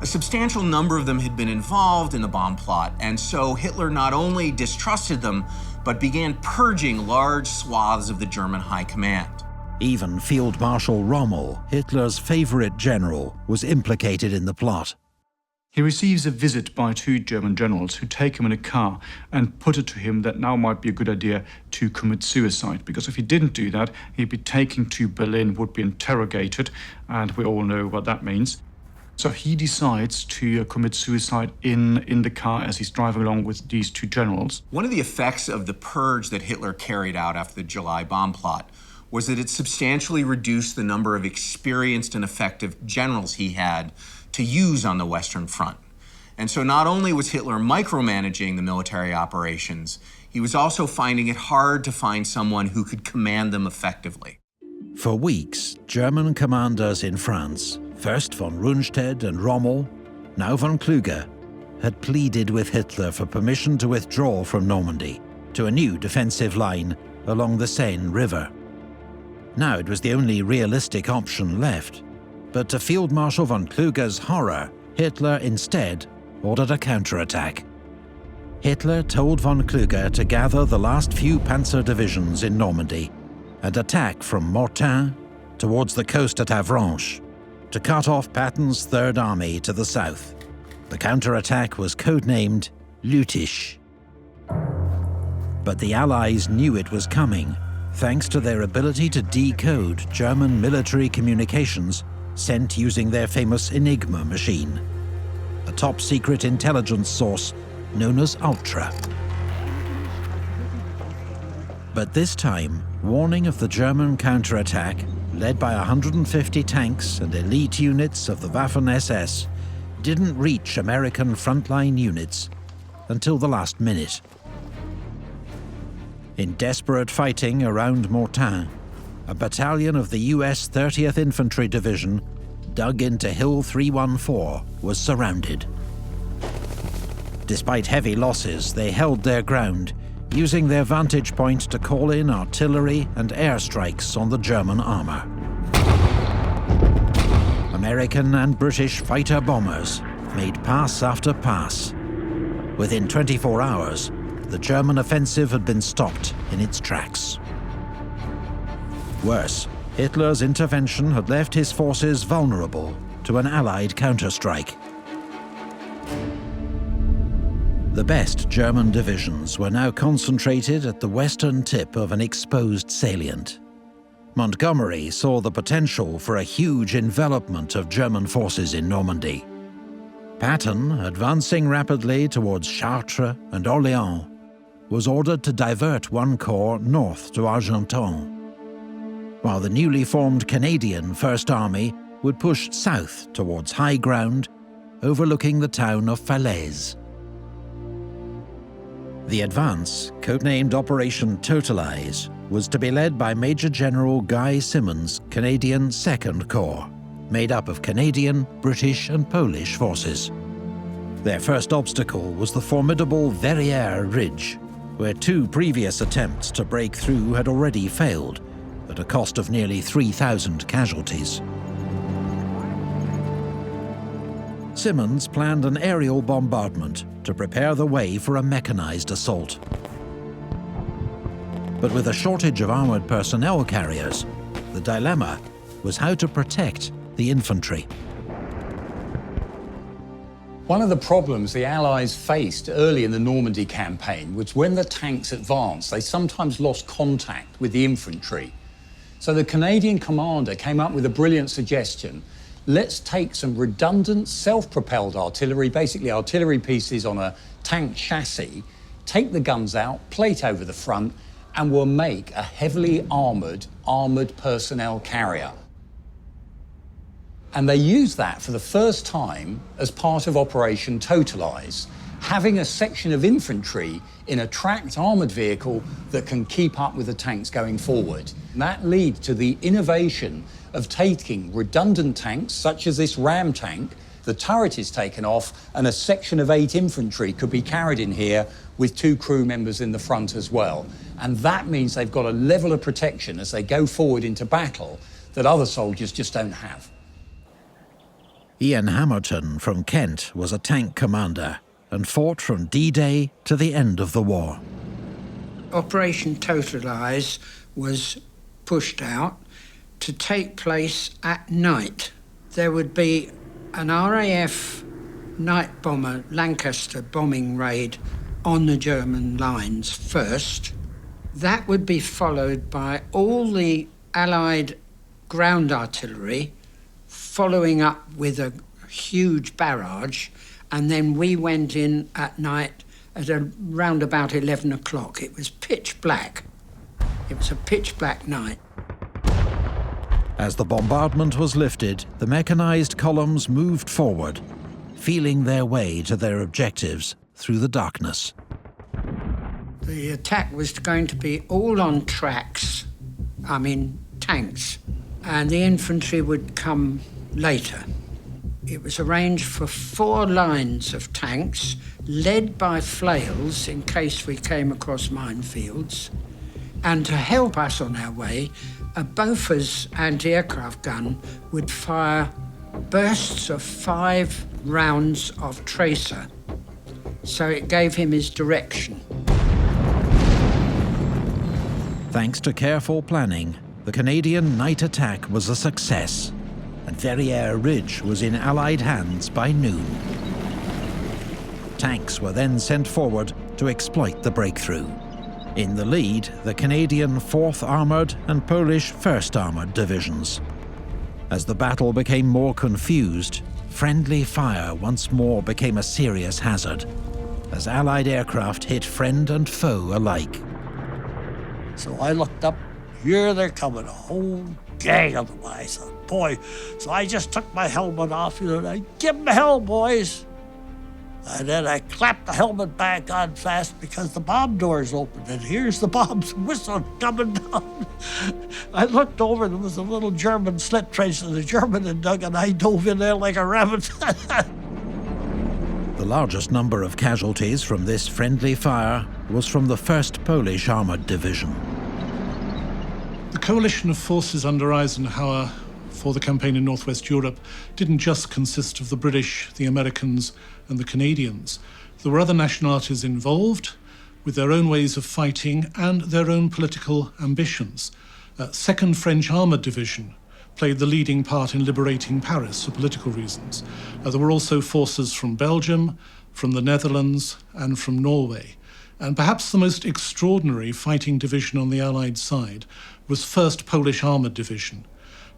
A substantial number of them had been involved in the bomb plot, and so Hitler not only distrusted them, but began purging large swaths of the German high command. Even Field Marshal Rommel, Hitler's favorite general, was implicated in the plot. He receives a visit by 2 German generals who take him in a car and put it to him that now might be a good idea to commit suicide, because if he didn't do that, he'd be taken to Berlin, would be interrogated, and we all know what that means. So he decides to commit suicide in the car as he's driving along with these 2 generals. One of the effects of the purge that Hitler carried out after the July bomb plot was that it substantially reduced the number of experienced and effective generals he had to use on the Western Front. And so not only was Hitler micromanaging the military operations, he was also finding it hard to find someone who could command them effectively. For weeks, German commanders in France, first von Rundstedt and Rommel, now von Kluge, had pleaded with Hitler for permission to withdraw from Normandy to a new defensive line along the Seine River. Now it was the only realistic option left, but to Field Marshal von Kluge's horror, Hitler instead ordered a counterattack. Hitler told von Kluge to gather the last few Panzer divisions in Normandy and attack from Mortain towards the coast at Avranches, to cut off Patton's Third Army to the south. The counterattack was codenamed Lüttich. But the Allies knew it was coming, thanks to their ability to decode German military communications sent using their famous Enigma machine, a top-secret intelligence source known as Ultra. But this time, warning of the German counterattack, led by 150 tanks and elite units of the Waffen-SS, didn't reach American frontline units until the last minute. In desperate fighting around Mortain, a battalion of the US 30th Infantry Division, dug into Hill 314, was surrounded. Despite heavy losses, they held their ground, using their vantage point to call in artillery and airstrikes on the German armour. American and British fighter bombers made pass after pass. Within 24 hours, the German offensive had been stopped in its tracks. Worse, Hitler's intervention had left his forces vulnerable to an Allied counterstrike. The best German divisions were now concentrated at the western tip of an exposed salient. Montgomery saw the potential for a huge envelopment of German forces in Normandy. Patton, advancing rapidly towards Chartres and Orléans, was ordered to divert one corps north to Argenton, while the newly formed Canadian First Army would push south towards high ground overlooking the town of Falaise. The advance, codenamed Operation Totalize, was to be led by Major General Guy Simonds' Canadian Second Corps, made up of Canadian, British and Polish forces. Their first obstacle was the formidable Verrières Ridge, where 2 previous attempts to break through had already failed, at a cost of nearly 3,000 casualties. Simonds planned an aerial bombardment to prepare the way for a mechanized assault. But with a shortage of armored personnel carriers, the dilemma was how to protect the infantry. One of the problems the Allies faced early in the Normandy campaign was when the tanks advanced, they sometimes lost contact with the infantry. So the Canadian commander came up with a brilliant suggestion. Let's take some redundant self-propelled artillery, basically artillery pieces on a tank chassis, take the guns out, plate over the front, and we'll make a heavily armoured personnel carrier. And they used that for the first time as part of Operation Totalize, having a section of infantry in a tracked armoured vehicle that can keep up with the tanks going forward. And that leads to the innovation of taking redundant tanks, such as this ram tank, the turret is taken off, and a section of 8 infantry could be carried in here with 2 crew members in the front as well. And that means they've got a level of protection as they go forward into battle that other soldiers just don't have. Ian Hamilton from Kent was a tank commander and fought from D-Day to the end of the war. Operation Totalize was pushed out to take place at night. There would be an RAF night bomber Lancaster bombing raid on the German lines first. That would be followed by all the Allied ground artillery following up with a huge barrage, and then we went in at night at around about 11 o'clock. It was pitch black. It was a pitch black night. As the bombardment was lifted, the mechanized columns moved forward, feeling their way to their objectives through the darkness. The attack was going to be all on tracks, tanks, and the infantry would come later. It was arranged for 4 lines of tanks, led by flails in case we came across minefields, and to help us on our way, a Bofors anti-aircraft gun would fire bursts of 5 rounds of tracer, so it gave him his direction. Thanks to careful planning, the Canadian night attack was a success, and Verrières Ridge was in Allied hands by noon. Tanks were then sent forward to exploit the breakthrough. In the lead, the Canadian 4th Armoured and Polish 1st Armoured Divisions. As the battle became more confused, friendly fire once more became a serious hazard, as Allied aircraft hit friend and foe alike. So I looked up, here they're coming, a whole gang of them. I said, boy, so I just took my helmet off, and I give them hell, boys. And then I clapped the helmet back on fast because the bomb door's open, and here's the bomb's whistle coming down. I looked over, there was a little German slit trench that the German had dug, and I dove in there like a rabbit. The The largest number of casualties from this friendly fire was from the 1st Polish Armoured Division. The coalition of forces under Eisenhower for the campaign in Northwest Europe didn't just consist of the British, the Americans, and the Canadians. There were other nationalities involved with their own ways of fighting and their own political ambitions. 2nd French Armoured Division played the leading part in liberating Paris for political reasons. There were also forces from Belgium, from the Netherlands, and from Norway. And perhaps the most extraordinary fighting division on the Allied side was 1st Polish Armoured Division,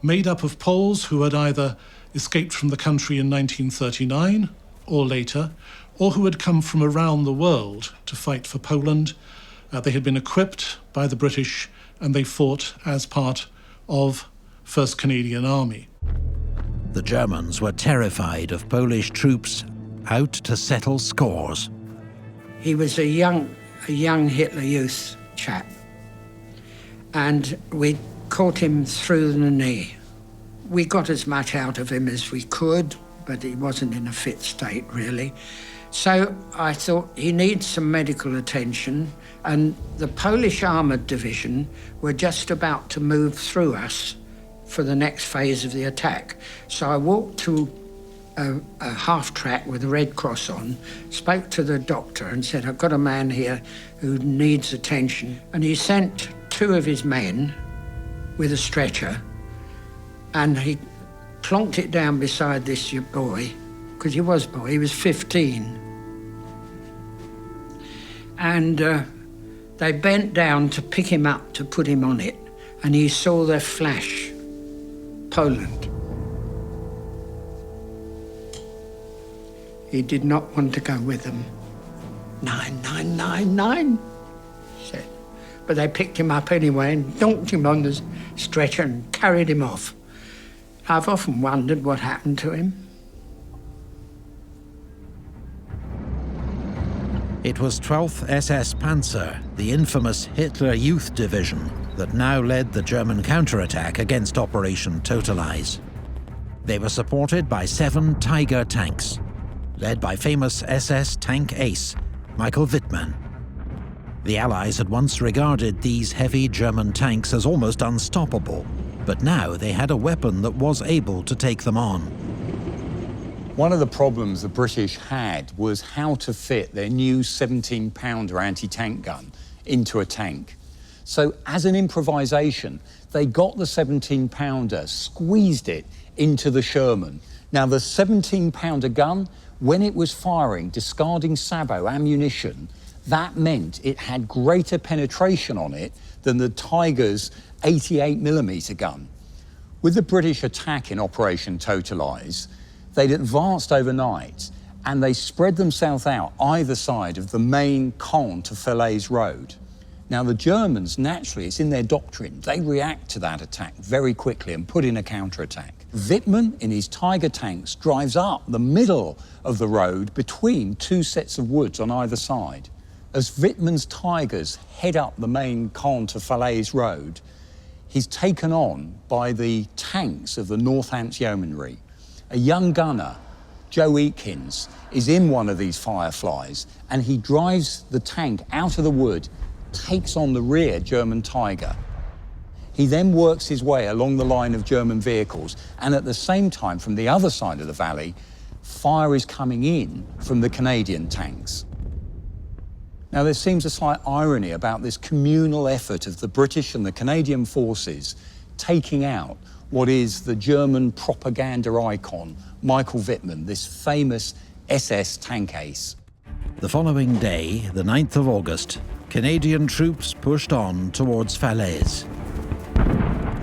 made up of Poles who had either escaped from the country in 1939 or later, or who had come from around the world to fight for Poland. They had been equipped by the British, and they fought as part of 1st Canadian Army. The Germans were terrified of Polish troops out to settle scores. He was a young Hitler Youth chap, and we caught him through the knee. We got as much out of him as we could, but he wasn't in a fit state, really. So I thought he needs some medical attention, and the Polish Armoured Division were just about to move through us for the next phase of the attack. So I walked to a half-track with a Red Cross on, spoke to the doctor and said, I've got a man here who needs attention. And he sent 2 of his men with a stretcher, and he plonked it down beside this boy, because he was 15. And they bent down to pick him up, to put him on it, and he saw their flash, Poland. He did not want to go with them. 9, he said. But they picked him up anyway and dunked him on the stretcher and carried him off. I've often wondered what happened to him. It was 12th SS Panzer, the infamous Hitler Youth Division, that now led the German counterattack against Operation Totalize. They were supported by 7 Tiger tanks, led by famous SS tank ace, Michael Wittmann. The Allies had once regarded these heavy German tanks as almost unstoppable, but now they had a weapon that was able to take them on. One of the problems the British had was how to fit their new 17-pounder anti-tank gun into a tank. So as an improvisation, they got the 17-pounder, squeezed it into the Sherman. Now the 17-pounder gun, when it was firing, discarding sabot ammunition, that meant it had greater penetration on it than the Tiger's 88mm gun. With the British attack in Operation Totalize, they'd advanced overnight and they spread themselves out either side of the main Caen to Falaise road. Now the Germans, naturally, it's in their doctrine, they react to that attack very quickly and put in a counterattack. Wittmann, in his Tiger tanks, drives up the middle of the road between 2 sets of woods on either side. As Wittmann's Tigers head up the main Caen to Falaise road, he's taken on by the tanks of the Northants Yeomanry. A young gunner, Joe Eakins, is in one of these Fireflies, and he drives the tank out of the wood, takes on the rear German Tiger. He then works his way along the line of German vehicles, and at the same time, from the other side of the valley, fire is coming in from the Canadian tanks. Now, there seems a slight irony about this communal effort of the British and the Canadian forces taking out what is the German propaganda icon, Michael Wittmann, this famous SS tank ace. The following day, the 9th of August, Canadian troops pushed on towards Falaise.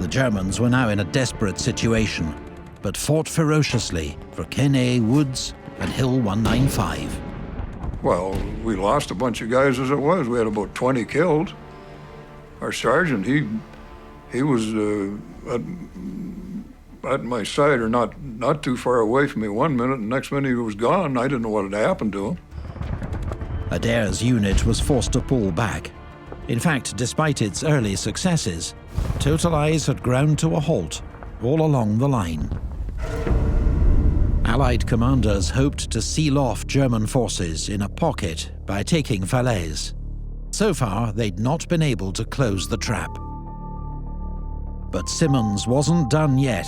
The Germans were now in a desperate situation, but fought ferociously for Caen Woods and Hill 195. Well, we lost a bunch of guys as it was. We had about 20 killed. Our sergeant, he was at my side, or not too far away from me one minute, and the next minute he was gone. I didn't know what had happened to him. Adair's unit was forced to pull back. In fact, despite its early successes, Totalize had ground to a halt all along the line. Allied commanders hoped to seal off German forces in a pocket by taking Falaise. So far, they'd not been able to close the trap. But Simmons wasn't done yet.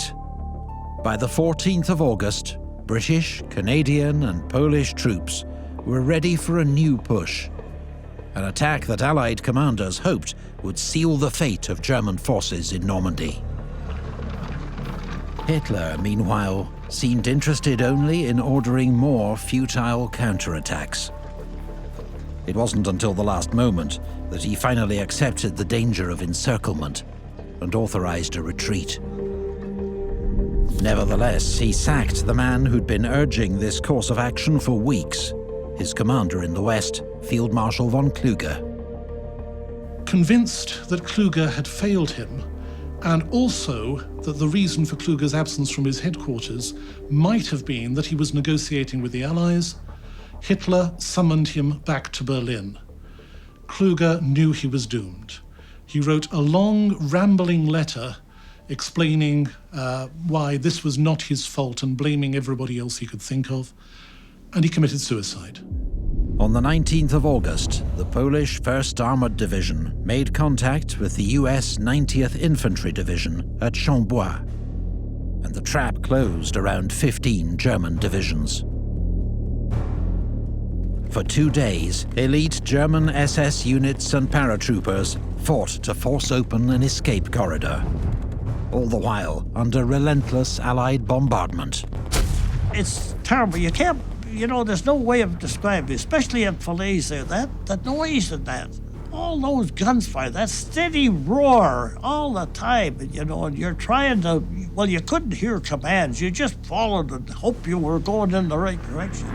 By the 14th of August, British, Canadian and Polish troops were ready for a new push, an attack that Allied commanders hoped would seal the fate of German forces in Normandy. Hitler, meanwhile, seemed interested only in ordering more futile counterattacks. It wasn't until the last moment that he finally accepted the danger of encirclement and authorized a retreat. Nevertheless, he sacked the man who'd been urging this course of action for weeks, his commander in the west, Field Marshal von Kluge. Convinced that Kluge had failed him, and also that the reason for Kluge's absence from his headquarters might have been that he was negotiating with the Allies, Hitler summoned him back to Berlin. Kluge knew he was doomed. He wrote a long, rambling letter explaining why this was not his fault and blaming everybody else he could think of, and he committed suicide. On the 19th of August, the Polish 1st Armored Division made contact with the US 90th Infantry Division at Charnwood, and the trap closed around 15 German divisions. For 2 days, elite German SS units and paratroopers fought to force open an escape corridor, all the while under relentless Allied bombardment. It's terrible. You can't, there's no way of describing it, especially at Falaise there. That noise and that, all those gunfire, that steady roar all the time, and you're trying to, you couldn't hear commands. You just followed and hoped you were going in the right direction.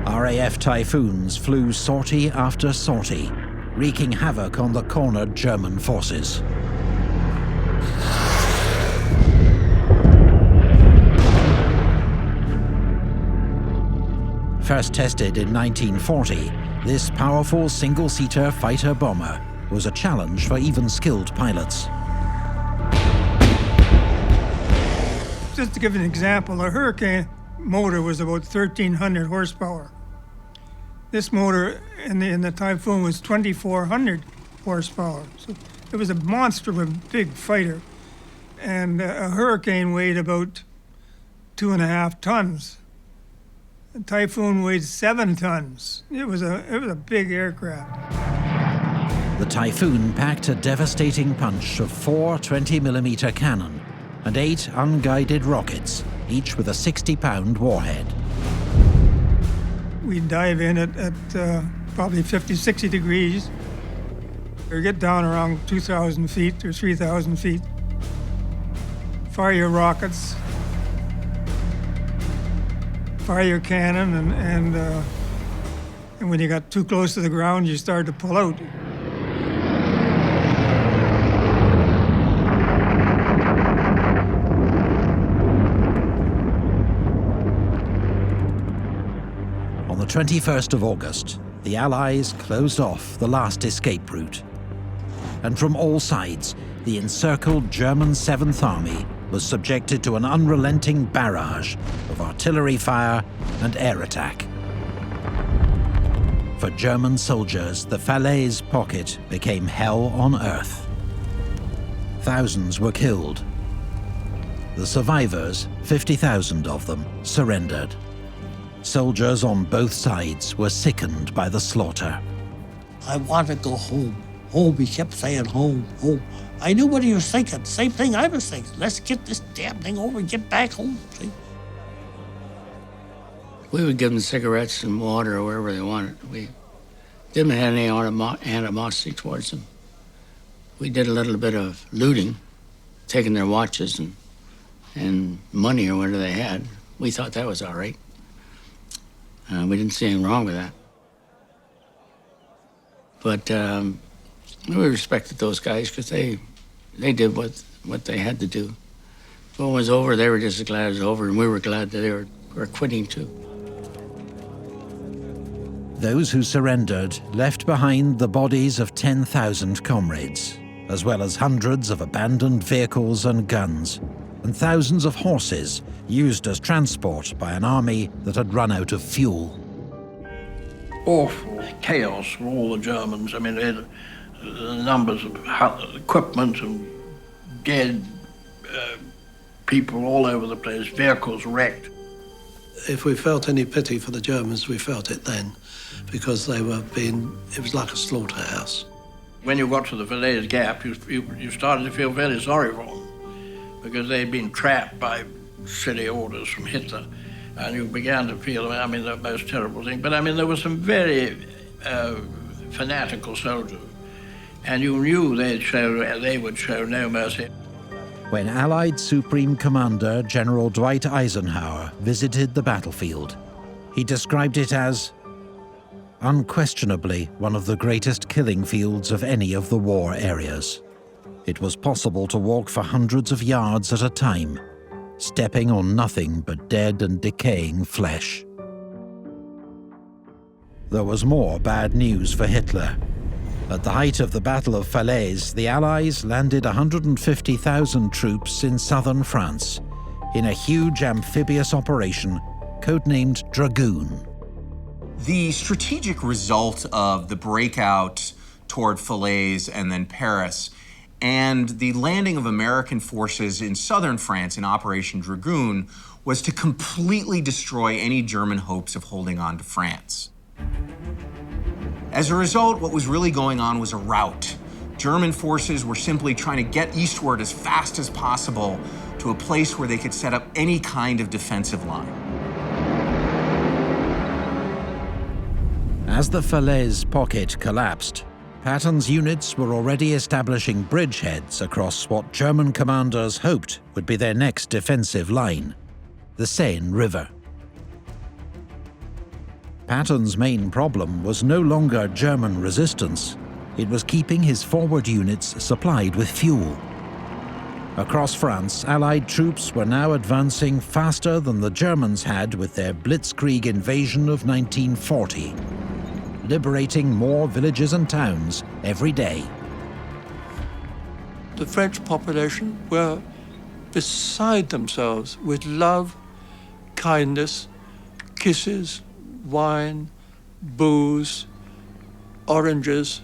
RAF Typhoons flew sortie after sortie, wreaking havoc on the cornered German forces. First tested in 1940, this powerful single-seater fighter-bomber was a challenge for even skilled pilots. Just to give an example, a Hurricane motor was about 1,300 horsepower. This motor in the Typhoon was 2,400 horsepower. So it was a monster of a big fighter. And a Hurricane weighed about 2.5 tons. The Typhoon weighed 7 tons. It was a big aircraft. The Typhoon packed a devastating punch of 4 20mm cannon and 8 unguided rockets, each with a 60-pound warhead. We'd dive in at probably 50, 60 degrees, or get down around 2,000 feet or 3,000 feet. Fire your rockets, fire your cannon, and when you got too close to the ground, you started to pull out. On the 21st of August, the Allies closed off the last escape route. And from all sides, the encircled German 7th Army was subjected to an unrelenting barrage of artillery fire and air attack. For German soldiers, the Falaise pocket became hell on earth. Thousands were killed. The survivors, 50,000 of them, surrendered. Soldiers on both sides were sickened by the slaughter. I want to go home. Home, he kept saying home, home. I knew what he was thinking, same thing I was thinking. Let's get this damn thing over and get back home. See? We would give them cigarettes and water or wherever they wanted. We didn't have any animosity towards them. We did a little bit of looting, taking their watches and money or whatever they had. We thought that was all right. We didn't see anything wrong with that. But we respected those guys because they did what they had to do. When it was over, they were just as glad it was over, and we were glad that they were quitting too. Those who surrendered left behind the bodies of 10,000 comrades, as well as hundreds of abandoned vehicles and guns, and thousands of horses used as transport by an army that had run out of fuel. Awful chaos for all the Germans. I mean, they had numbers of equipment and dead people all over the place, vehicles wrecked. If we felt any pity for the Germans, we felt it then, because they were it was like a slaughterhouse. When you got to the Falaise Gap, you started to feel very sorry for them, because they'd been trapped by silly orders from Hitler, and you began to feel, I mean, the most terrible thing. But I mean, there were some very fanatical soldiers, and you knew they would show no mercy. When Allied Supreme Commander General Dwight Eisenhower visited the battlefield, he described it as unquestionably one of the greatest killing fields of any of the war areas. It was possible to walk for hundreds of yards at a time, stepping on nothing but dead and decaying flesh. There was more bad news for Hitler. At the height of the Battle of Falaise, the Allies landed 150,000 troops in southern France in a huge amphibious operation codenamed Dragoon. The strategic result of the breakout toward Falaise and then Paris, and the landing of American forces in southern France in Operation Dragoon, was to completely destroy any German hopes of holding on to France. As a result, what was really going on was a rout. German forces were simply trying to get eastward as fast as possible to a place where they could set up any kind of defensive line. As the Falaise pocket collapsed, Patton's units were already establishing bridgeheads across what German commanders hoped would be their next defensive line, the Seine River. Patton's main problem was no longer German resistance, it was keeping his forward units supplied with fuel. Across France, Allied troops were now advancing faster than the Germans had with their blitzkrieg invasion of 1940, liberating more villages and towns every day. The French population were beside themselves with love, kindness, kisses, wine, booze, oranges.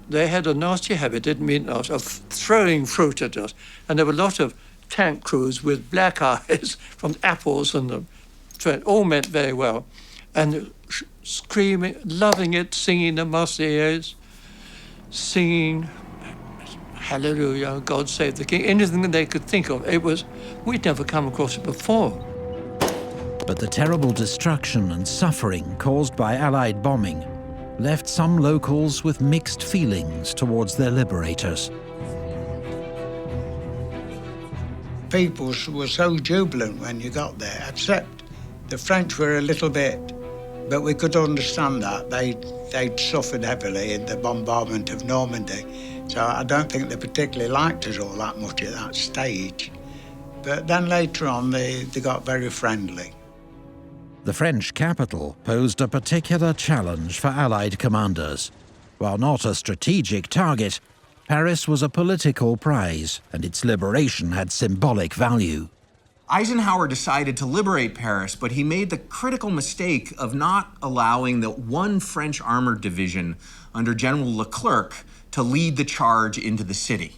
They had a nasty habit, didn't mean nasty, of throwing fruit at us. And there were a lot of tank crews with black eyes from apples and the all meant very well. And screaming, loving it, singing the Marseillaise, singing Hallelujah, God Save the King, anything that they could think of. We'd never come across it before. But the terrible destruction and suffering caused by Allied bombing left some locals with mixed feelings towards their liberators. People were so jubilant when you got there, except the French were a little bit, but we could understand that. They'd suffered heavily in the bombardment of Normandy, so I don't think they particularly liked us all that much at that stage. But then later on, they got very friendly. The French capital posed a particular challenge for Allied commanders. While not a strategic target, Paris was a political prize, and its liberation had symbolic value. Eisenhower decided to liberate Paris, but he made the critical mistake of not allowing the one French armored division under General Leclerc to lead the charge into the city.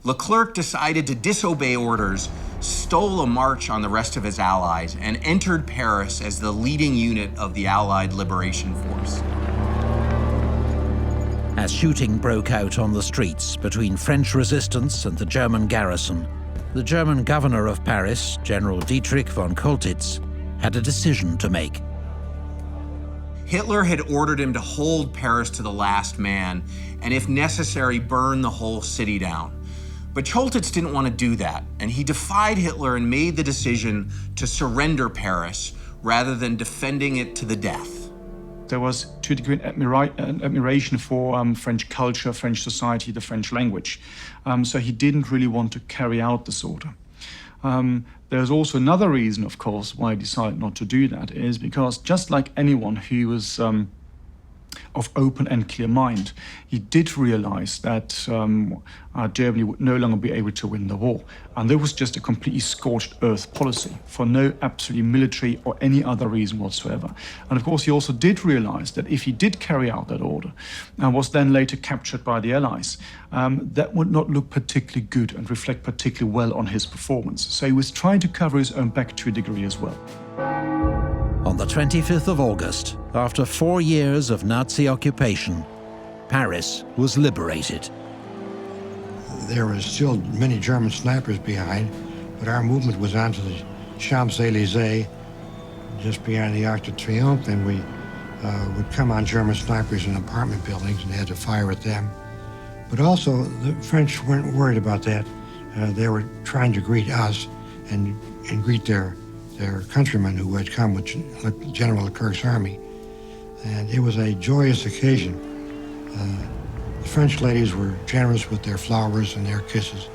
Leclerc decided to disobey orders, stole a march on the rest of his allies, and entered Paris as the leading unit of the Allied Liberation Force. As shooting broke out on the streets between French resistance and the German garrison, the German governor of Paris, General Dietrich von Choltitz, had a decision to make. Hitler had ordered him to hold Paris to the last man, and if necessary, burn the whole city down. But Choltitz didn't want to do that, and he defied Hitler and made the decision to surrender Paris rather than defending it to the death. There was, to a degree, admiration for French culture, French society, the French language. So he didn't really want to carry out this order. There's also another reason, of course, why he decided not to do that, is because just like anyone who was open and clear mind. He did realize that Germany would no longer be able to win the war. And there was just a completely scorched earth policy for no absolutely military or any other reason whatsoever. And of course, he also did realize that if he did carry out that order and was then later captured by the Allies, that would not look particularly good and reflect particularly well on his performance. So he was trying to cover his own back to a degree as well. On the 25th of August, after 4 years of Nazi occupation, Paris was liberated. There were still many German snipers behind, but our movement was onto the Champs-Élysées, just beyond the Arc de Triomphe, and we would come on German snipers in apartment buildings and had to fire at them. But also, the French weren't worried about that. They were trying to greet us and greet their countrymen who had come with General Leclerc's army. And it was a joyous occasion. The French ladies were generous with their flowers and their kisses,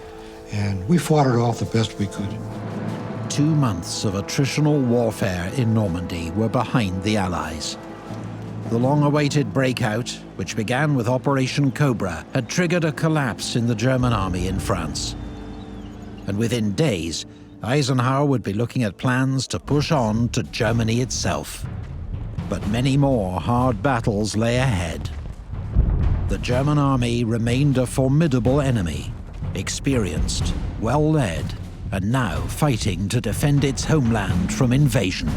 and we fought it off the best we could. 2 months of attritional warfare in Normandy were behind the Allies. The long-awaited breakout, which began with Operation Cobra, had triggered a collapse in the German army in France. And within days, Eisenhower would be looking at plans to push on to Germany itself. But many more hard battles lay ahead. The German army remained a formidable enemy, experienced, well-led, and now fighting to defend its homeland from invasion.